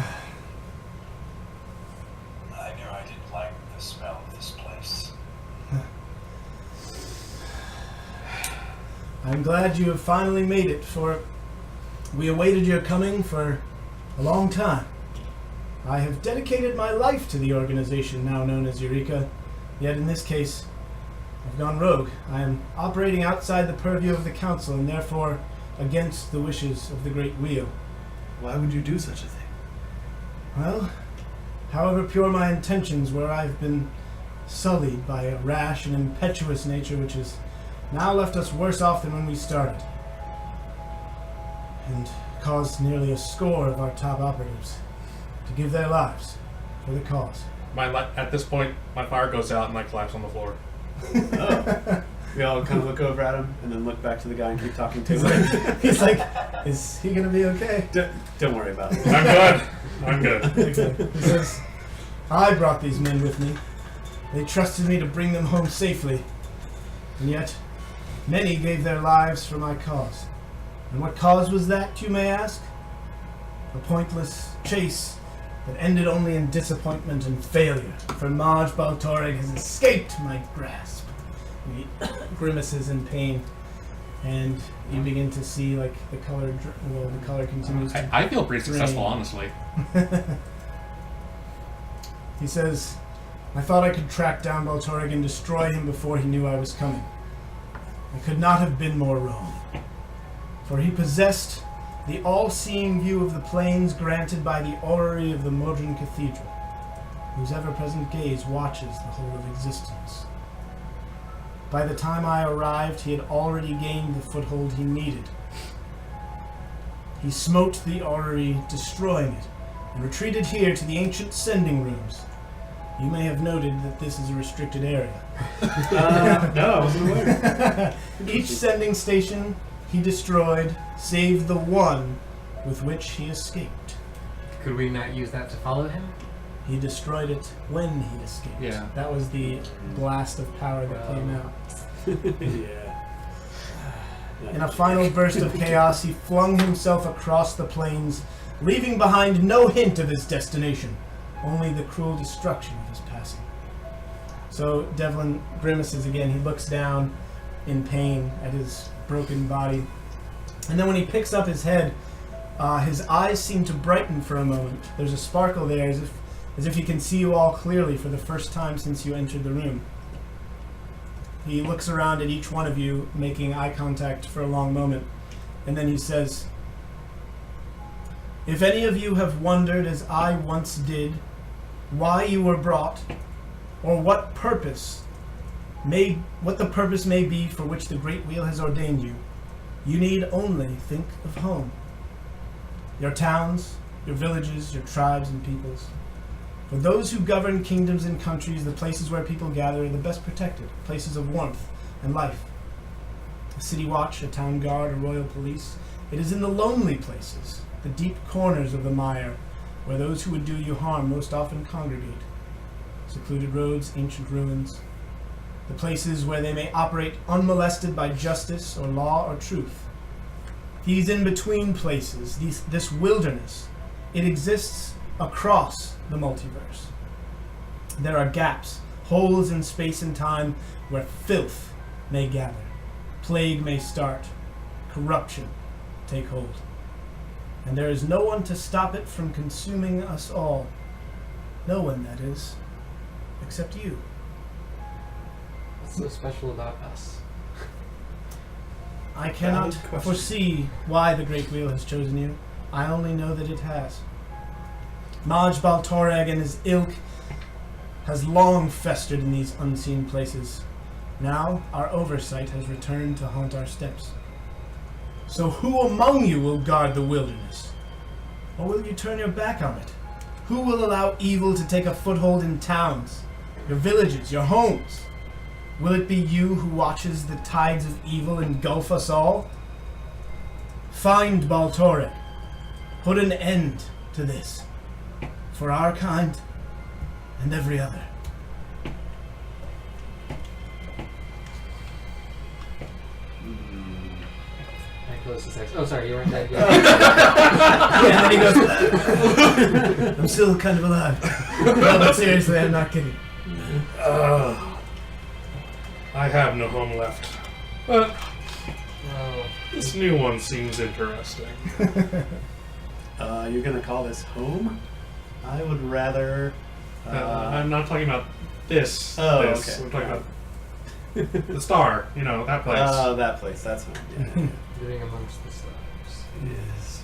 knew I didn't like the smell of this place. I'm glad you have finally made it, for we awaited your coming for a long time. I have dedicated my life to the organization now known as E.U.R.E.K.A, yet in this case, I've gone rogue. I am operating outside the purview of the Council and therefore against the wishes of the Great Wheel. Why would you do such a thing? Well, however pure my intentions were, I've been sullied by a rash and impetuous nature which has now left us worse off than when we started, and caused nearly a score of our top operatives to give their lives. for the cause. At this point, my fire goes out and I collapse on the floor. Oh. We all kind of look over at him and then look back to the guy and keep talking to him. He's like, is he going to be okay? Don't worry about it. I'm good. I'm good. Okay. He says, I brought these men with me. They trusted me to bring them home safely. And yet, many gave their lives for my cause. And what cause was that, you may ask? A pointless chase that ended only in disappointment and failure. For Maj Baltoreg has escaped my grasp. He grimaces in pain, and you begin to see like the color. The color continues to. I feel pretty successful, drain. honestly. He says, "I thought I could track down Baltoreg and destroy him before he knew I was coming. I could not have been more wrong, for he possessed the all-seeing view of the plains granted by the orrery of the Modron Cathedral, whose ever-present gaze watches the whole of existence. By the time I arrived, he had already gained the foothold he needed. He smote the orrery, destroying it, and retreated here to the ancient sending rooms. You may have noted that this is a restricted area. No, I wasn't aware. Each sending station he destroyed, save the one with which he escaped. Could we not use that to follow him? He destroyed it when he escaped. Yeah. That was the blast of power that came out. Yeah. In a final burst of chaos, he flung himself across the plains, leaving behind no hint of his destination, only the cruel destruction of his passing. So Devlin grimaces again. He looks down in pain at his broken body. And then when he picks up his head, his eyes seem to brighten for a moment. There's a sparkle there as if he can see you all clearly for the first time since you entered the room. He looks around at each one of you, making eye contact for a long moment, and then he says, "If any of you have wondered, as I once did, why you were brought, or what the purpose may be for which the Great Wheel has ordained you, you need only think of home. Your towns, your villages, your tribes and peoples. For those who govern kingdoms and countries, the places where people gather are the best protected, places of warmth and life. A city watch, a town guard, a royal police. It is in the lonely places, the deep corners of the mire, where those who would do you harm most often congregate. Secluded roads, ancient ruins, the places where they may operate unmolested by justice or law or truth. These in-between places, this wilderness, it exists across the multiverse. There are gaps, holes in space and time where filth may gather, plague may start, corruption take hold. And there is no one to stop it from consuming us all. No one, that is, except you." What's so special about us? I cannot Valid question. foresee why the Great Wheel has chosen you. I only know that it has. Maj Baltoreg and his ilk has long festered in these unseen places. Now our oversight has returned to haunt our steps. So who among you will guard the wilderness? Or will you turn your back on it? Who will allow evil to take a foothold in towns, your villages, your homes? Will it be you who watches the tides of evil engulf us all? Find Baltoreg. Put an end to this. For our kind and every other. I close his eyes. Oh, sorry, you weren't dead yet. Yeah, and then he goes, "I'm still kind of alive." No, but seriously, I'm not kidding. I have no home left. But No. this new one seems interesting. You're gonna call this home? I would rather. I'm not talking about this. Oh, this. okay. I'm talking about the star. You know, that place. That place. That's home. Yeah. Living amongst the stars. Yes.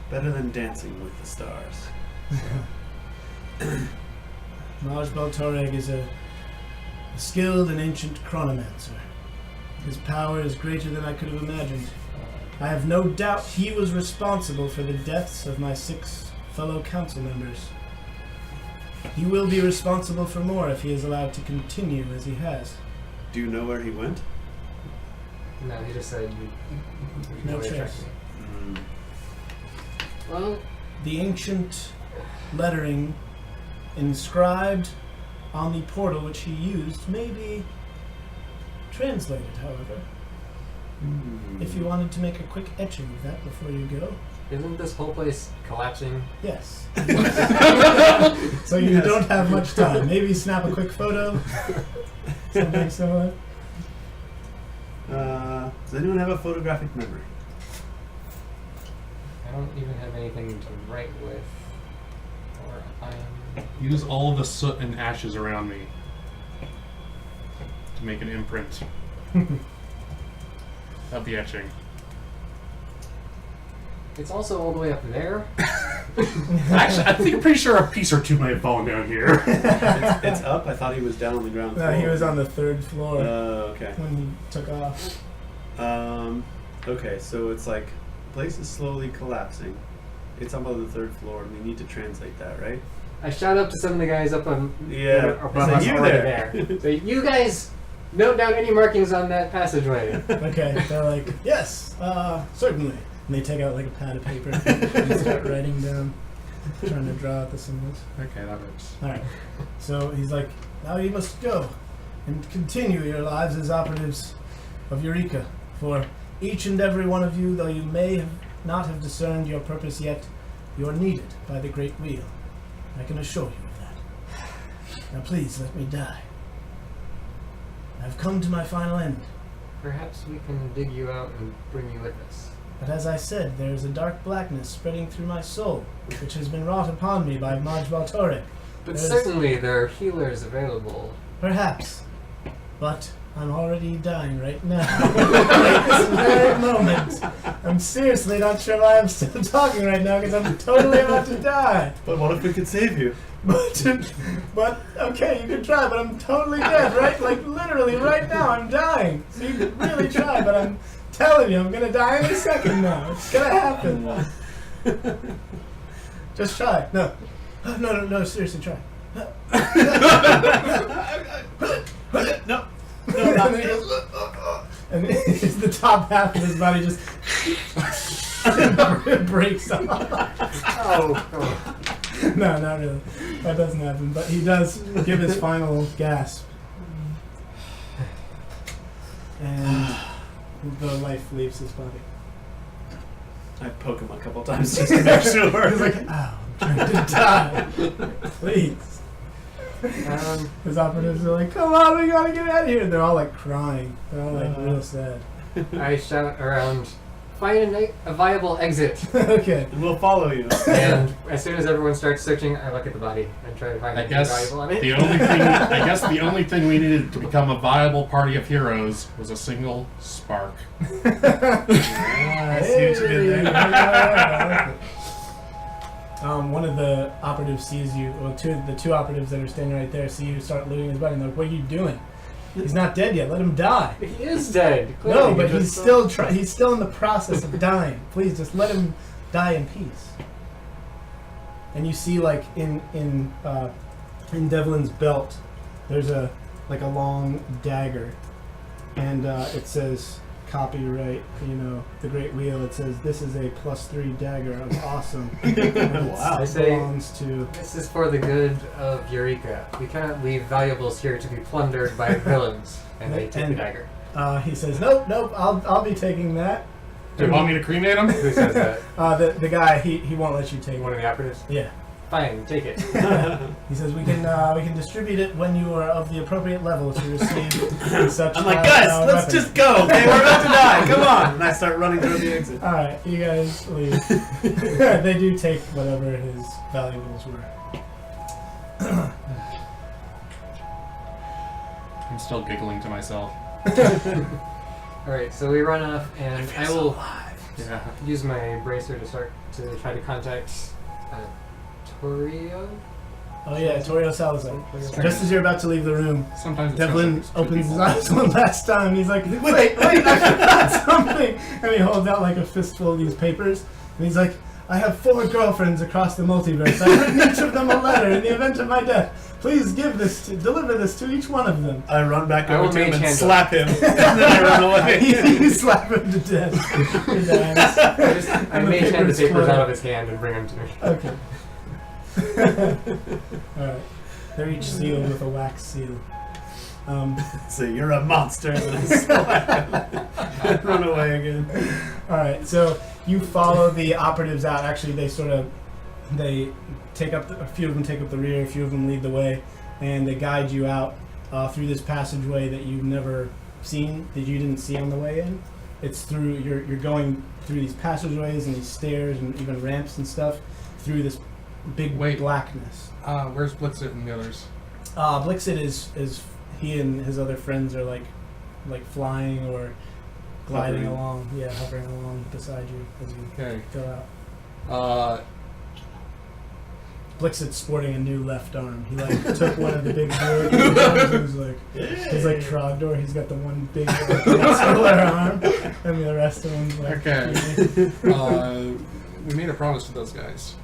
Better than dancing with the stars. Maj Baltoreg is a skilled and ancient chronomancer. His power is greater than I could have imagined. I have no doubt he was responsible for the deaths of my 6 fellow council members. he will be responsible for more if he is allowed to continue as he has. Do you know where he went? No, he just said you No really trace. attract me. Well, The ancient lettering inscribed on the portal which he used may be translated, however. If you wanted to make a quick etching of that before you go, isn't this whole place collapsing? yes. So you don't have much time. Maybe snap a quick photo. Something similar. Does anyone have a photographic memory? I don't even have anything to write with. Or I am... Use all the soot and ashes around me to make an imprint of the etching. It's also all the way up there. Actually, I think I'm pretty sure a piece or two might have fallen down here. It's up. I thought he was down on the ground floor. No, he was on the 3rd floor Okay. when he took off. Okay, so it's like the place is slowly collapsing. It's up on the 3rd floor, and we need to translate that, right? I shout up to some of the guys up on Yeah. above Say, us "You already there." there. So you guys note down any markings on that passageway. Okay, they're like, yes, certainly. And they take out like a pad of paper and start writing down, trying to draw out the symbols. Okay, that works. Alright, so he's like, now you must go and continue your lives as operatives of E.U.R.E.K.A. For each and every one of you, though you may not have discerned your purpose yet, you are needed by the Great Wheel. I can assure you of that. Now please let me die. I've come to my final end. Perhaps we can dig you out and bring you with us. But as I said, there is a dark blackness spreading through my soul, which has been wrought upon me by Multiverse. But There's- certainly there are healers available. Perhaps. But I'm already dying right now. At this very moment. I'm seriously not sure why I'm still talking right now, because I'm totally about to die. But what if we could save you? But okay, you can try, but I'm totally dead, right? Like, literally, right now, I'm dying. So you can really try, but I'm telling you, I'm gonna die any second now. It's gonna happen. Just try. No. No, seriously, try. No. And then he goes, and it's the top half of his body just breaks off. Oh. No, not really. That doesn't happen. But he does give his final gasp. And the life leaves his body. I poke him a couple times just to make sure. He's like, ow, I'm trying to die. Please. His operatives are like, come on, we gotta get out of here. They're all like crying. They're all like real sad. I shout around, find a viable exit. Okay. And we'll follow you. And as soon as everyone starts searching, I look at the body and try to find I anything guess valuable on it. the only thing we needed to become a viable party of heroes was a single spark. I see what you did there. One of the operatives sees you. Well, the two operatives that are standing right there see you start looting his body. And they're like, "What are you doing? He's not dead yet. Let him die." He is dead. No, Clearly, but he he's just- still he's still in the process of dying. Please, just let him die in peace. And you see, like in Devlin's belt, there's a long dagger, and it says copyright. The Great Wheel. It says this is a +3 dagger of awesome. Wow. I say- belongs to. This is for the good of E.U.R.E.K.A. We cannot leave valuables here to be plundered by villains. And they take the dagger. He says, nope. I'll be taking that. Do you want me to cremate him? Who says that? The guy he won't let you take One it. of the operatives? Yeah. Fine, take it. He says we can distribute it when you are of the appropriate level to receive such. I'm like, guys, let's weapons." just go. Okay, we're about to die. Come on. And I start running toward the exit. All right, you guys leave. They do take whatever his valuables were. I'm still giggling to myself. Alright, so we run off, and I will Yeah. use my bracer to try to contact Torio? Oh yeah, Torio Salazar. Torio. Just as you're about to leave the room, Sometimes it Devlin sounds like opens two his people. eyes one last time. He's like, wait, I forgot something. And he holds out like a fistful of these papers. And he's like, I have 4 girlfriends across the multiverse. I've written each of them a letter in the event of my death. Please deliver this to each one of them. I run back I over will to him mage and hand slap him, and then I run away. You slap him to death. His ass. I The mage hand the papers papers fly. out of his hand and bring them to me. Okay. Alright. They're each sealed with a wax seal. So you're a monster, and I slap him. And run away again. Alright, so you follow the operatives out. Actually, they take up, a few of them take up the rear, a few of them lead the way, and they guide you out through this passageway that you've never seen, that you didn't see on the way in. It's through, you're going through these passageways and these stairs and even ramps and stuff through this big blackness. Where's Blitzit and the others? Blixit is he and his other friends are like flying or gliding Hovering. along. Yeah, hovering along beside you as you Okay. go out. Uh, Blixit's sporting a new left arm. He took one of the big board arms and he's like Trogdor. He's got the one big muscular arm, and the rest of them's like. okay. We made a promise to those guys.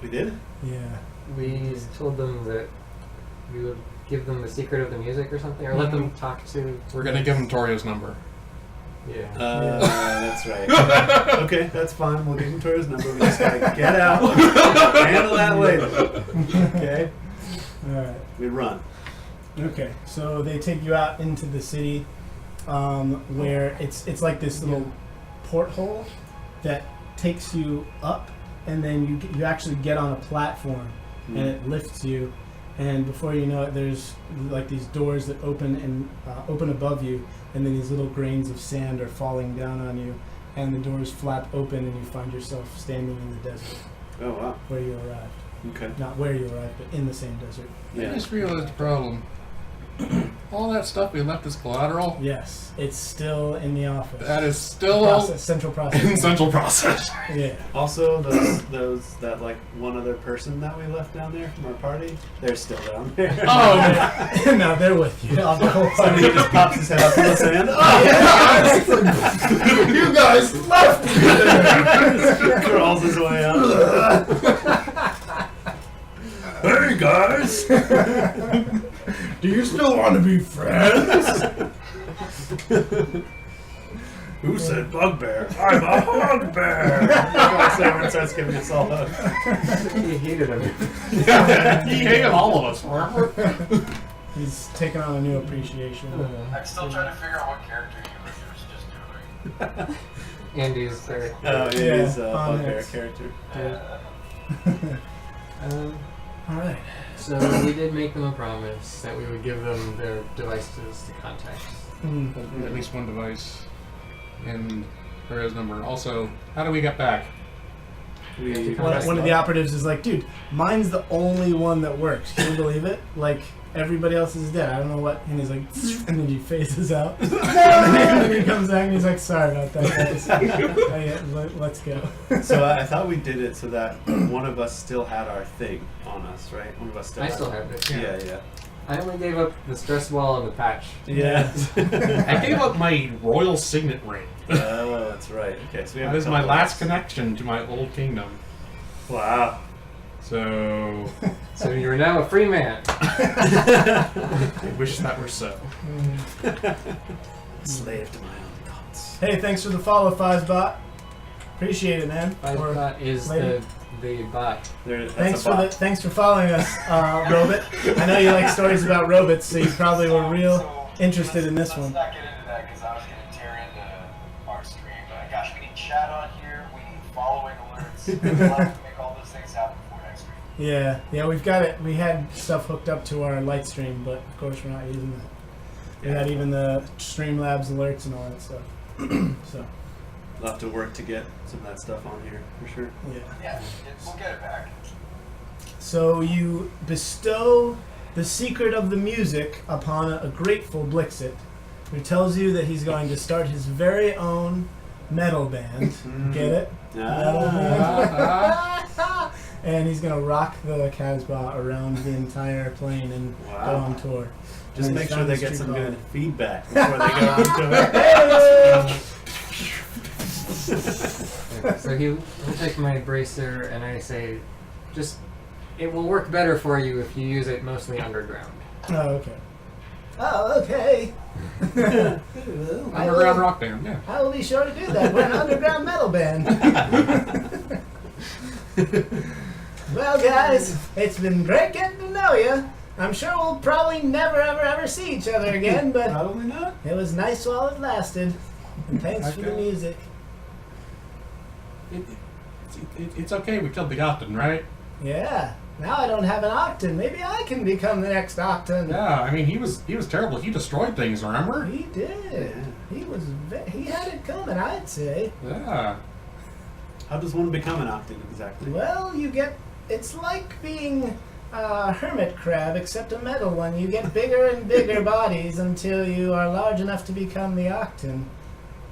We did? Yeah. We told them that we would give them the secret of the music or something, or let them talk to. We're gonna give them Torio's number. Yeah. That's right. Okay, that's fine. We'll give him Torio's number. We just gotta get out. Handle that later. Okay? All right. We run. Okay. So they take you out into the city, where it's like this little porthole that takes you up, and then you actually get on a platform, and it lifts you. And before you know it, there's like these doors that open above you, and then these little grains of sand are falling down on you, and the doors flap open, and you find yourself standing in the desert Oh, wow. where you arrived. Okay. Not where you arrived, but in the same desert. I Yeah. just realized the problem. All that stuff we left as collateral, Yes, it's still in the office. that is still Central in process. central process. Yeah. Also, that like one other person that we left down there from our party, they're still down there. Oh, No, they're with you. On the whole Somebody party. just pops his head up from the sand. you guys left! Crawls his way out. Hey guys! Do you still want to be friends? Who said bugbear? I'm a hogbear! Someone starts giving us all a He hated him. He hated all of us, remember? He's taken on a new appreciation. I'm still trying to figure out what character you was just doing. Andy's there. Oh, it Yeah, is a on bugbear it. character. All right. So we did make them a promise that we would give them their devices to contact. At least one device. And Torio's number. Also, how do we get back? We One of the operatives is like, dude, mine's the only one that works. Can you believe it? Like, everybody else is dead. I don't know what. And he's like, and then he phases out. And then he comes back and he's like, sorry about that, guys. Let's go. So I thought we did it so that one of us still had our thing on us, right? One of us still I had still it. have it. Yeah. I only gave up the stress ball and the patch. Yeah. I gave up my royal signet ring. Oh, that's right. Okay, so we have That is a my couple last of- connection to my old kingdom. Wow. So, So you're now a free man. I wish that were so. Slave to my own thoughts. Hey, thanks for the follow, Fizebot. Appreciate it, man. Or That is lady. the bot. Thanks for following us, Robot. I know you like stories about robots, so you probably were real interested in this one. Let's not get into that because I was going to tear into our stream. But gosh, we need chat on here. We need following alerts. We'll have to make all those things happen before next week. Yeah, we've got it. We had stuff hooked up to our light stream, but of course we're not using that. We had even the Streamlabs alerts and all that stuff. So, We'll have to work to get some of that stuff on here, for sure. yeah. Yeah, we'll get it back. So you bestow the secret of the music upon a grateful Blixit, who tells you that he's going to start his very own metal band. Get it? Metal band. And he's going to rock the Casbah around the entire plane and go Wow. on tour. Just And make he's sure found they this get tree some called- good feedback before they go on to it. So he'll take my bracer and I say, it will work better for you if you use it mostly underground. Oh, okay. Oh, okay. Underground rock band, yeah. I will be sure to do that. We're an underground metal band. Well, guys, it's been great getting to know you. I'm sure we'll probably never, ever see each other again, but Probably not. it was nice while it lasted. And thanks for the Okay. music. It's okay, we killed the Octon, right? Yeah. Now I don't have an Octon. Maybe I can become the next Octon. Yeah, I mean, he was terrible. He destroyed things, remember? He did. He had it coming, I'd say. Yeah. How does one become an octane exactly? Well, it's like being a hermit crab, except a metal one. You get bigger and bigger bodies until you are large enough to become the Octon.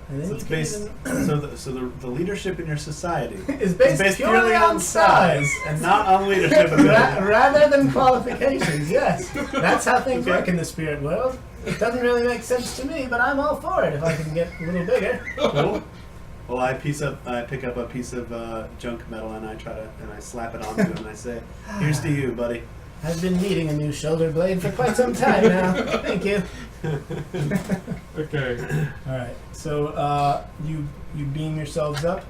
And then So you it's can based. The leadership in your society is based purely on size. and not on leadership ability. Rather than qualifications, yes. That's how things work in the spirit world. It doesn't really make sense to me, but I'm all for it if I can get a little bigger. Cool. Well, I pick up a piece of junk metal and I slap it onto him and I say, "Here's to you, buddy." I've been needing a new shoulder blade for quite some time now. Thank you. Okay. All right. So you beam yourselves up.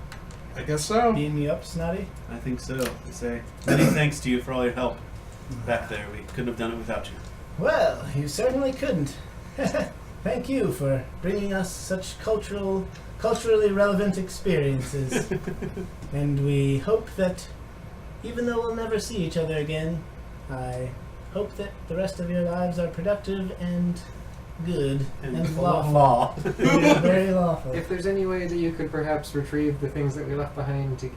I guess so. Beam me up, Snotty. I think so. I say, many thanks to you for all your help back there. We couldn't have done it without you. Well, you certainly couldn't. Thank you for bringing us such culturally relevant experiences. And we hope that, even though we'll never see each other again, I hope that the rest of your lives are productive and good and full of lawful. law. Yeah, very lawful. If there's any way that you could perhaps retrieve the things that we left behind to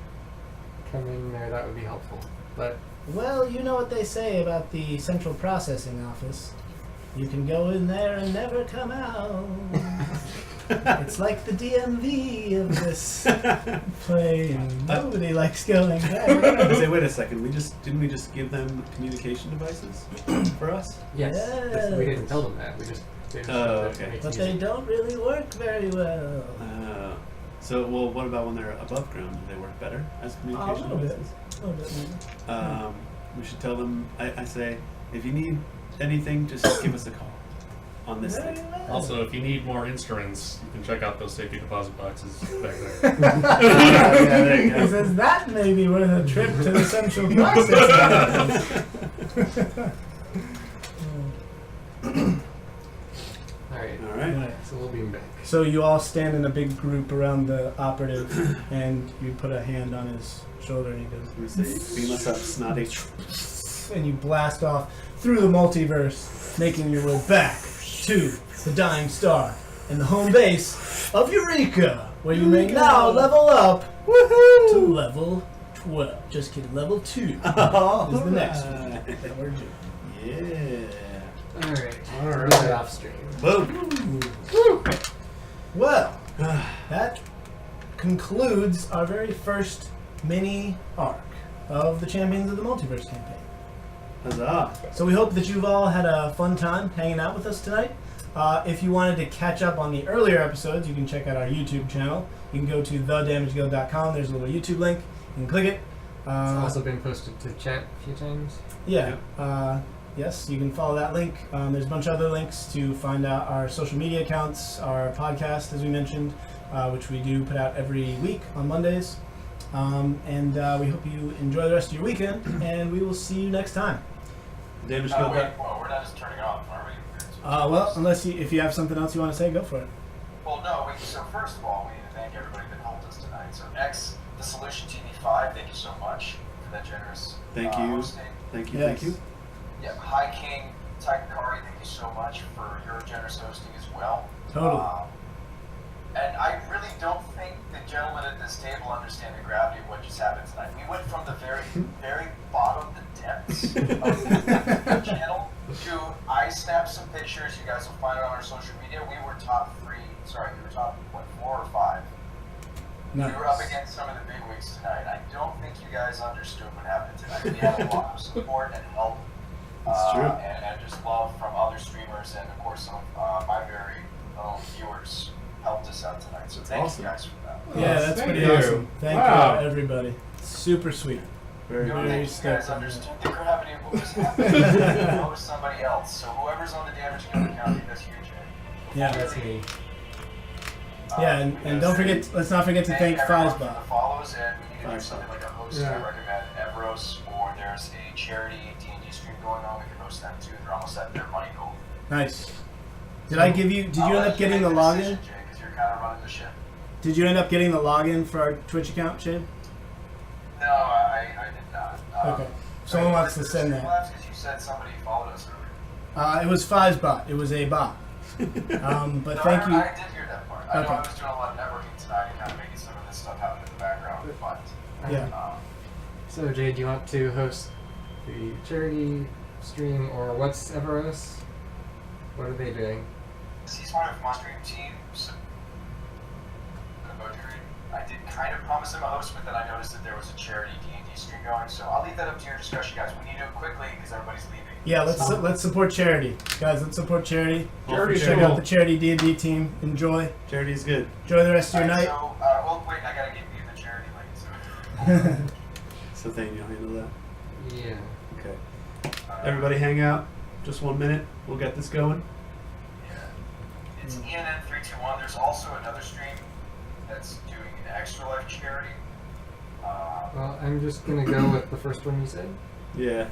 come in there, that would be helpful. But Well, you know what they say about the central processing office. You can go in there and never come out. It's like the DMV of this play, and nobody likes going I there. say, wait a second. Didn't we just give them communication devices for us? yes, Yes. we didn't tell them that. We just Oh, showed that okay. it makes But it they easy. don't really work very well. Well, what about when they're above ground? Do they work better as communication little bit. devices? A little bit maybe. We should tell them. I say, if you need anything, just give us a call on this Very thing. well. Also, if you need more instruments, you can check out those safety deposit boxes back there. Yeah, there you He go. says that may be worth a trip to the central processing office. Alright, All right. Right. so we'll be back. So you all stand in a big group around the operative, and you put a hand on his shoulder, and he goes, We say, beam us up, snotty. and you blast off through the multiverse, making your way back to the Dying Star and the home base of E.U.R.E.K.A, where you may now level up to level 12. Just kidding, level 2 is the next one that we're doing. Yeah. Alright, All we'll right. do it off stream. Boom. Well, that concludes our very first mini arc of the Champions of the Multiverse campaign. Huzzah. So we hope that you've all had a fun time hanging out with us tonight. If you wanted to catch up on the earlier episodes, you can check out our YouTube channel. You can go to thedamageguild.com. There's a little YouTube link. You can click it. It's also been posted to chat a few times. Yeah. Yes, you can follow that link. There's a bunch of other links to find out our social media accounts, our podcast, as we mentioned, which we do put out every week on Mondays. And we hope you enjoy the rest of your weekend, and we will see you next time. Damage Oh, killed wait, that. well, we're not just turning off, are we? Well, unless if you have something else you want to say, go for it. Well, no, so first of all, we need to thank everybody that helped us tonight. So X, the Solution TV5, thank you so much for that generous Thank you. hosting. Thank you. Yes. Thank you. Yeah, High King, Taikari, thank you so much for your generous hosting as well. Totally. And I really don't think the gentlemen at this table understand the gravity of what just happened tonight. We went from the very, very bottom, the depths of the channel to I snapped some pictures. You guys will find it on our social media. We were top 4 or 5. Nice. We were up against some of the big wigs tonight. I don't think you guys understood what happened tonight. We had a lot of support and help. That's true. And just love from other streamers and, of course, some of my very own viewers. helped us out tonight. So thank awesome. you guys for that. Yeah, that's thank pretty you. awesome. Thank Wow. you, everybody. Super sweet. Very You good. don't Very think you guys stoked on understood the gravity of what was happening. That was somebody else. So whoever's on the damaging of the county, that's you, Jay. Yeah. That's me. Yeah, and don't forget. Let's not forget to thank everyone for Fizbot. the follows, and we need to do Fizbot. something like a host. Yeah. I recommend Evros, or there's a charity D&D stream going on. We can host them too. They're almost at their money goal. Nice. Did I give you? Did you end up getting the login? Because you're kind of running the ship. Did you end up getting the login for our Twitch account, Shane? No, I did not. Okay. Someone wants to send that. Because you said somebody followed us earlier. It was Fizbot. It was a bot. But No, thank you. I did hear that part. I know Okay. I was doing a lot of networking tonight and kind of making some of this stuff happen in the background, but Yeah. So Jay, do you want to host the charity stream, or what's Everos? What are they doing? he's part of my stream team. So I did kind of promise him a host, but then I noticed that there was a charity D&D stream going. So I'll leave that up to your discussion, guys. We need to do it quickly because everybody's leaving. Yeah, let's support charity, guys. Let's support charity. Charity's Check cool. out the charity D&D team. Enjoy Charity's good. the rest of your Alright, night. so, well, wait, I gotta give you the charity link. So. So Thayne, you'll handle that. Yeah. Okay. Everybody hang out. Just 1 minute. We'll get this going. Yeah. It's ENN321. There's also another stream that's doing an Extra Life charity. Well, I'm just gonna go with the first one you said. Yeah.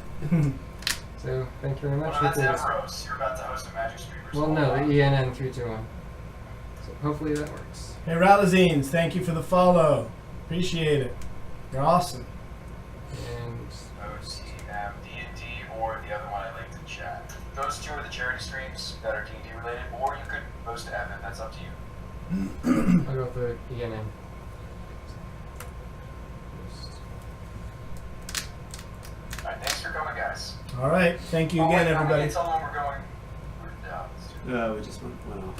So thank you very much. Well, that's Hopefully this- Evros. You're about to host a Magic stream. Well, no, the ENN 321. So hopefully that works. Hey, Ralazines, thank you for the follow. Appreciate it. You're awesome. And OTM, D&D, or the other one I linked in chat. Those two are the charity streams that are D&D related, or you could host Evan. That's up to you. I'll go with the ENN. Alright, thanks for coming, guys. All right. Thank you Oh, again, wait, everybody. Tell them when we're going. We're down. Let's do it. We just went off.